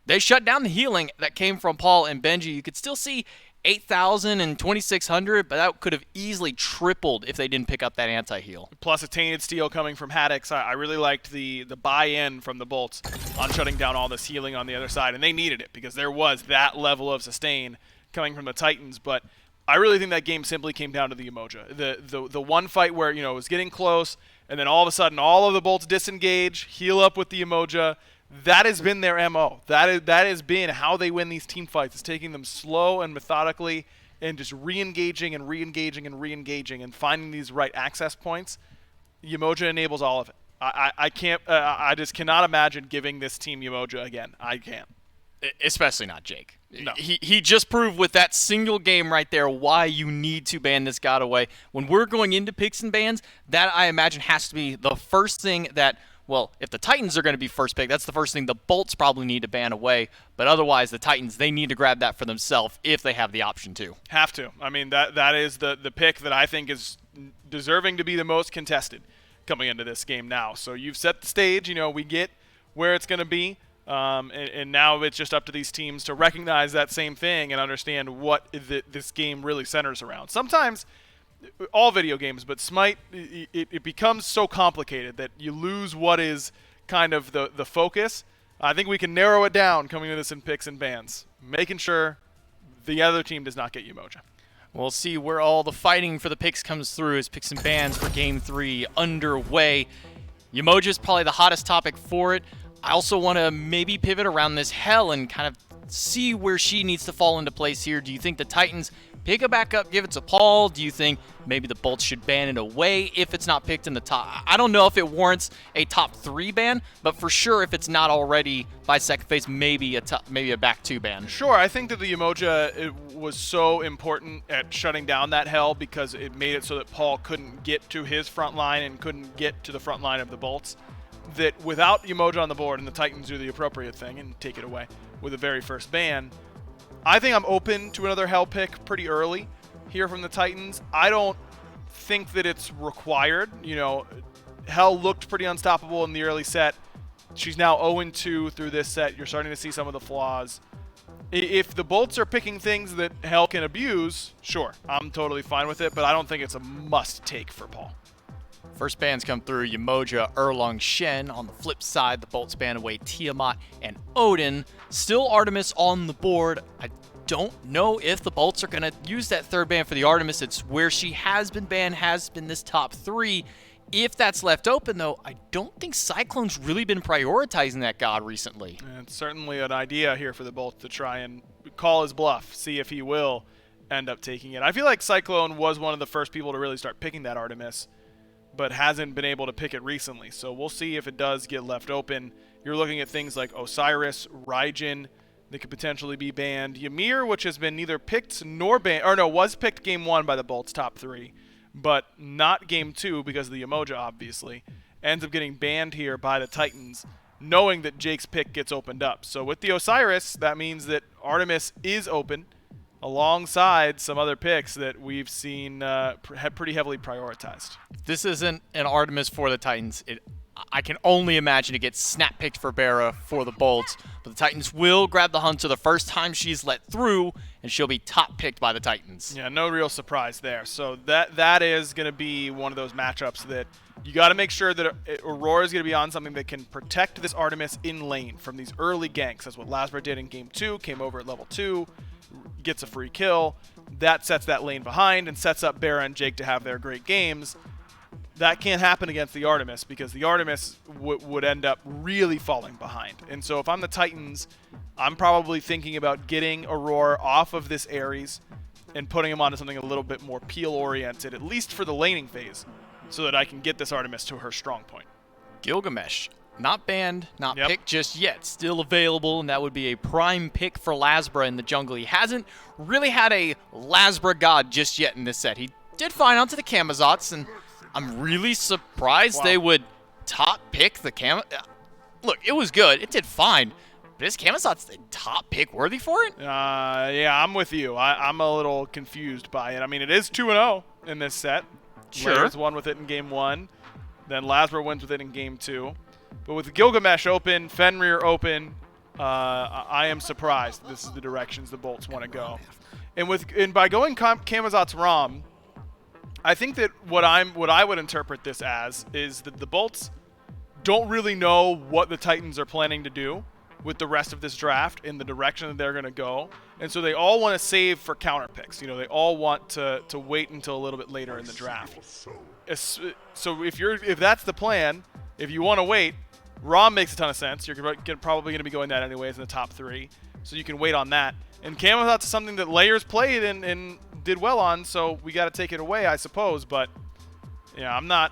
they shut down the healing that came from Paul and Benji. You could still see 8,000 and 2,600, but that could have easily tripled if they didn't pick up that anti-heal. Plus a Tainted Steel coming from Haddix. I really liked the buy-in from the Bolts on shutting down all this healing on the other side, and they needed it because there was that level of sustain coming from the Titans. But I really think that game simply came down to the Umoja. The one fight where, it was getting close, and then all of a sudden all of the Bolts disengage, heal up with the Umoja. That has been their MO. That has been how they win these team fights. It's taking them slow and methodically and just re-engaging and re-engaging and re-engaging and finding these right access points. Umoja enables all of it. I can't. I just cannot imagine giving this team Umoja again. I can't. Especially not Jake. No. He just proved with that single game right there why you need to ban this god away. When we're going into picks and bans, that I imagine has to be the first thing that, well, if the Titans are going to be first pick, that's the first thing the Bolts probably need to ban away. But otherwise, the Titans, they need to grab that for themselves if they have the option to. Have to. I mean, that is the pick that I think is deserving to be the most contested coming into this game now. So you've set the stage. We get where it's going to be. And now it's just up to these teams to recognize that same thing and understand what this game really centers around. Sometimes, all video games, but Smite, it becomes so complicated that you lose what is kind of the focus. I think we can narrow it down coming to this in picks and bans, making sure the other team does not get Umoja. We'll see where all the fighting for the picks comes through as picks and bans for Game 3 underway. Umoja is probably the hottest topic for it. I also want to maybe pivot around this Hell and kind of see where she needs to fall into place here. Do you think the Titans pick it back up, give it to Paul? Do you think maybe the Bolts should ban it away if it's not picked in the top? I don't know if it warrants a top 3 ban, but for sure if it's not already by second phase, maybe a back 2 ban. Sure, I think that the Umoja was so important at shutting down that Hell because it made it so that Paul couldn't get to his front line and couldn't get to the front line of the Bolts. That without Umoja on the board and the Titans do the appropriate thing and take it away with the very first ban, I think I'm open to another Hell pick pretty early here from the Titans. I don't think that it's required. Hell looked pretty unstoppable in the early set. She's now 0-2 through this set. You're starting to see some of the flaws. If the Bolts are picking things that Hell can abuse, sure, I'm totally fine with it, but I don't think it's a must-take for Paul. First bans come through Umoja, Erlong Shen. On the flip side, the Bolts ban away Tiamat and Odin. Still Artemis on the board. I don't know if the Bolts are going to use that third ban for the Artemis. It's where she has been banned, has been this top 3. If that's left open, though, I don't think Cyclone's really been prioritizing that god recently. It's certainly an idea here for the Bolts to try and call his bluff, see if he will end up taking it. I feel like Cyclone was one of the first people to really start picking that Artemis, but hasn't been able to pick it recently. So we'll see if it does get left open. You're looking at things like Osiris, Raijin, that could potentially be banned. Ymir, which has been neither picked nor banned, or no, was picked game 1 by the Bolts top 3, but not game 2 because of the Umoja, obviously. Ends up getting banned here by the Titans, knowing that Jake's pick gets opened up. So with the Osiris, that means that Artemis is open, alongside some other picks that we've seen pretty heavily prioritized. If this isn't an Artemis for the Titans, I can only imagine it gets snap-picked for Bara for the Bolts, but the Titans will grab the Hunter the first time she's let through, and she'll be top-picked by the Titans. Yeah, no real surprise there. So that is going to be one of those matchups that you got to make sure that Aurora is going to be on something that can protect this Artemis in lane from these early ganks. That's what Lasbra did in game 2, came over at level 2, gets a free kill. That sets that lane behind and sets up Bara and Jake to have their great games. That can't happen against the Artemis because the Artemis would end up really falling behind. And so if I'm the Titans, I'm probably thinking about getting Aurora off of this Ares and putting him onto something a little bit more peel-oriented, at least for the laning phase, so that I can get this Artemis to her strong point. Gilgamesh, not banned, not picked just yet, still available, and that would be a prime pick for Lasbra in the jungle. He hasn't really had a Lasbra god just yet in this set. He did fine onto the Camazotz, and I'm really surprised they would top pick the Look, it was good. It did fine. But is Camazotz the top pick worthy for it? Yeah, I'm with you. I'm a little confused by it. I mean, it is 2-0 in this set. Sure. Layers won with it in game 1. Then Lasbra wins with it in game 2. But with Gilgamesh open, Fenrir open, I am surprised this is the directions the Bolts want to go. And by going Camazotz Rom, I think that what I would interpret this as is that the Bolts don't really know what the Titans are planning to do with the rest of this draft in the direction that they're going to go. And so they all want to save for counter picks. You know, they all want to wait until a little bit later in the draft. So if that's the plan, if you want to wait, Rom makes a ton of sense. You're probably going to be going that anyways in the top 3. So you can wait on that. And Camazotz is something that Layers played and did well on, so we got to take it away, I suppose. But yeah, I'm not.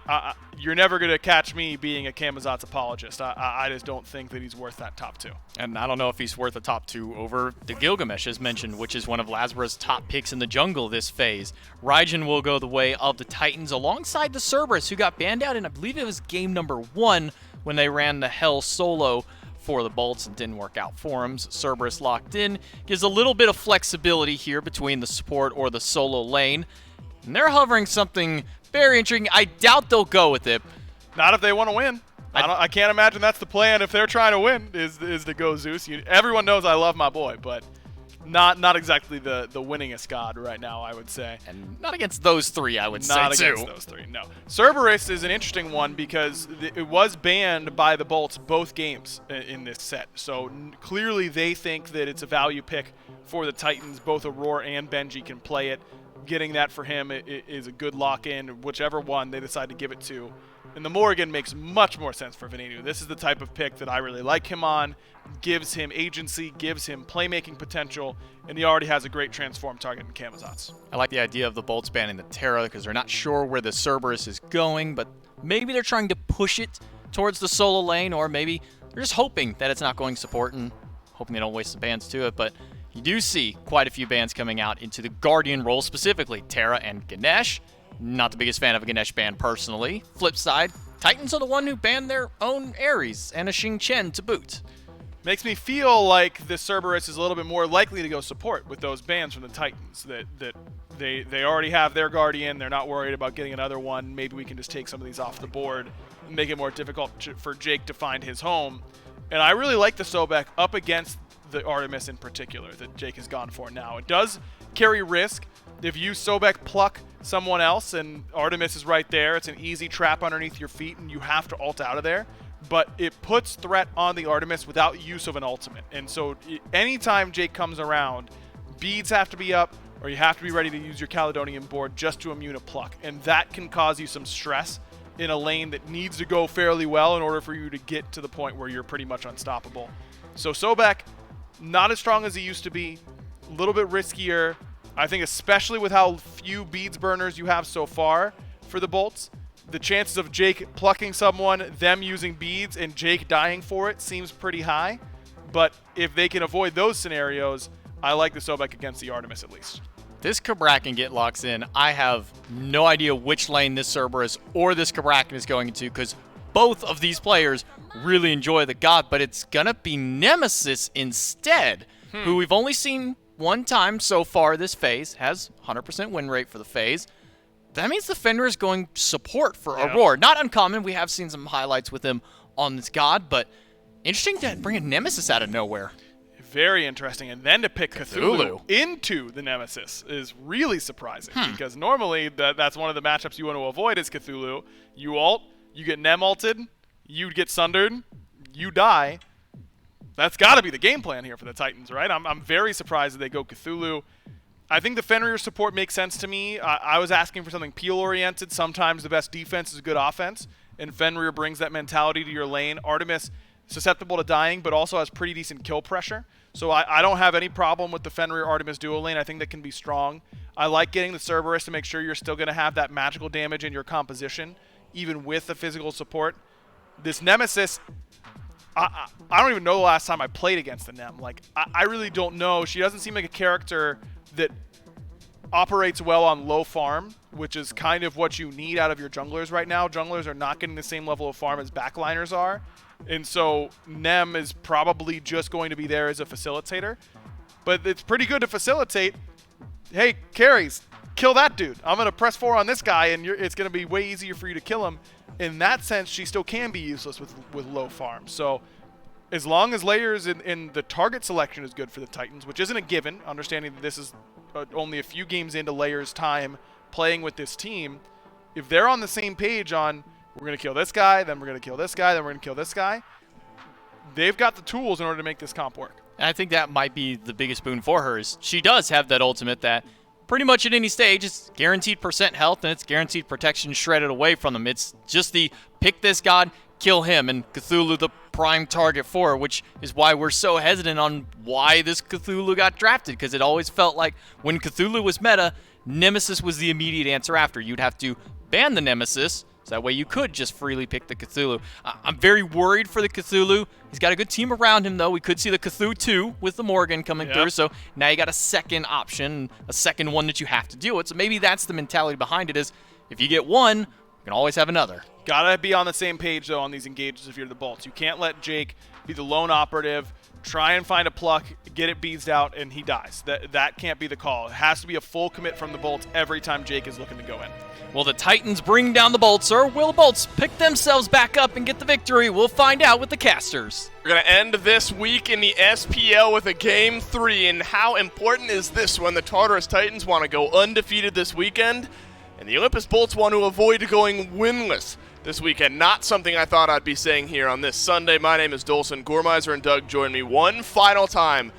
You're never going to catch me being a Camazotz apologist. I just don't think that he's worth that top 2. And I don't know if he's worth the top 2 over the Gilgamesh, as mentioned, which is one of Lazarus' top picks in the jungle this phase. Raijin will go the way of the Titans alongside the Cerberus, who got banned out in, I believe it was game number 1 when they ran the Hell solo for the Bolts and didn't work out for him. Cerberus locked in. Gives a little bit of flexibility here between the support or the solo lane. And they're hovering something very intriguing. I doubt they'll go with it. Not if they want to win. I can't imagine that's the plan if they're trying to win, is to go Zeus. Everyone knows I love my boy, but not exactly the winningest god right now, I would say. And not against those 3, I would say, Not too. against those 3, no. Cerberus is an interesting one because it was banned by the Bolts both games in this set. So clearly they think that it's a value pick for the Titans. Both Aurora and Benji can play it. Getting that for him is a good lock-in, whichever one they decide to give it to. And the Morrigan makes much more sense for Venenu. This is the type of pick that I really like him on. Gives him agency, gives him playmaking potential, and he already has a great transform target in Camazotz. I like the idea of the Bolts banning the Terra because they're not sure where the Cerberus is going, but maybe they're trying to push it towards the solo lane, or maybe they're just hoping that it's not going support and hoping they don't waste the bans to it. But you do see quite a few bans coming out into the Guardian role, specifically Terra and Ganesh. Not the biggest fan of a Ganesh ban personally. Flip side, Titans are the one who banned their own Ares and a Xing Chen to boot. Makes me feel like the Cerberus is a little bit more likely to go support with those bans from the Titans. That they already have their Guardian. They're not worried about getting another one. Maybe we can just take some of these off the board and make it more difficult for Jake to find his home. And I really like the Sobek up against the Artemis in particular that Jake has gone for now. It does carry risk. If you Sobek pluck someone else and Artemis is right there, it's an easy trap underneath your feet and you have to ult out of there. But it puts threat on the Artemis without use of an ultimate. And so anytime Jake comes around, beads have to be up or you have to be ready to use your Caledonian board just to immune a pluck. And that can cause you some stress in a lane that needs to go fairly well in order for you to get to the point where you're pretty much unstoppable. So Sobek, not as strong as he used to be, a little bit riskier. I think especially with how few beads burners you have so far for the Bolts, the chances of Jake plucking someone, them using beads, and Jake dying for it seems pretty high. But if they can avoid those scenarios, I like the Sobek against the Artemis at least. This Kabrakan get locks in. I have no idea which lane this Cerberus or this Kabrakan is going into because both of these players really enjoy the god, but it's going to be Nemesis instead, who we've only seen one time so far this phase, has 100% win rate for the phase. That means the Fenrir is going support for Aurora. Not uncommon. We have seen some highlights with him on this god, but interesting to bring a Nemesis out of nowhere. Very interesting. And then to pick Cthulhu into the Nemesis is really surprising because normally that's one of the matchups you want to avoid is Cthulhu. You ult, you get Nem ulted, you get sundered, you die. That's got to be the game plan here for the Titans, right? I'm very surprised that they go Cthulhu. I think the Fenrir support makes sense to me. I was asking for something peel-oriented. Sometimes the best defense is good offense, and Fenrir brings that mentality to your lane. Artemis, susceptible to dying, but also has pretty decent kill pressure. So I don't have any problem with the Fenrir-Artemis duo lane. I think that can be strong. I like getting the Cerberus to make sure you're still going to have that magical damage in your composition, even with the physical support. This Nemesis, I don't even know the last time I played against the Nem. Like, I really don't know. She doesn't seem like a character that operates well on low farm, which is kind of what you need out of your junglers right now. Junglers are not getting the same level of farm as backliners are. And so Nem is probably just going to be there as a facilitator. But it's pretty good to facilitate. Hey, carries, kill that dude. I'm going to press 4 on this guy, and it's going to be way easier for you to kill him. In that sense, she still can be useless with low farm. So as long as layers in the target selection is good for the Titans, which isn't a given, understanding that this is only a few games into Layer's time playing with this team, if they're on the same page on we're going to kill this guy, then we're going to kill this guy, then we're going to kill this guy, they've got the tools in order to make this comp work. And I think that might be the biggest boon for her is she does have that ultimate that pretty much at any stage it's guaranteed % health and it's guaranteed protection shredded away from them. It's just the pick this god, kill him, and Cthulhu the prime target for her, which is why we're so hesitant on why this Cthulhu got drafted, because it always felt like when Cthulhu was meta, Nemesis was the immediate answer after. You'd have to ban the Nemesis, so that way you could just freely pick the Cthulhu. I'm very worried for the Cthulhu. He's got a good team around him, though. We could see the Cthulhu 2 with the Morgan coming through, so now you got a second option, a second one that you have to deal with. So maybe that's the mentality behind it is if you get one, you can always have another. Gotta be on the same page, though, on these engages if you're the Bolts. You can't let Jake be the lone operative, try and find a pluck, get it beezed out, and he dies. That can't be the call. It has to be a full commit from the Bolts every time Jake is looking to go in. Will the Titans bring down the Bolts, or will the Bolts pick themselves back up and get the victory? We'll find out with the casters. We're going to end this week in the SPL with a Game 3, and how important is this when the Tartarus Titans want to go undefeated this weekend, and the Olympus Bolts want to avoid going winless this weekend? Not something I thought I'd be saying here on this Sunday. My name is Dolson Gormizer, and Doug joined me one final time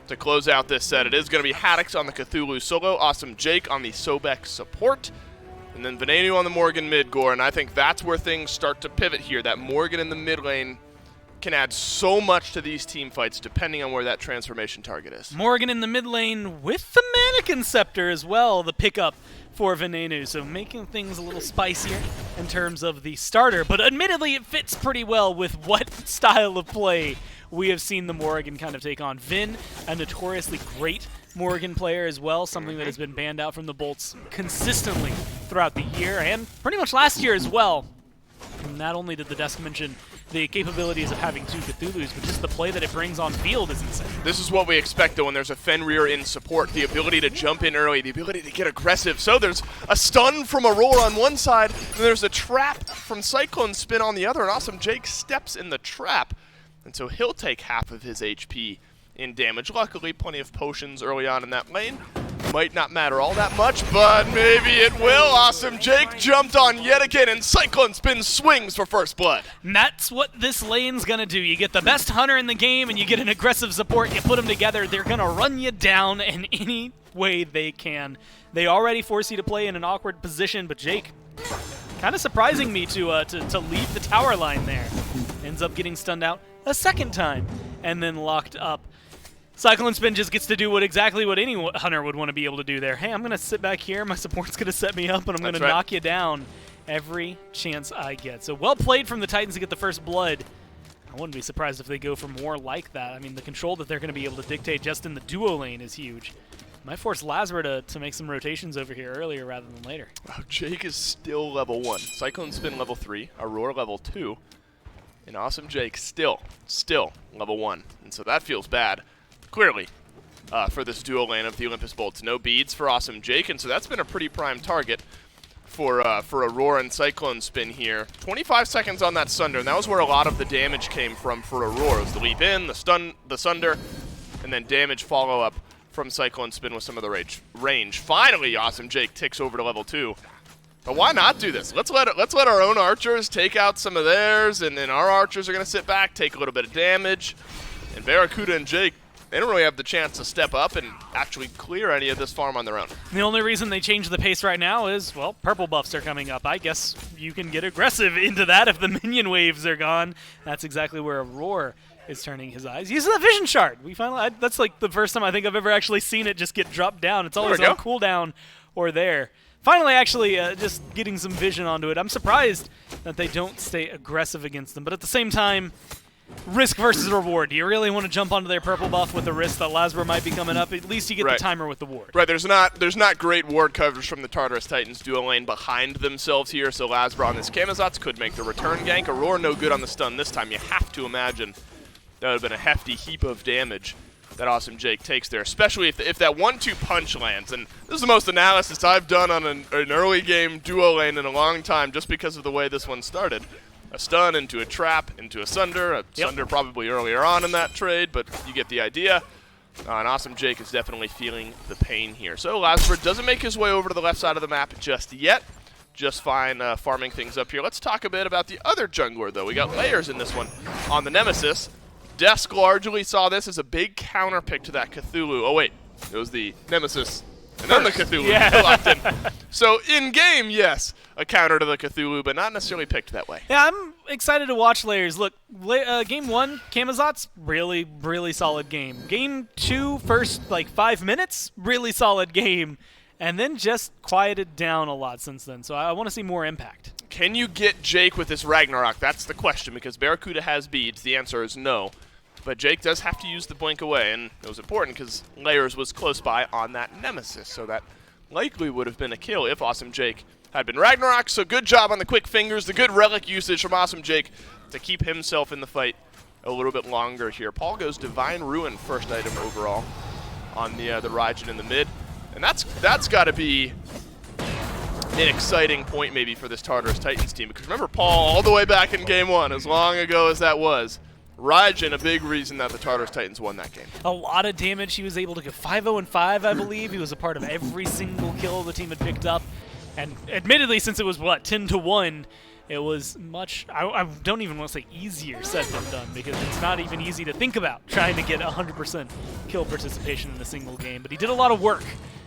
to close out this set. It is going to be Haddix on the Cthulhu solo, Awesome Jake on the Sobek support, and then Venenu on the Morgan mid, Gore, and I think that's where things start to pivot here. That Morgan in the mid lane can add so much to these team fights depending on where that transformation target is. Morgan in the mid lane with the Mannequin Scepter as well, the pickup for Venenu, so making things a little spicier in terms of the starter, but admittedly it fits pretty well with what style of play we have seen the Morgan kind of take on. Vin, a notoriously great Morgan player as well, something that has been banned out from the Bolts consistently throughout the year and pretty much last year as well. And not only did the desk mention the capabilities of having two Cthulhus, but just the play that it brings on field is insane. This is what we expect, though, when there's a Fenrir in support. The ability to jump in early, the ability to get aggressive. So there's a stun from Aurora on one side, and there's a trap from Cyclone Spin on the other, and Awesome Jake steps in the trap. And so he'll take half of his HP in damage. Luckily, plenty of potions early on in that lane. Might not matter all that much, but maybe it will. Awesome Jake jumped on yet again, and Cyclone Spin swings for first blood. And that's what this lane's gonna do. You get the best hunter in the game, and you get an aggressive support. You put them together, they're gonna run you down in any way they can. They already force you to play in an awkward position, but Jake, kind of surprising me to leave the tower line there. Ends up getting stunned out a second time, and then locked up. Cyclone Spin just gets to do exactly what any hunter would want to be able to do there. Hey, I'm going to sit back here, my support's going to set me up, and I'm going to knock you down every chance I get. So well played from the Titans to get the first blood. I wouldn't be surprised if they go for more like that. I mean, the control that they're going to be able to dictate just in the duo lane is huge. Might force Lazar to make some rotations over here earlier rather than later. Wow, Jake is still level 1. Cyclone Spin level 3, Aurora level 2, and Awesome Jake still level 1. And so that feels bad. Clearly, for this duo lane of the Olympus Bolts. No beads for Awesome Jake, and so that's been a pretty prime target for Aurora and Cyclone Spin here. 25 seconds on that Sunder, and that was where a lot of the damage came from for Aurora. It was the leap in, the stun, the Sunder, and then damage follow-up from Cyclone Spin with some of the range. Finally, Awesome Jake ticks over to level 2. But why not do this? Let's let our own archers take out some of theirs, and then our archers are going to sit back, take a little bit of damage, and Barracuda and Jake, they don't really have the chance to step up and actually clear any of this farm on their own. The only reason they changed the pace right now is, well, purple buffs are coming up. I guess you can get aggressive into that if the minion waves are gone. That's exactly where Aurora is turning his eyes. Using the vision shard. That's like the first time I think I've ever actually seen it just get dropped down. It's always on cooldown or there. Finally, actually, just getting some vision onto it. I'm surprised that they don't stay aggressive against them, but at the same time, risk versus reward. Do you really want to jump onto their purple buff with the risk that Lazar might be coming up? At least you get the timer with the ward. Right, there's not great ward coverage from the Tartarus Titans duo lane behind themselves here, so Lazar on this Camazotz could make the return gank. Aurora no good on the stun this time. You have to imagine that would have been a hefty heap of damage that Awesome Jake takes there, especially if that 1-2 punch lands. And this is the most analysis I've done on an early game duo lane in a long time just because of the way this one started. A stun into a trap, into a Sunder. A Sunder probably earlier on in that trade, but you get the idea. And Awesome Jake is definitely feeling the pain here. So Lasper doesn't make his way over to the left side of the map just yet. Just fine farming things up here. Let's talk a bit about the other jungler, though. We got Layers in this one on the Nemesis. Desk largely saw this as a big counter pick to that Cthulhu. Oh, wait. It was the Nemesis and then the Cthulhu locked in. So in-game, yes, a counter to the Cthulhu, but not necessarily picked that way. Yeah, I'm excited to watch Layers. Look, game 1, Camazotz, really, really solid game. Game 2, first, 5 minutes, really solid game. And then just quieted down a lot since then, so I want to see more impact. Can you get Jake with this Ragnarok? That's the question, because Barracuda has beads. The answer is no. But Jake does have to use the blink away, and it was important because Layers was close by on that Nemesis, so that likely would have been a kill if Awesome Jake had been Ragnarok. So good job on the quick fingers, the good relic usage from Awesome Jake to keep himself in the fight a little bit longer here. Paul goes Divine Ruin, first item overall on the Raijin in the mid. And that's got to be an exciting point maybe for this Tartarus Titans team. Because remember, Paul, all the way back in Game 1, as long ago as that was, Raijin, a big reason that the Tartarus Titans won that game. A lot of damage. He was able to go 5-0-5, I believe. He was a part of every single kill the team had picked up. And admittedly, since it was, 10-1, it was much, I don't even want to say easier said than done, because it's not even easy to think about trying to get 100% kill participation in a single game. But he did a lot of work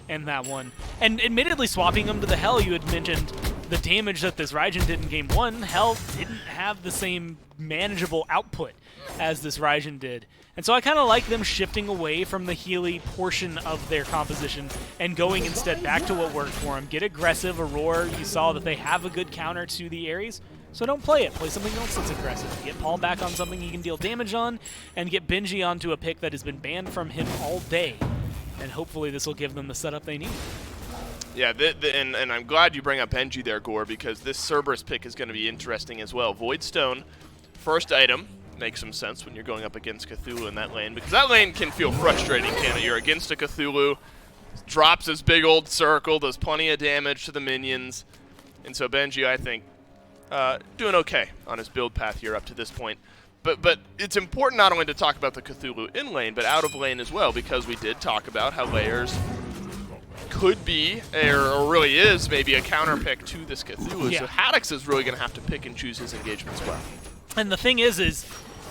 in that one. And admittedly, swapping him to the Hell, you had mentioned the damage that this Raijin did in Game 1. Hell didn't have the same manageable output as this Raijin did. And so I kind of like them shifting away from the Healy portion of their composition and going instead back to what worked for them. Get aggressive. Aurora, you saw that they have a good counter to the Ares, so don't play it. Play something else that's aggressive. Get Paul back on something he can deal damage on, and get Benji onto a pick that has been banned from him all day. And hopefully this will give them the setup they need. Yeah, and I'm glad you bring up Benji there, Gore, because this Cerberus pick is going to be interesting as well. Voidstone, first item, makes some sense when you're going up against Cthulhu in that lane, because that lane can feel frustrating, can't it? You're against a Cthulhu, drops his big old circle, does plenty of damage to the minions, and so Benji, I think, doing okay on his build path here up to this point. But it's important not only to talk about the Cthulhu in lane, but out of lane as well, because we did talk about how Layers could be, or really is, maybe a counter pick to this Cthulhu. Yeah. So Haddix is really going to have to pick and choose his engagements well. And the thing is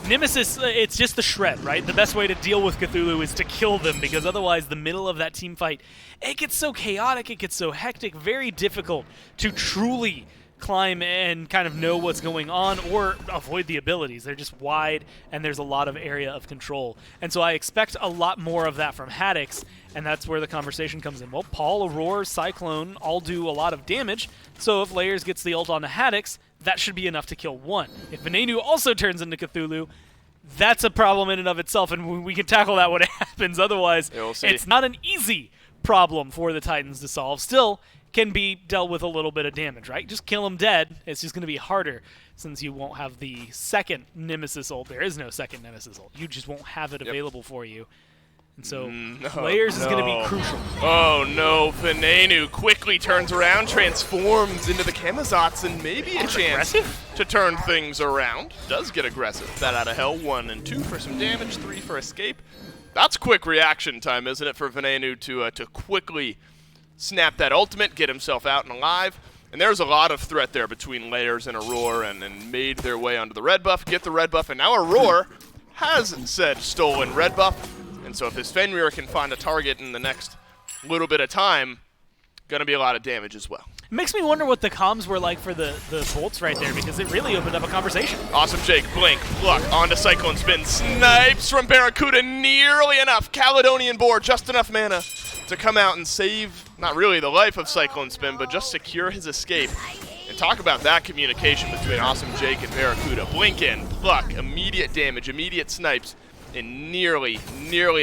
Nemesis, it's just the shred, right? The best way to deal with Cthulhu is to kill them, because otherwise the middle of that team fight, it gets so chaotic, it gets so hectic, very difficult to truly climb and kind of know what's going on or avoid the abilities. They're just wide, and there's a lot of area of control. And so I expect a lot more of that from Haddix, and that's where the conversation comes in. Well, Paul, Aurora, Cyclone all do a lot of damage, so if Layers gets the ult onto Haddix, that should be enough to kill one. If Venenu also turns into Cthulhu, that's a problem in and of itself, and we can tackle that when it happens. Otherwise, it's not an easy problem for the Titans to solve. Still, can be dealt with a little bit of damage, right? Just kill him dead. It's just going to be harder since you won't have the second Nemesis ult. There is no second Nemesis ult. You just won't have it available for you. And so Layers is going to be crucial. Oh no, Venenu quickly turns around, transforms into the Camazotz, and maybe a chance to turn things around. Does get aggressive. That out of Hell, 1 and 2 for some damage, 3 for escape. That's quick reaction time, isn't it, for Venenu to quickly snap that ultimate, get himself out and alive. And there's a lot of threat there between Layers and Aurora, and made their way onto the red buff, get the red buff, and now Aurora has said stolen red buff. And so if his Fenrir can find a target in the next little bit of time, going to be a lot of damage as well. It makes me wonder what the comms were like for the bolts right there, because it really opened up a conversation. Awesome Jake, blink, pluck, onto Cyclone Spin, snipes from Barracuda, nearly enough. Caledonian Boar, just enough mana to come out and save, not really the life of Cyclone Spin, but just secure his escape. And talk about that communication between Awesome Jake and Barracuda. Blink in, pluck, immediate damage, immediate snipes, and nearly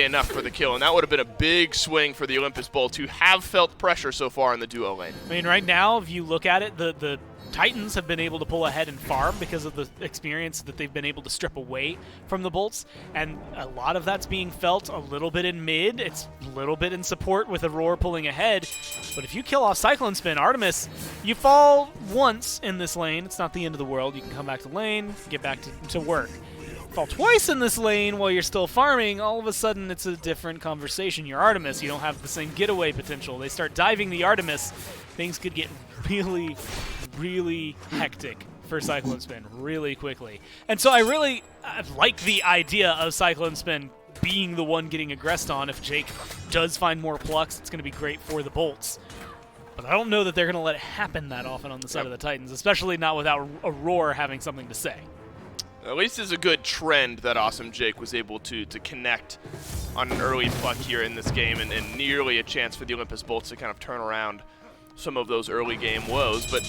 enough for the kill. And that would have been a big swing for the Olympus Bolts, who have felt pressure so far in the duo lane. I mean, right now, if you look at it, the Titans have been able to pull ahead and farm because of the experience that they've been able to strip away from the Bolts, and a lot of that's being felt a little bit in mid. It's a little bit in support with Aurora pulling ahead, but if you kill off Cyclone Spin, Artemis, you fall once in this lane. It's not the end of the world. You can come back to lane, get back to work. fall twice in this lane while you're still farming, all of a sudden it's a different conversation. You're Artemis, you don't have the same getaway potential. They start diving the Artemis, things could get really, really hectic for Cyclone Spin really quickly. And so I like the idea of Cyclone Spin being the one getting aggressed on. If Jake does find more plucks, it's going to be great for the Bolts. But I don't know that they're going to let it happen that often on the side of the Titans, especially not without Aurora having something to say. At least it's a good trend that Awesome Jake was able to connect on an early pluck here in this game, and nearly a chance for the Olympus Bolts to kind of turn around some of those early game woes. But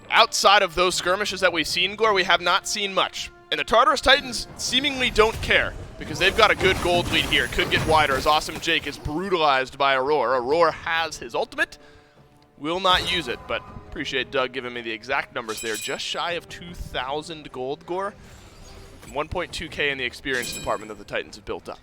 outside of those skirmishes that we've seen, Gore, we have not seen much. And the Tartarus Titans seemingly don't care, because they've got a good gold lead here. Could get wider as Awesome Jake is brutalized by Aurora. Aurora has his ultimate. Will not use it, but appreciate Doug giving me the exact numbers there. Just shy of 2,000 gold, Gore. 1.2k in the experience department that the Titans have built up.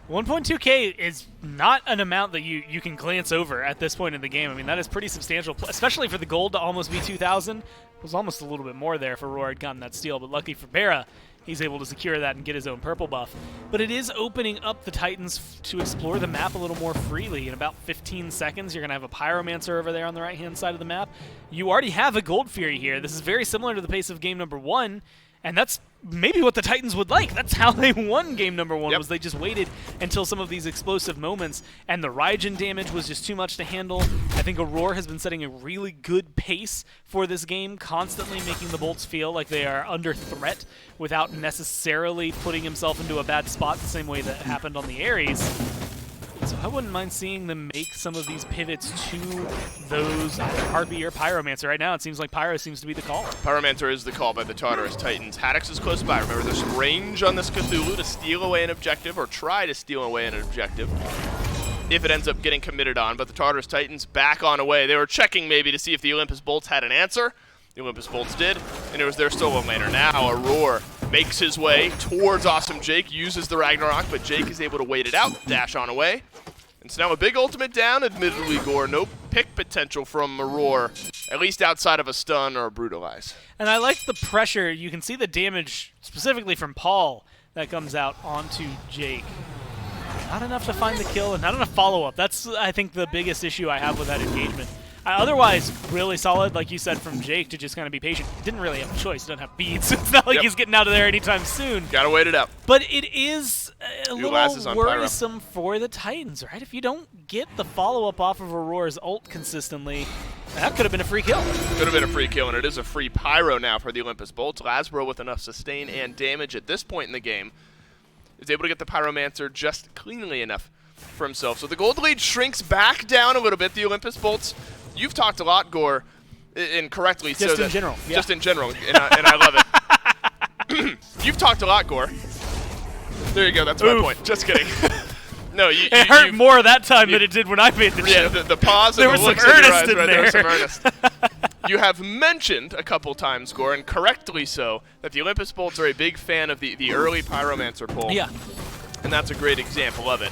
1.2k is not an amount that you can glance over at this point in the game. I mean, that is pretty substantial, especially for the gold to almost be 2,000. It was almost a little bit more there if Aurora had gotten that steal, but lucky for Bera, he's able to secure that and get his own purple buff. But it is opening up the Titans to explore the map a little more freely. In about 15 seconds, you're going to have a Pyromancer over there on the right-hand side of the map. You already have a Gold Fury here. This is very similar to the pace of game number 1, and that's maybe what the Titans would like. That's how they won game number 1, was they just waited until some of these explosive moments, and the Raijin damage was just too much to handle. I think Aurora has been setting a really good pace for this game, constantly making the Bolts feel like they are under threat without necessarily putting himself into a bad spot the same way that happened on the Ares. So I wouldn't mind seeing them make some of these pivots to those either Harpy or Pyromancer. Right now, it seems like Pyro seems to be the call. Pyromancer is the call by the Tartarus Titans. Haddix is close by. Remember, there's some range on this Cthulhu to steal away an objective or try to steal away an objective if it ends up getting committed on. But the Tartarus Titans back on away. They were checking maybe to see if the Olympus Bolts had an answer. The Olympus Bolts did, and it was their solo laner. Now Aurora makes his way towards Awesome Jake, uses the Ragnarok, but Jake is able to wait it out, dash on away. And so now a big ultimate down, admittedly, Gore. No pick potential from Aurora, at least outside of a stun or a brutalize. And I like the pressure. You can see the damage, specifically from Paul, that comes out onto Jake. Not enough to find the kill and not enough follow-up. That's, I think, the biggest issue I have with that engagement. Otherwise, really solid, like you said, from Jake to just kind of be patient. Didn't really have a choice. Doesn't have beads. It's not like he's getting out of there anytime soon. Gotta wait it out. But it is a little worrisome for the Titans, right? If you don't get the follow-up off of Aurora's ult consistently, that could have been a free kill. Could have been a free kill, and it is a free Pyro now for the Olympus Bolts. Lasbro with enough sustain and damage at this point in the game is able to get the Pyromancer just cleanly enough for himself. So the gold lead shrinks back down a little bit. The Olympus Bolts, you've talked a lot, Gore, and correctly just so. In general. Yeah. Just in general, and I love it. You've talked a lot, Gore. There you go, that's my point. Just kidding. No, it hurt more that time than it did when I made the show. Yeah, the pause and there the was looks some in your earnest eyes, in right? there. There was some earnest. You have mentioned a couple times, Gore, and correctly so, that the Olympus Bolts are a big fan of the early Pyromancer pull. Yeah. And that's a great example of it.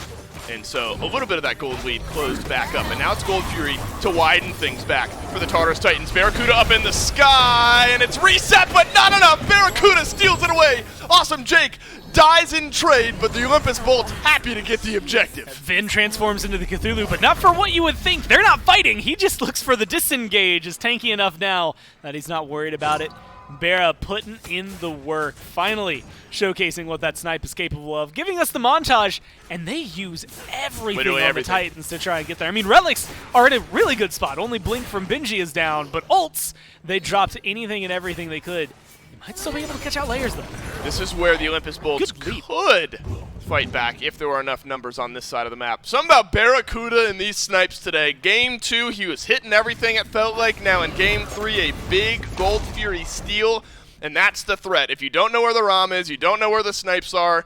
And so a little bit of that gold lead closed back up. And now it's Gold Fury to widen things back for the Tartarus Titans. Barracuda up in the sky, and it's reset, but not enough. Barracuda steals it away. Awesome Jake dies in trade, but the Olympus Bolts happy to get the objective. Vin transforms into the Cthulhu, but not for what you would think. They're not fighting. He just looks for the disengage. Is tanky enough now that he's not worried about it. Bera putting in the work, finally showcasing what that snipe is capable of, giving us the montage, and they use everything on the Titans to try and get there. I mean, Relics are in a really good spot. Only Blink from Benji is down, but ults, they dropped anything and everything they could. They might still be able to catch out layers, though. This is where the Olympus Bolts could fight back if there were enough numbers on this side of the map. Something about Barracuda and these snipes today. Game 2, he was hitting everything, it felt like. Now in Game 3, a big Gold Fury steal, and that's the threat. If you don't know where the ROM is, you don't know where the snipes are.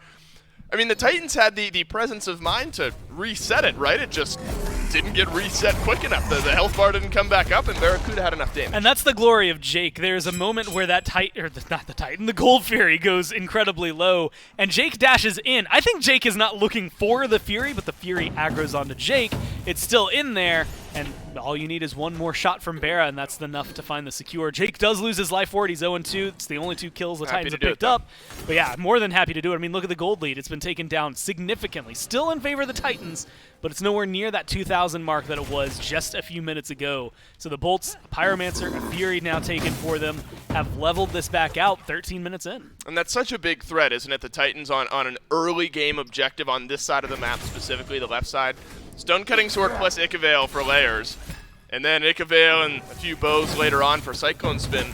I mean, the Titans had the presence of mind to reset it, right? It just didn't get reset quick enough. The health bar didn't come back up, and Barracuda had enough damage. And that's the glory of Jake. There's a moment where that the Gold Fury goes incredibly low, and Jake dashes in. I think Jake is not looking for the Fury, but the Fury aggroes onto Jake. It's still in there, And all you need is one more shot from Bera, and that's enough to find the secure. Jake does lose his life ward. He's 0-2. It's the only 2 kills the Titans have picked up. But yeah, more than happy to do it. I mean, look at the gold lead. It's been taken down significantly. Still in favor of the Titans, but it's nowhere near that 2,000 mark that it was just a few minutes ago. So the Bolts, a Pyromancer, a Fury now taken for them, have leveled this back out 13 minutes in. And that's such a big threat, isn't it? The Titans on an early game objective on this side of the map, specifically the left side. Stone Cutting Sword plus Ikavale for layers. And then Ikavale and a few bows later on for Cyclone Spin.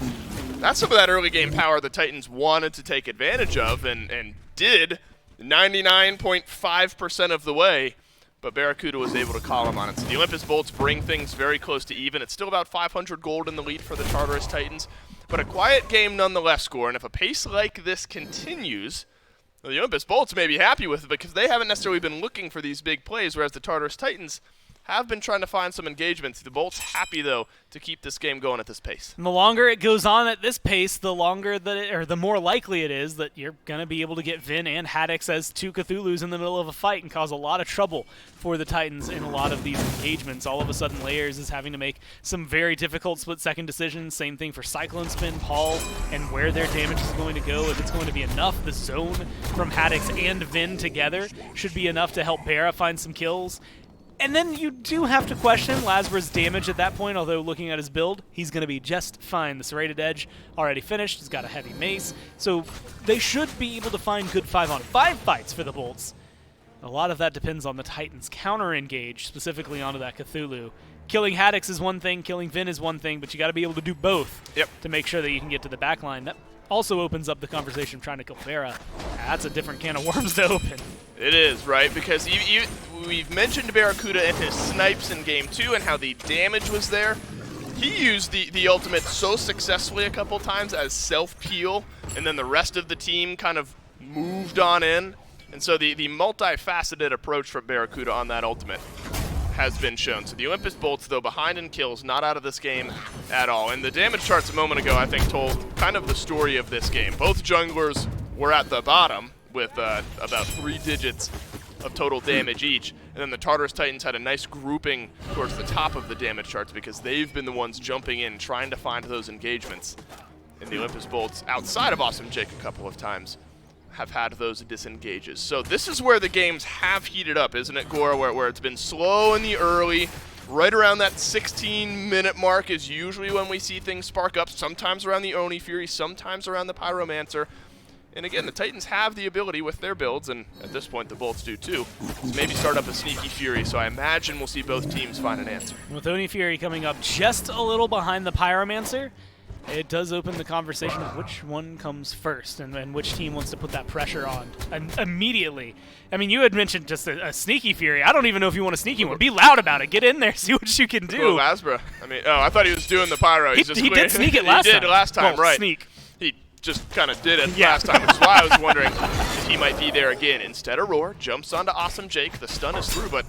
That's some of that early game power the Titans wanted to take advantage of and did 99.5% of the way. But Barracuda was able to call him on it. So the Olympus Bolts bring things very close to even. It's still about 500 gold in the lead for the Tartarus Titans. But a quiet game nonetheless, Score. And if a pace like this continues, the Olympus Bolts may be happy with it because they haven't necessarily been looking for these big plays, whereas the Tartarus Titans have been trying to find some engagements. The Bolts happy, though, to keep this game going at this pace. And the longer it goes on at this pace, the longer that the more likely it is that you're going to be able to get Vin and Haddix as 2 Cthulhus in the middle of a fight and cause a lot of trouble for the Titans in a lot of these engagements. All of a sudden, Layers is having to make some very difficult split-second decisions. Same thing for Cyclone Spin, Paul, and where their damage is going to go. If it's going to be enough, the zone from Haddix and Vin together should be enough to help Bera find some kills. And then you do have to question Lazbra's damage at that point, although looking at his build, he's going to be just fine. The Serrated Edge already finished. He's got a heavy mace. So they should be able to find good 5-on-5 fights for the Bolts. A lot of that depends on the Titans' counter-engage, specifically onto that Cthulhu. Killing Haddix is one thing, killing Vin is one thing, but you got to be able to do both to make sure that you can get to the back line. That also opens up the conversation of trying to kill Bera. That's a different can of worms to open. It is, right? Because we've mentioned Barracuda and his snipes in Game 2 and how the damage was there. He used the ultimate so successfully a couple times as self-peel, and then the rest of the team kind of moved on in. And so the multifaceted approach from Barracuda on that ultimate has been shown. So the Olympus Bolts, though, behind in kills, not out of this game at all. And the damage charts a moment ago, I think, told kind of the story of this game. Both junglers were at the bottom with about 3 digits of total damage each. And then the Tartarus Titans had a nice grouping towards the top of the damage charts because they've been the ones jumping in, trying to find those engagements. And the Olympus Bolts, outside of Awesome Jake a couple of times, have had those disengages. So this is where the games have heated up, isn't it, Gore? Where it's been slow in the early, right around that 16-minute mark is usually when we see things spark up, sometimes around the Oni Fury, sometimes around the Pyromancer. And again, the Titans have the ability with their builds, and at this point the Bolts do too, to maybe start up a sneaky Fury, so I imagine we'll see both teams find an answer. With Oni Fury coming up just a little behind the Pyromancer, it does open the conversation of which one comes first and which team wants to put that pressure on immediately. I mean, you had mentioned just a sneaky Fury. I don't even know if you want a sneaky one. Be loud about it. Get in there. See what you can do. Cool, Lazbra. I mean, I thought he was doing the Pyro. He did sneak it last time. He did last time, well, right. Sneak. He just kind of did it last time, which is why I was wondering if he might be there again. Instead, Aurora jumps onto Awesome Jake. The stun is through, but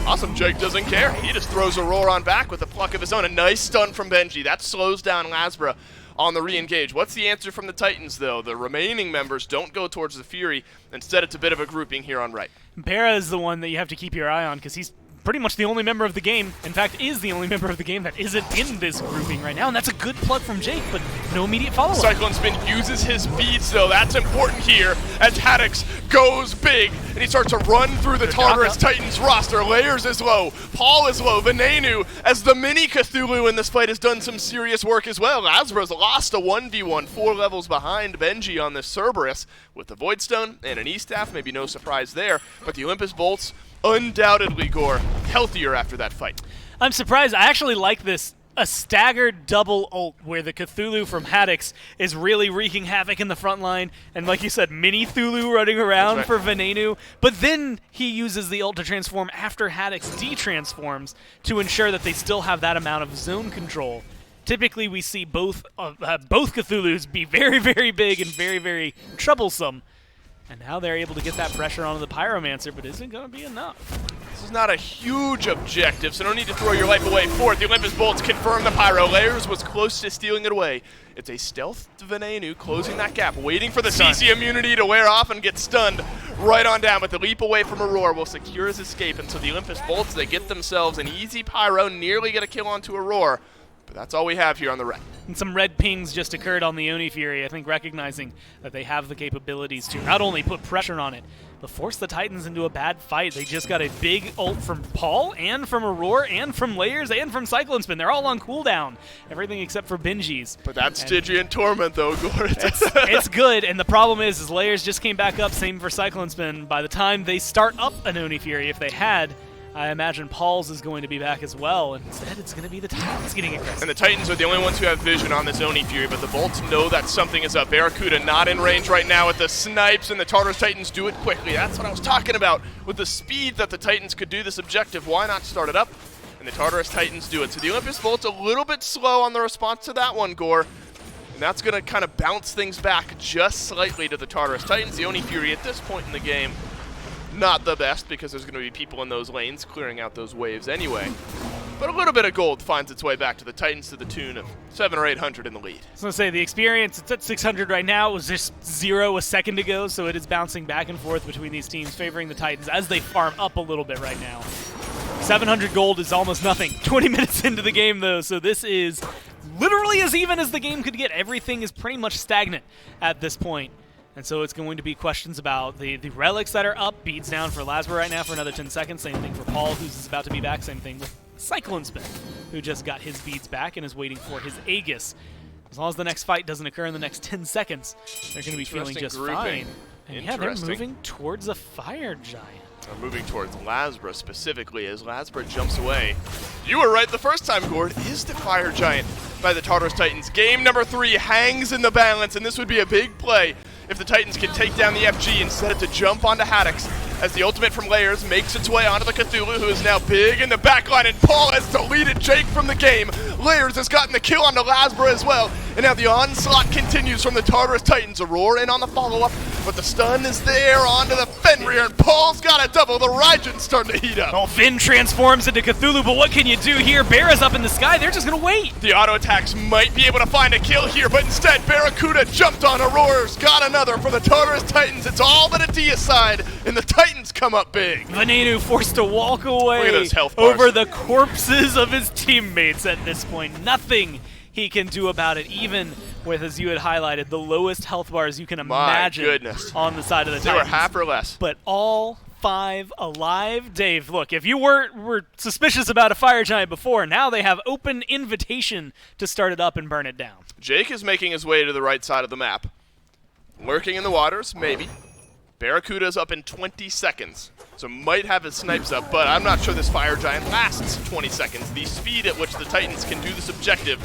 Awesome Jake doesn't care. He just throws Aurora on back with a pluck of his own. A nice stun from Benji. That slows down Lazbra on the re-engage. What's the answer from the Titans, though? The remaining members don't go towards the Fury. Instead, it's a bit of a grouping here on right. Bera is the one that you have to keep your eye on because he's pretty much the only member of the game, in fact, is the only member of the game that isn't in this grouping right now, and that's a good plug from Jake, but no immediate follow-up. Cyclone Spin uses his beads, though. That's important here as Haddix goes big, and he starts to run through the Tartarus Titans roster. Layers is low, Paul is low, Venenu, as the mini Cthulhu in this fight, has done some serious work as well. Lazbra's lost a 1v1, 4 levels behind Benji on this Cerberus with the Voidstone and an E-Staff, maybe no surprise there, but the Olympus Bolts, undoubtedly, Gore, healthier after that fight. I'm surprised. I actually like this. A staggered double ult where the Cthulhu from Haddix is really wreaking havoc in the front line, and like you said, mini Cthulhu running around for Venenu, but then he uses the ult to transform after Haddix de-transforms to ensure that they still have that amount of zone control. Typically we see both Cthulhus be very, very big and very, very troublesome. And now they're able to get that pressure onto the Pyromancer, but isn't going to be enough. is not a huge objective, so no need to throw your life away for it. The Olympus Bolts confirm the Pyro. Layers was close to stealing it away. It's a stealth Venenu closing that gap, waiting for the CC immunity to wear off and get stunned right on down. But the leap away from Aurora will secure his escape, and so the Olympus Bolts, they get themselves an easy Pyro, nearly get a kill onto Aurora. But that's all we have here on the red. And some red pings just occurred on the Oni Fury, I think recognizing that they have the capabilities to not only put pressure on it, but force the Titans into a bad fight. They just got a big ult from Paul, and from Aurora, and from Layers, and from Cyclone Spin. They're all on cooldown. Everything except for Benji's. But that's Stygian Torment, though, Gord. It's good, and the problem is Layers just came back up, same for Cyclone Spin. By the time they start up an Oni Fury, if they had, I imagine Paul's is going to be back as well. And instead, it's going to be the Titans getting aggressive. And the Titans are the only ones who have vision on this Oni Fury, but the Bolts know that something is up. Barracuda not in range right now with the snipes, and the Tartarus Titans do it quickly. That's what I was talking about. With the speed that the Titans could do this objective, why not start it up? And the Tartarus Titans do it. So the Olympus Bolts a little bit slow on the response to that one, Gore. And that's going to kind of bounce things back just slightly to the Tartarus Titans. The Oni Fury at this point in the game, not the best, because there's going to be people in those lanes clearing out those waves anyway. But a little bit of gold finds its way back to the Titans to the tune of 700 or 800 in the lead. I was going to say, the experience, it's at 600 right now. It was just 0 a second ago, so it is bouncing back and forth between these teams, favoring the Titans as they farm up a little bit right now. 700 gold is almost nothing. 20 minutes into the game, though, so this is literally as even as the game could get. Everything is pretty much stagnant at this point. And so it's going to be questions about the relics that are up. Beads down for Lasper right now for another 10 seconds. Same thing for Paul, who's about to be back. Same thing with Cyclone Spin, who just got his beads back and is waiting for his Aegis. As long as the next fight doesn't occur in the next 10 seconds, they're going to be feeling just fine. And yeah, they're moving towards a Fire Giant. They're moving towards Lasbra specifically as Lasbra jumps away. You were right the first time, Gord. Is the Fire Giant by the Tartarus Titans. Game number 3 hangs in the balance, and this would be a big play if the Titans can take down the FG and set it to jump onto Haddix as the ultimate from Layers makes its way onto the Cthulhu, who is now big in the backline, and Paul has deleted Jake from the game. Layers has gotten the kill onto Lasbra as well, and now the onslaught continues from the Tartarus Titans. Aurora in on the follow-up, but the stun is there onto the Fenrir, and Paul's got a double. The Raijin's starting to heat up. Oh, Finn transforms into Cthulhu, but what can you do here? Barra's up in the sky. They're just going to wait. The auto attacks might be able to find a kill here, but instead Barracuda jumped on Aurora's, got another for the Tartarus Titans. It's all but a deicide, and the Titans come up big. Venenu forced to walk away Look at those health bars. over the corpses of his teammates at this point. Nothing he can do about it, even with, as you had highlighted, the lowest health bars you can imagine on the side of the Titans. They were half or less. But all 5 alive. Dave, look, if you were suspicious about a Fire Giant before, now they have open invitation to start it up and burn it down. Jake is making his way to the right side of the map. Lurking in the waters, maybe. Barracuda's up in 20 seconds, so might have his snipes up, but I'm not sure this Fire Giant lasts 20 seconds. The speed at which the Titans can do this objective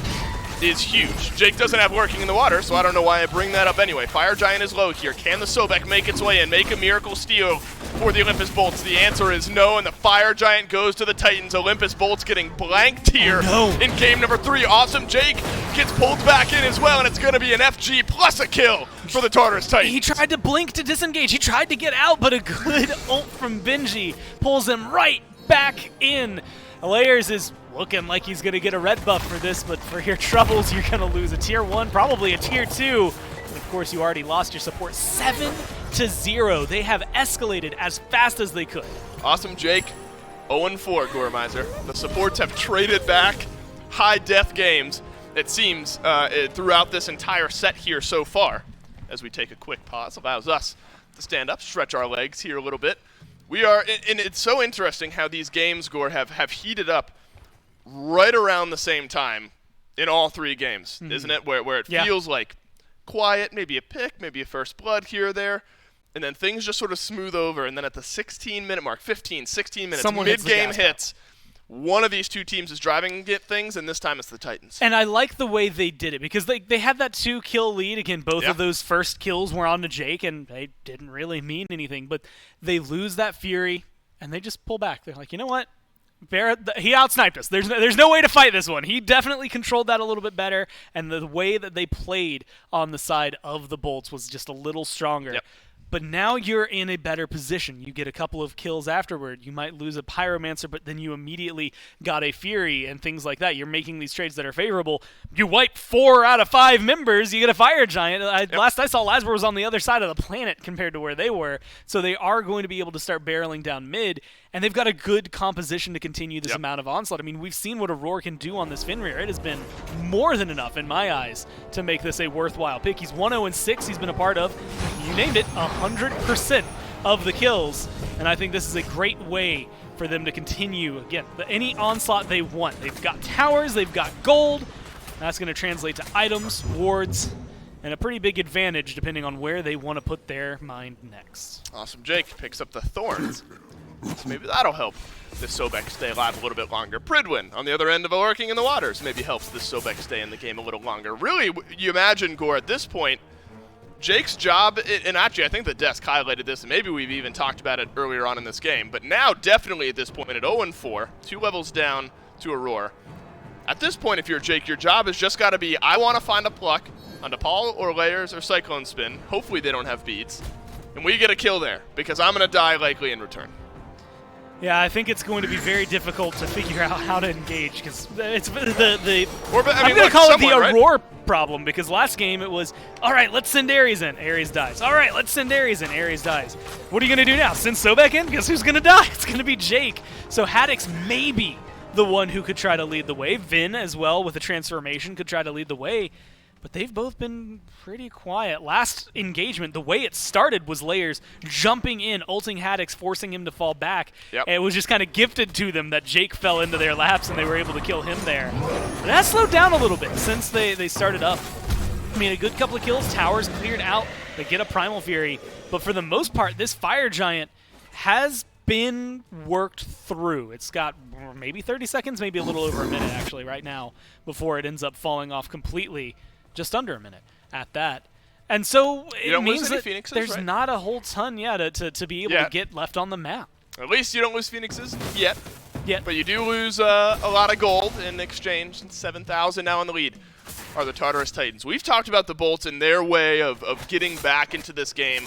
is huge. Jake doesn't have lurking in the water, so I don't know why I bring that up anyway. Fire Giant is low here. Can the Sobek make its way in, make a miracle steal for the Olympus Bolts? The answer is no, and the Fire Giant goes to the Titans. Olympus Bolts getting blanked here in game number 3. Awesome Jake gets pulled back in as well, and it's going to be an FG plus a kill for the Tartarus Titans. He tried to blink to disengage. He tried to get out, but a good ult from Benji pulls him right back in. Layers is looking like he's going to get a red buff for this, but for your troubles, you're going to lose a tier 1, probably a tier 2. And of course, you already lost your support 7-0. They have escalated as fast as they could. Awesome Jake, 0-4, Gormizer. The supports have traded back high death games, it seems, throughout this entire set here so far. As we take a quick pause, allows us to stand up, stretch our legs here a little bit. We are, and it's so interesting how these games, Gore, have heated up right around the same time in all 3 games, isn't it? Where it feels like quiet, maybe a pick, maybe a first blood here or there, and then things just sort of smooth over, and then at the 16-minute mark, 15, 16 minutes, mid-game hits, one of these two teams is driving things, and this time it's the Titans. And I like the way they did it, because they had that 2-kill lead. Again, both of those first kills were on to Jake, and they didn't really mean anything. But they lose that Fury, and they just pull back. They're like, you know what? He outsniped us. There's no way to fight this one. He definitely controlled that a little bit better, and the way that they played on the side of the Bolts was just a little stronger. But now you're in a better position. You get a couple of kills afterward. You might lose a Pyromancer, but then you immediately got a Fury and things like that. You're making these trades that are favorable. You wipe 4 out of 5 members, you get a Fire Giant. Last I saw, Lasber was on the other side of the planet compared to where they were. So they are going to be able to start barreling down mid, and they've got a good composition to continue this amount of onslaught. I mean, we've seen what Aurora can do on this Fenrir. It has been more than enough, in my eyes, to make this a worthwhile pick. He's 1-0-6. He's been a part of, you named it, 100% of the kills. And I think this is a great way for them to continue, again, any onslaught they want. They've got towers, they've got gold. That's going to translate to items, wards, and a pretty big advantage depending on where they want to put their mind next. Awesome. Jake picks up the Thorns. So maybe that'll help this Sobek stay alive a little bit longer. Pridwin on the other end of Lurking in the Waters maybe helps this Sobek stay in the game a little longer. Really, you imagine, Gore, at this point, Jake's job, and actually I think the desk highlighted this, and maybe we've even talked about it earlier on in this game, but now definitely at this point at 0-4, 2 levels down to Aurora. At this point, if you're Jake, your job has just got to be, I want to find a pluck on Nepal or Layers or Cyclone Spin. Hopefully they don't have beads. And we get a kill there, because I'm going to die likely in return. Yeah, I think it's going to be very difficult to figure out how to engage, because it's I'm going to call it the Aurora problem, because last game it was, all right, let's send Ares in. Ares dies. All right, let's send Ares in. Ares dies. What are you going to do now? Send Sobek in? Guess who's going to die? It's going to be Jake. So Haddix may be the one who could try to lead the way. Vin as well with a transformation could try to lead the way. But they've both been pretty quiet. Last engagement, the way it started was Layers jumping in, ulting Haddix, forcing him to fall back. And it was just kind of gifted to them that Jake fell into their laps and they were able to kill him there. But that slowed down a little bit since they started up. I mean, a good couple of kills, towers cleared out, they get a Primal Fury. But for the most part, this Fire Giant has been worked through. It's got maybe 30 seconds, maybe a little over a minute actually right now before it ends up falling off completely. Just under a minute at that. And so it means that there's not a whole ton to be able to get left on the map. At least you don't lose Phoenixes yet. But you do lose a lot of gold in exchange. 7,000 now in the lead are the Tartarus Titans. We've talked about the Bolts and their way of getting back into this game.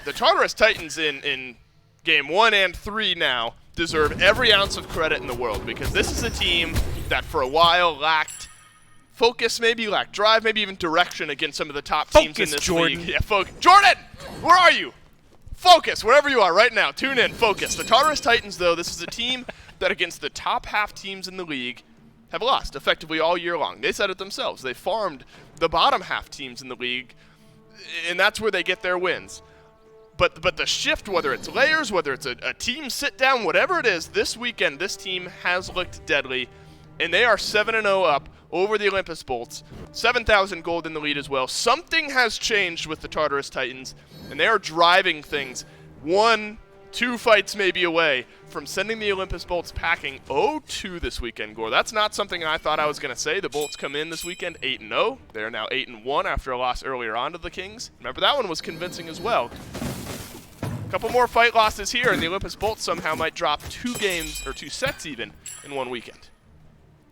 The Tartarus Titans in game 1 and 3 now deserve every ounce of credit in the world, because this is a team that for a while lacked focus, maybe lacked drive, maybe even direction against some of the top teams in this league. Yeah, Jordan, where are you? Focus, wherever you are right now. Tune in, focus. The Tartarus Titans, though, this is a team that against the top half teams in the league have lost effectively all year long. They said it themselves. They farmed the bottom half teams in the league, and that's where they get their wins. But the shift, whether it's Layers, whether it's a team sit-down, whatever it is, this weekend this team has looked deadly, and they are 7-0 up over the Olympus Bolts, 7,000 gold in the lead as well. Something has changed with the Tartarus Titans, and they are driving things 1-2 fights maybe away from sending the Olympus Bolts packing 0-2 this weekend, Gore. That's not something I thought I was going to say. The Bolts come in this weekend 8-0. They are now 8-1 after a loss earlier on to the Kings. Remember, that one was convincing as well. A couple more fight losses here, and the Olympus Bolts somehow might drop 2 games, or 2 sets even, in one weekend.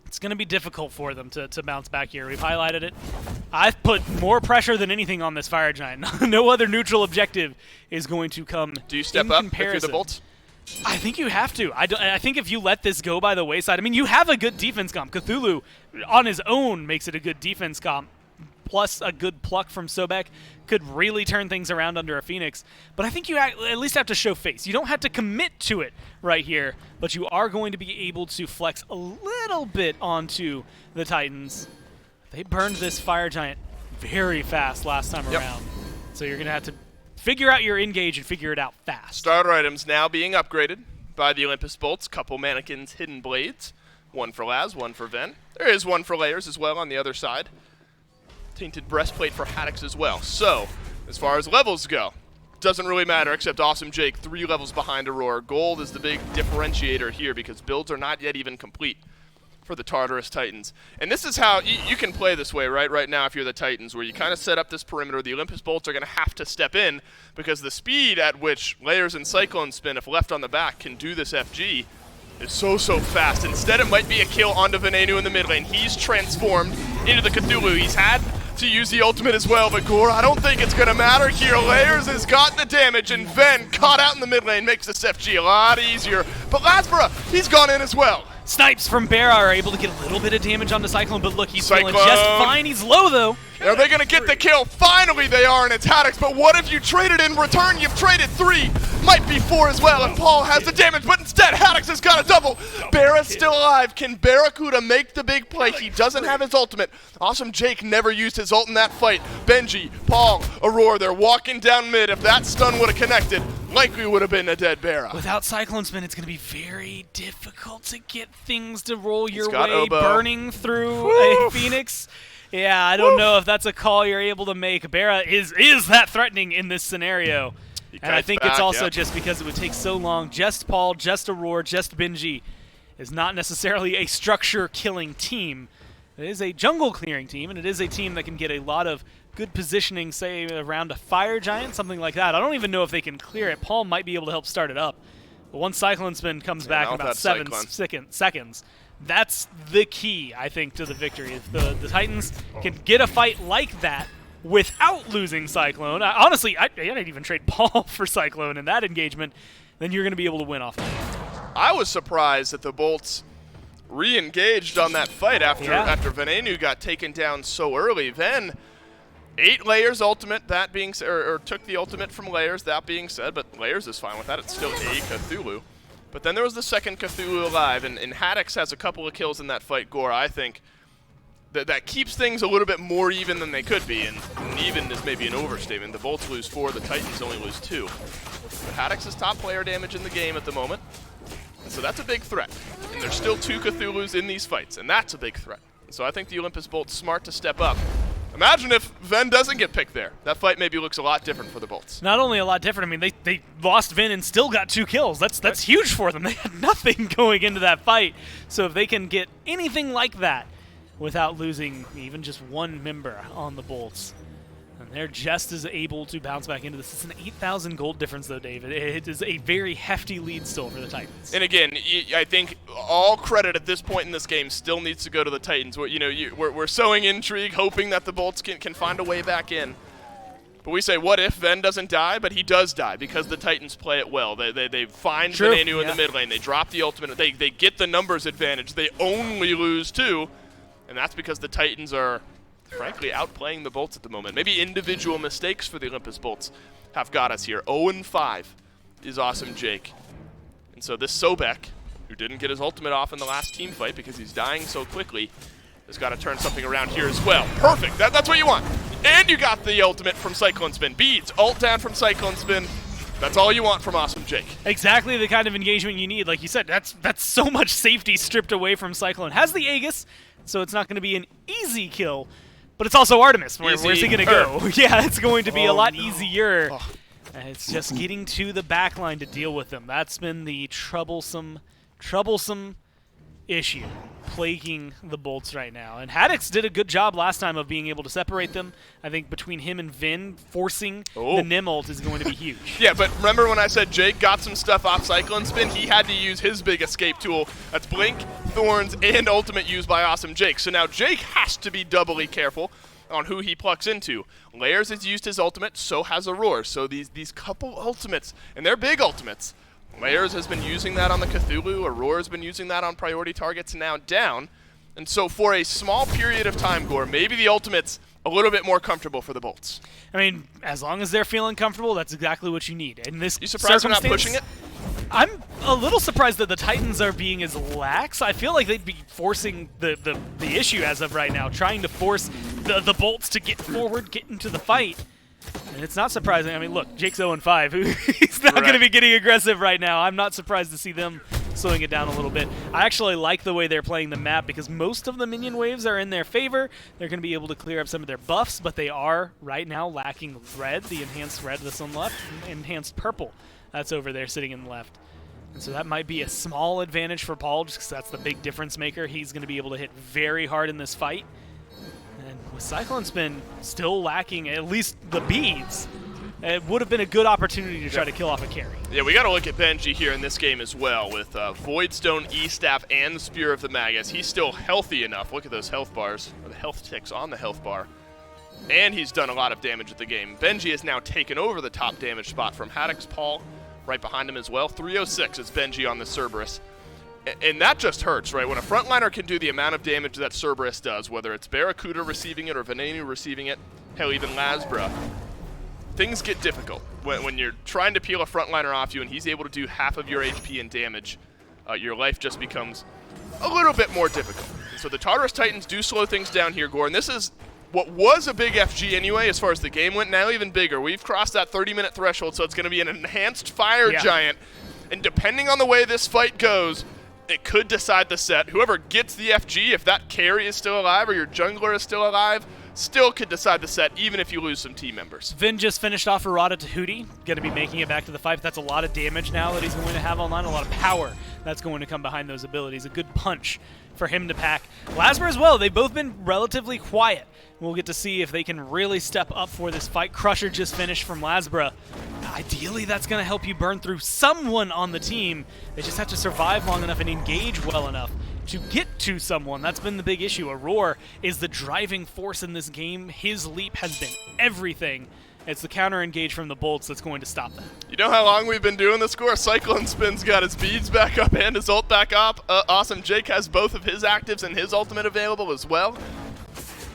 It's going to be difficult for them to bounce back here. We've highlighted it. I've put more pressure than anything on this Fire Giant. No other neutral objective is going to come. Do you step up if you're the Bolts? I think you have to. I think if you let this go by the wayside, I mean, you have a good defense comp. Cthulhu, on his own, makes it a good defense comp. Plus a good pluck from Sobek could really turn things around under a Phoenix. But I think you at least have to show face. You don't have to commit to it right here, but you are going to be able to flex a little bit onto the Titans. They burned this Fire Giant very fast last time around. So you're going to have to figure out your engage and figure it out fast. Starter items now being upgraded by the Olympus Bolts. Couple mannequins, hidden blades. One for Laz, one for Ven. There is one for Layers as well on the other side. Tainted breastplate for Haddix as well. So, as far as levels go, doesn't really matter except Awesome Jake 3 levels behind Aurora. Gold is the big differentiator here because builds are not yet even complete for the Tartarus Titans. And this is how you can play this way right now if you're the Titans, where you kind of set up this perimeter. The Olympus Bolts are going to have to step in because the speed at which Layers and Cyclone Spin, if left on the back, can do this FG is so fast. Instead, it might be a kill onto Venenu in the mid lane. He's transformed into the Cthulhu. He's had to use the ultimate as well, but Gore, I don't think it's going to matter here. Layers has got the damage, and Ven caught out in the mid lane makes this FG a lot easier. But Lasbara, he's gone in as well. Snipes from Bera are able to get a little bit of damage onto Cyclone, but look, he's feeling Cyclone. just fine. He's low, though. Are they going to get the kill? Finally they are, and it's Haddix, but what if you traded in return? You've traded 3, might be 4 as well, and Paul has the damage, but instead Haddix has got a double. Bera's still alive. Can Barracuda make the big play? He doesn't have his ultimate. Awesome Jake never used his ult in that fight. Benji, Paul, Aurora, they're walking down mid. If that stun would have connected, likely would have been a dead Bera. Without Cyclone Spin, it's going to be very difficult to get things to roll your got way, Oboe. burning through a Phoenix. Yeah, I don't know if that's a call you're able to make. Bera is that threatening in this scenario. And I think it's also just because it would take so long. Just Paul, just Aurora, just Benji is not necessarily a structure-killing team. It is a jungle-clearing team, and it is a team that can get a lot of good positioning, say, around a Fire Giant, something like that. I don't even know if they can clear it. Paul might be able to help start it up. But once Cyclone Spin comes back in about 7 seconds, that's the key, I think, to the victory. If the Titans can get a fight like that without losing Cyclone, honestly, I didn't even trade Paul for Cyclone in that engagement, then you're going to be able to win off that. I was surprised that the Bolts re-engaged on that fight after Venenu got taken down so early. Then 8 Layers ultimate, that being or took the ultimate from Layers, that being said, but Layers is fine with that. It's still a Cthulhu. But then there was the second Cthulhu alive, and Haddix has a couple of kills in that fight, Gore. I think that keeps things a little bit more even than they could be, and even is maybe an overstatement. The Bolts lose 4, the Titans only lose 2. But Haddix is top player damage in the game at the moment, and so that's a big threat. And there's still 2 Cthulhus in these fights, and that's a big threat. And so I think the Olympus Bolts smart to step up. Imagine if Ven doesn't get picked there. That fight maybe looks a lot different for the Bolts. Not only a lot different, I mean, they lost Ven and still got 2 kills. That's huge for them. They had nothing going into that fight. So if they can get anything like that without losing even just 1 member on the Bolts, and they're just as able to bounce back into this. It's an 8,000 gold difference, though, David. It is a very hefty lead still for the Titans. And again, I think all credit at this point in this game still needs to go to the Titans. We're sowing intrigue, hoping that the Bolts can find a way back in. But we say, what if Ven doesn't die? But he does die because the Titans play it well. They find Venenu in the mid lane. They drop the ultimate. They get the numbers advantage. They only lose 2, and that's because the Titans are frankly outplaying the Bolts at the moment. Maybe individual mistakes for the Olympus Bolts have got us here. 0-5 is Awesome Jake. And so this Sobek, who didn't get his ultimate off in the last team fight because he's dying so quickly, has got to turn something around here as well. Perfect. That's what you want. And you got the ultimate from Cyclone Spin. Beads, ult down from Cyclone Spin. That's all you want from Awesome Jake. Exactly the kind of engagement you need. Like you said, that's so much safety stripped away from Cyclone. Has the Aegis, so it's not going to be an easy kill. But it's also Artemis. Where's he going to go? Yeah, it's going to be a lot easier. And it's just getting to the back line to deal with them. That's been the troublesome issue plaguing the Bolts right now. And Haddix did a good job last time of being able to separate them. I think between him and Vin, forcing the Nim ult is going to be huge. Yeah, but remember when I said Jake got some stuff off Cyclone Spin? He had to use his big escape tool. That's Blink, Thorns, and Ultimate used by Awesome Jake. So now Jake has to be doubly careful on who he plucks into. Layers has used his ultimate, so has Aurora. So these couple ultimates, and they're big ultimates. Layers has been using that on the Cthulhu. Aurora's been using that on priority targets now down. And so for a small period of time, Gore, maybe the ultimate's a little bit more comfortable for the Bolts. I mean, as long as they're feeling comfortable, that's exactly what you need. In this you surprised they're not pushing it? I'm a little surprised that the Titans are being as lax. I feel like they'd be forcing the issue as of right now, trying to force the Bolts to get forward, get into the fight. And it's not surprising. I mean, look, Jake's 0-5. He's not going to be getting aggressive right now. I'm not surprised to see them slowing it down a little bit. I actually like the way they're playing the map because most of the minion waves are in their favor. They're going to be able to clear up some of their buffs, but they are right now lacking red, the enhanced red that's on the left, enhanced purple that's over there sitting in the left. And so that might be a small advantage for Paul just because that's the big difference maker. He's going to be able to hit very hard in this fight. And with Cyclone Spin still lacking at least the beads, it would have been a good opportunity to try to kill off a carry. Yeah, we got to look at Benji here in this game as well with Voidstone, E-Staff, and Spear of the Magus. He's still healthy enough. Look at those health bars, or the health ticks on the health bar. and he's done a lot of damage at the game. Benji has now taken over the top damage spot from Haddix. Paul right behind him as well. 306 is Benji on the Cerberus. And that just hurts, right? When a frontliner can do the amount of damage that Cerberus does, whether it's Barracuda receiving it or Venenu receiving it, hell, even Lasbra, things get difficult. When you're trying to peel a frontliner off you and he's able to do half of your HP in damage, your life just becomes a little bit more difficult. And so the Tartarus Titans do slow things down here, Gore, and this is what was a big FG anyway as far as the game went, now even bigger. We've crossed that 30-minute threshold, so it's going to be an enhanced fire giant. And depending on the way this fight goes, it could decide the set. Whoever gets the FG, if that carry is still alive or your jungler is still alive, still could decide the set, even if you lose some team members. Vin just finished off Arata Tahuti, going to be making it back to the fight. That's a lot of damage now that he's going to have online, a lot of power that's going to come behind those abilities. A good punch for him to pack. Lasbra as well, they've both been relatively quiet. We'll get to see if they can really step up for this fight. Crusher just finished from Lasbra. Ideally, that's going to help you burn through someone on the team. They just have to survive long enough and engage well enough to get to someone. That's been the big issue. Aurora is the driving force in this game. His leap has been everything. It's the counter-engage from the bolts that's going to stop that. You know how long we've been doing this, Score? Cyclone Spin's got his beads back up and his ult back up. Awesome Jake has both of his actives and his ultimate available as well.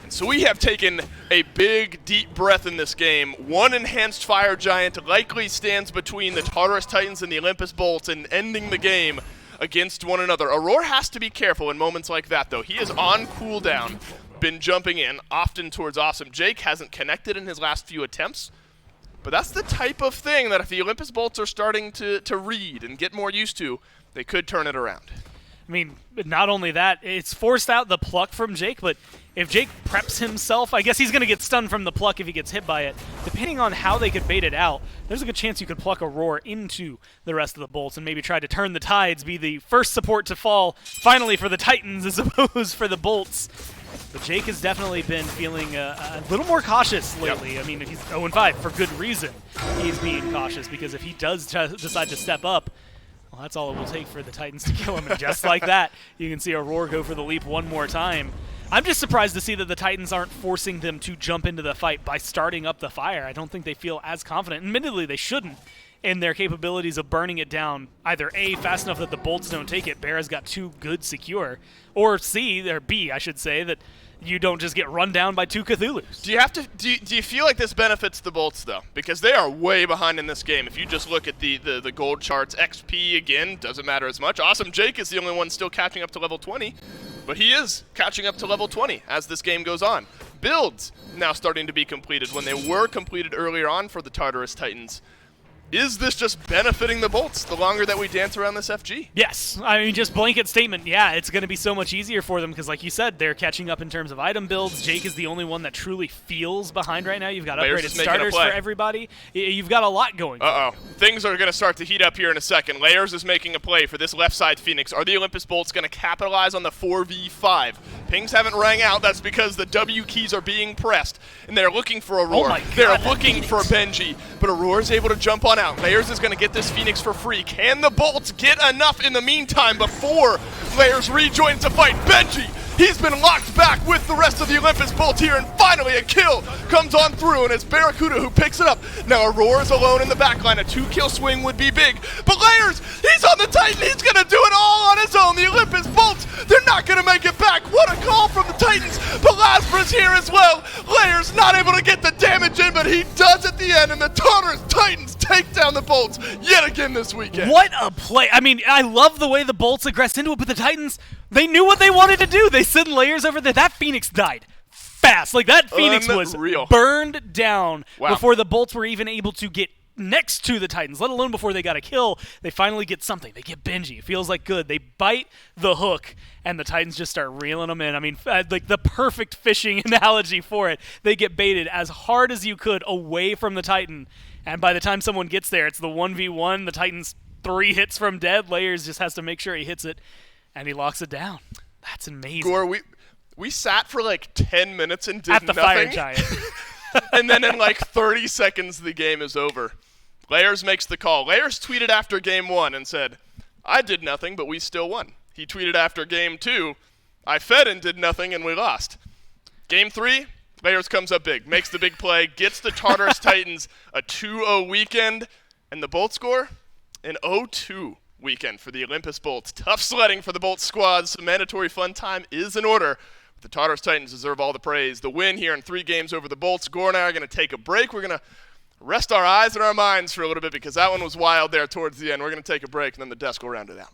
And so we have taken a big, deep breath in this game. One enhanced fire giant likely stands between the Tartarus Titans and the Olympus Bolts and ending the game against one another. Aurora has to be careful in moments like that, though. He is on cooldown, been jumping in, often towards Awesome Jake, hasn't connected in his last few attempts. But that's the type of thing that if the Olympus Bolts are starting to read and get more used to, they could turn it around. I mean, not only that, it's forced out the pluck from Jake, but if Jake preps himself, I guess he's going to get stunned from the pluck if he gets hit by it. Depending on how they could bait it out, there's a good chance you could pluck Aurora into the rest of the bolts and maybe try to turn the tides, be the first support to fall, finally for the Titans as opposed for the bolts. But Jake has definitely been feeling a little more cautious lately. Yep. I mean, he's 0-5 for good reason. He's being cautious because if he does decide to step up, well, that's all it will take for the Titans to kill him. And just like that, you can see Aurora go for the leap one more time. I'm just surprised to see that the Titans aren't forcing them to jump into the fight by starting up the fire. I don't think they feel as confident. Admittedly, they shouldn't in their capabilities of burning it down. Either A, fast enough that the bolts don't take it, Bear's got too good secure, or C, or B, I should say, that you don't just get run down by two Cthulhus. Do you have to? Do you feel like this benefits the bolts though? Because they are way behind in this game. If you just look at the gold charts, XP again doesn't matter as much. Awesome Jake is the only one still catching up to level 20, but he is catching up to level 20 as this game goes on. Builds now starting to be completed when they were completed earlier on for the Tartarus Titans. Is this just benefiting the bolts the longer that we dance around this FG? Yes. I mean, just blanket statement, yeah, it's going to be so much easier for them because, like you said, they're catching up in terms of item builds. Jake is the only one that truly feels behind right now. You've got upgraded starters for everybody. You've got a lot going. Uh-oh. Things are going to start to heat up here in a second. Layers is making a play for this left side Phoenix. Are the Olympus Bolts going to capitalize on the 4v5? Pings haven't rang out. That's because the W keys are being pressed, and they're looking for Aurora. Oh they're looking for Benji, but Aurora's able to jump on out. Layers is going to get this Phoenix for free. Can the Bolts get enough in the meantime before Layers rejoins the fight? Benji, he's been locked back with the rest of the Olympus Bolts here, and finally a kill comes on through, and it's Barracuda who picks it up. Now Aurora's alone in the backline. A 2-kill swing would be big, but Layers, he's on the Titan. He's going to do it all on his own. The Olympus Bolts, they're not going to make it back. What a call from the Titans, but Lasbra's here as well. Layers not able to get the damage in, but he does at the end, and the Tartarus Titans take down the Bolts yet again this weekend. What a play. I mean, I love the way the Bolts aggressed into it, but the Titans, they knew what they wanted to do. They sent Layers over there. That Phoenix died fast. Like, that Phoenix was burned down before the Bolts were even able to get next to the Titans, let alone before they got a kill. They finally get something. They get Benji. It feels like good. They bite the hook, and the Titans just start reeling them in. I mean, like the perfect fishing analogy for it. They get baited as hard as you could away from the Titan, and by the time someone gets there, it's the 1v1. The Titans 3 hits from dead. Layers just has to make sure he hits it, and he locks it down. That's amazing. Gore, we sat for like 10 minutes and did nothing. At the Fire Giant. And then in like 30 seconds, the game is over. Layers makes the call. Layers tweeted after game 1 and said, I did nothing, but we still won. He tweeted after game 2, I fed and did nothing, and we lost. Game 3, Bayers comes up big, makes the big play, gets the Tartarus Titans a 2-0 weekend, and the Bolt score? An 0-2 weekend for the Olympus Bolts. Tough sledding for the Bolts squad. Some mandatory fun time is in order. The Tartarus Titans deserve all the praise. The win here in 3 games over the Bolts. Gore and I are going to take a break. We're going to rest our eyes and our minds for a little bit because that one was wild there towards the end. We're going to take a break, and then the desk will round it out.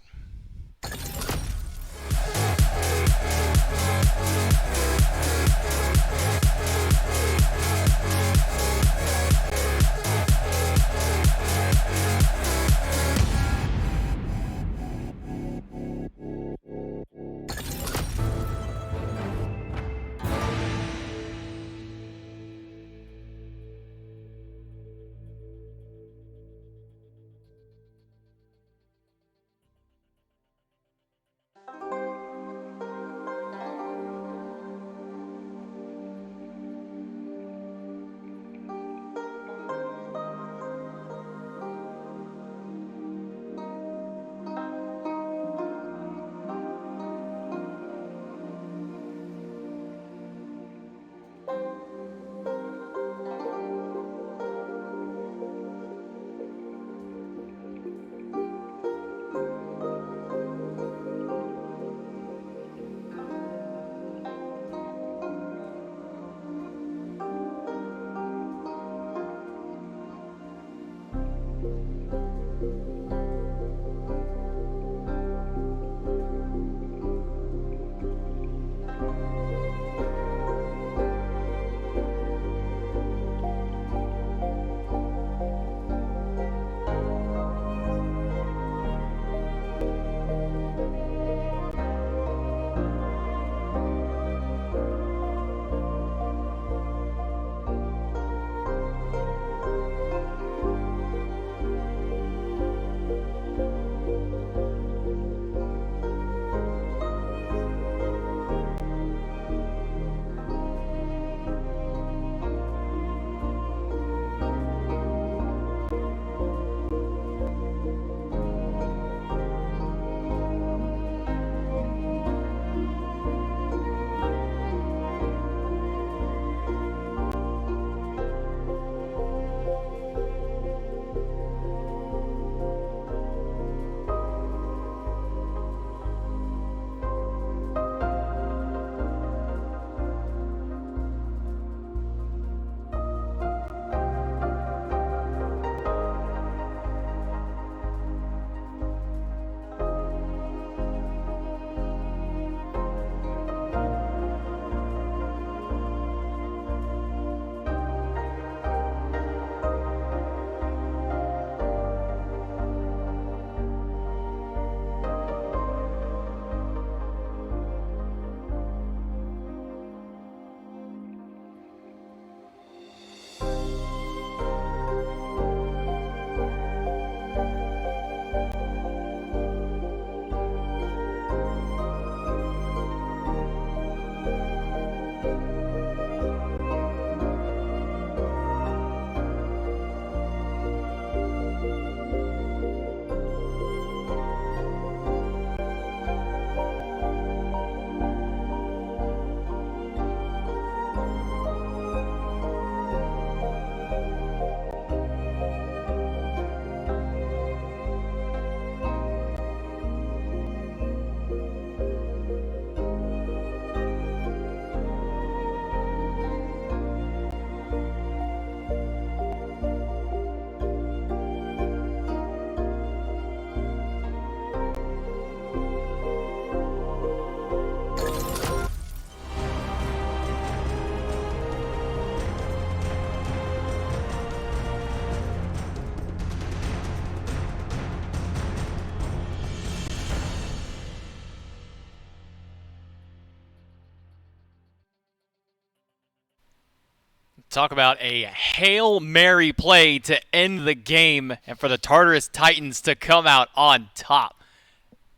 Talk about a Hail Mary play to end the game and for the Tartarus Titans to come out on top.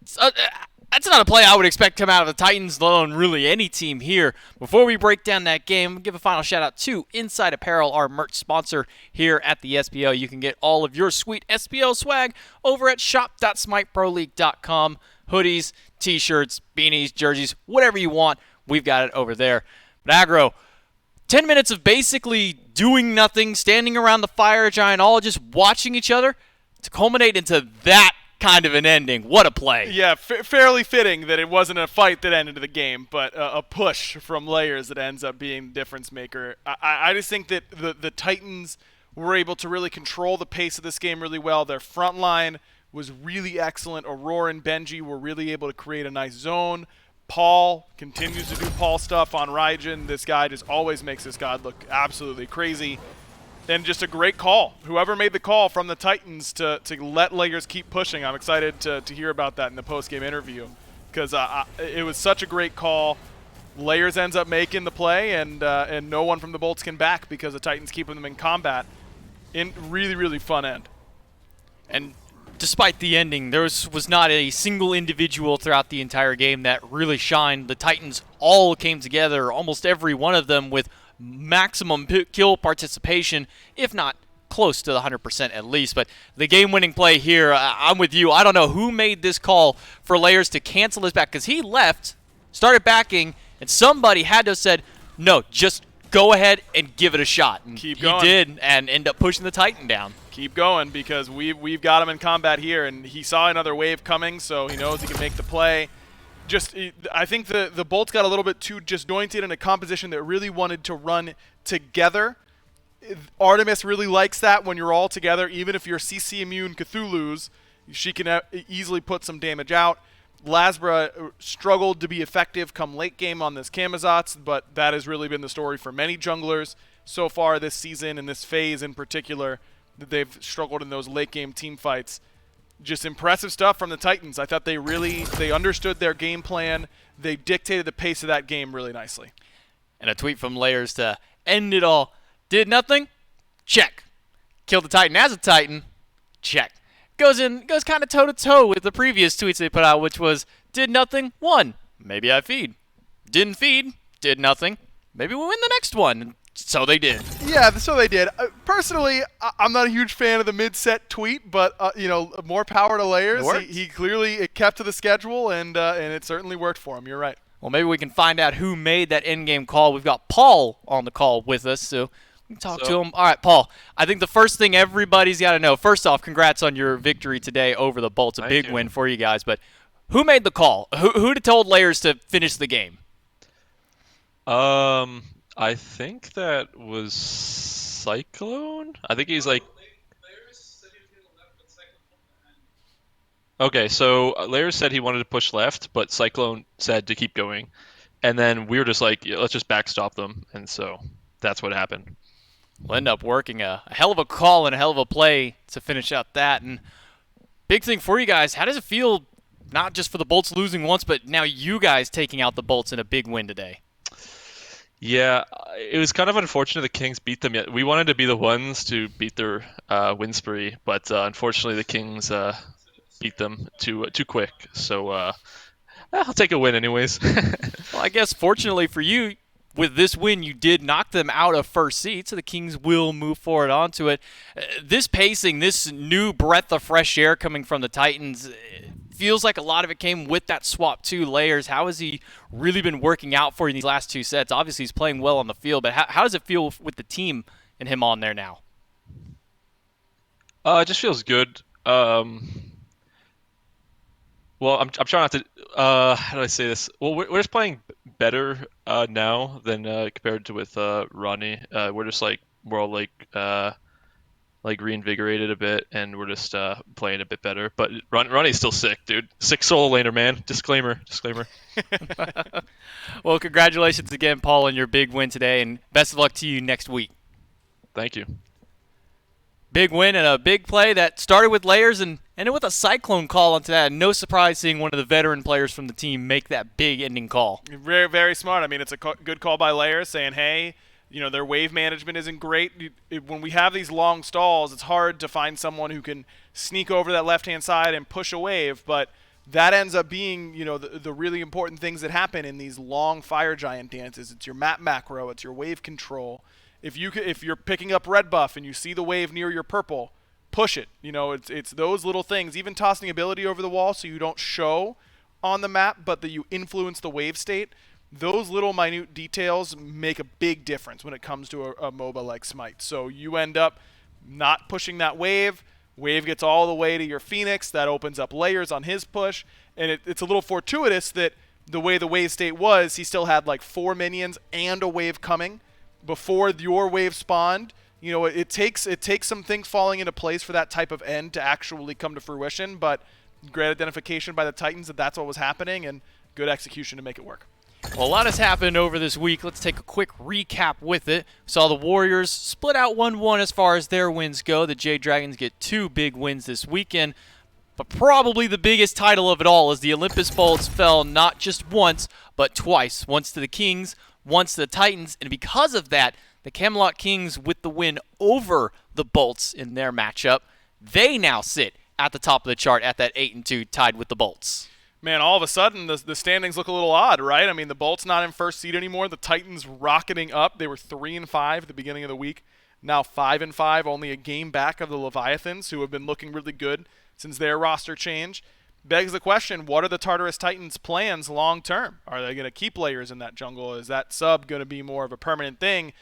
That's not a play I would expect to come out of the Titans, let alone really any team here. Before we break down that game, we'll give a final shout out to Inside Apparel, our merch sponsor here at the SPL. You can get all of your sweet SPL swag over at shop.smiteproleague.com. Hoodies, t-shirts, beanies, jerseys, whatever you want, we've got it over there. But Agro, 10 minutes of basically doing nothing, standing around the fire giant, all just watching each other, to culminate into that kind of an ending. What a play. Yeah, fairly fitting that it wasn't a fight that ended the game, but a push from Layers that ends up being the difference maker. I just think that the Titans were able to really control the pace of this game really well. Their front line was really excellent. Aurora and Benji were really able to create a nice zone. Paul continues to do Paul stuff on Raijin. This guy just always makes this god look absolutely crazy. And just a great call. Whoever made the call from the Titans to let Layers keep pushing, I'm excited to hear about that in the post-game interview, because it was such a great call. Layers ends up making the play, and no one from the Bolts can back because the Titans keeping them in combat. In really, really fun end. And despite the ending, there was not a single individual throughout the entire game that really shined. The Titans all came together, almost every one of them, with maximum kill participation, if not close to the 100% at least. But the game-winning play here, I'm with you. I don't know who made this call for Layers to cancel his back, because he left, started backing, and somebody had to have said, no, just go ahead and give it a shot. And Keep going. He did, and end up pushing the Titan down. Keep going, because we've got him in combat here, and he saw another wave coming, so he knows he can make the play. I think the Bolts got a little bit too disjointed in a composition that really wanted to run together. Artemis really likes that when you're all together. Even if you're CC immune Cthulhu's, she can easily put some damage out. Lasbra struggled to be effective come late game on this Camazotz, but that has really been the story for many junglers so far this season, and this phase in particular, that they've struggled in those late game team fights. Just impressive stuff from the Titans. I thought they understood their game plan. They dictated the pace of that game really nicely. And a tweet from Layers to end it all. Did nothing? Check. Killed the Titan as a Titan? Check. Goes kind of toe-to-toe with the previous tweets they put out, which was, did nothing? Won. Maybe I feed. Didn't feed. Did nothing. Maybe we'll win the next one. So they did. Yeah, so they did. Personally, I'm not a huge fan of the mid-set tweet, but more power to Layers. He clearly kept to the schedule, and it certainly worked for him. You're right. Well, maybe we can find out who made that endgame call. We've got Paul on the call with us, so we can talk to him. All right, Paul, I think the first thing everybody's got to know, first off, congrats on your victory today over the Bolts. A big win for you guys, but who made the call? Who told Layers to finish the game? I think that was Cyclone. I think he's like. Okay, so Layers said he wanted to push left, but Cyclone said to keep going. And then we were just like, yeah, let's just backstop them. And so that's what happened. We'll end up working a hell of a call and a hell of a play to finish out that. And big thing for you guys, how does it feel, not just for the Bolts losing once, but now you guys taking out the Bolts in a big win today? Yeah, it was kind of unfortunate the Kings beat them. Yet we wanted to be the ones to beat their win spree, but unfortunately the Kings beat them too quick. So I'll take a win anyways. Well, I guess fortunately for you, with this win, you did knock them out of first seed, so the Kings will move forward onto it. This pacing, this new breath of fresh air coming from the Titans, feels like a lot of it came with that swap 2 Layers. How has he really been working out for you in these last 2 sets? Obviously, he's playing well on the field, but how does it feel with the team and him on there now? It just feels good. Well, I'm trying not to. How do I say this? Well, we're just playing better now than compared to with Ronnie. We're just we're all reinvigorated a bit, and we're just playing a bit better. But Ronnie's still sick, dude. Sick solo laner, man. Disclaimer. Well, congratulations again, Paul, on your big win today, and best of luck to you next week. Thank you. Big win and a big play that started with Layers and ended with a Cyclone call onto that. No surprise seeing one of the veteran players from the team make that big ending call. Very, very smart. I mean, it's a good call by Layers saying, hey, their wave management isn't great. When we have these long stalls, it's hard to find someone who can sneak over that left-hand side and push a wave, but that ends up being, the really important things that happen in these long fire giant dances. It's your map macro, it's your wave control. If you're picking up red buff and you see the wave near your purple, push it. It's those little things. Even tossing ability over the wall so you don't show on the map, but that you influence the wave state. those little minute details make a big difference when it comes to a MOBA like Smite. So you end up not pushing that wave. Wave gets all the way to your Phoenix. That opens up layers on his push. And it's a little fortuitous that the way the wave state was, he still had like 4 minions and a wave coming before your wave spawned. You know, it takes some things falling into place for that type of end to actually come to fruition, but great identification by the Titans that that's what was happening, and good execution to make it work. Well, a lot has happened over this week. Let's take a quick recap with it. We saw the Warriors split out 1-1 as far as their wins go. The Jade Dragons get 2 big wins this weekend. But probably the biggest title of it all is the Olympus Bolts fell not just once, but twice. Once to the Kings, once to the Titans. And because of that, the Camelot Kings with the win over the Bolts in their matchup, they now sit at the top of the chart at that 8-2, tied with the Bolts. Man, all of a sudden, the standings look a little odd, right? I mean, the Bolts not in first seed anymore. The Titans rocketing up. They were 3-5 at the beginning of the week. Now 5-5, only a game back of the Leviathans, who have been looking really good since their roster change. Begs the question, what are the Tartarus Titans' plans long term? Are they going to keep layers in that jungle? Is that sub going to be more of a permanent thing?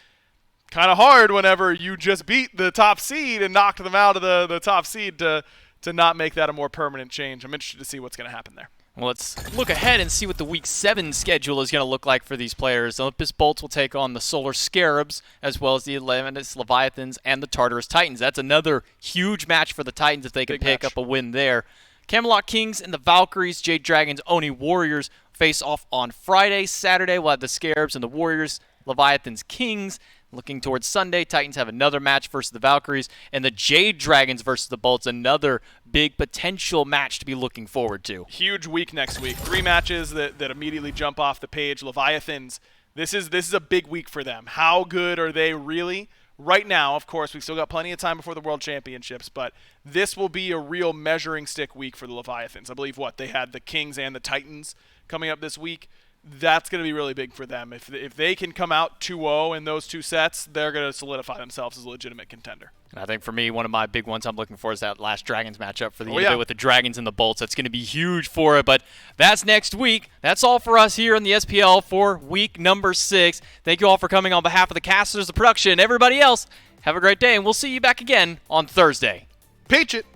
Kind of hard whenever you just beat the top seed and knocked them out of the top seed to not make that a more permanent change. I'm interested to see what's going to happen there. Well, let's look ahead and see what the Week 7 schedule is going to look like for these players. The Olympus Bolts will take on the Solar Scarabs, as well as the Atlantis Leviathans and the Tartarus Titans. That's another huge match for the Titans if they can pick up a win there. Camelot Kings and the Valkyries, Jade Dragons, Oni Warriors face off on Friday. Saturday, we'll have the Scarabs and the Warriors, Leviathans, Kings. Looking towards Sunday, Titans have another match versus the Valkyries, and the Jade Dragons versus the Bolts, another big potential match to be looking forward to. Huge week next week. 3 matches that immediately jump off the page. Leviathans, this is a big week for them. How good are they really? Right now, of course, we've still got plenty of time before the World Championships, but this will be a real measuring stick week for the Leviathans. I believe they had the Kings and the Titans coming up this week. That's going to be really big for them. If they can come out 2-0 in those 2 sets, they're going to solidify themselves as a legitimate contender. And I think for me, one of my big ones I'm looking for is that last Dragons matchup for the end with the Dragons and the Bolts. That's going to be huge for it, but that's next week. That's all for us here in the SPL for week number 6. Thank you all for coming on behalf of the casters, the production, everybody else. Have a great day, and we'll see you back again on Thursday. Peach it!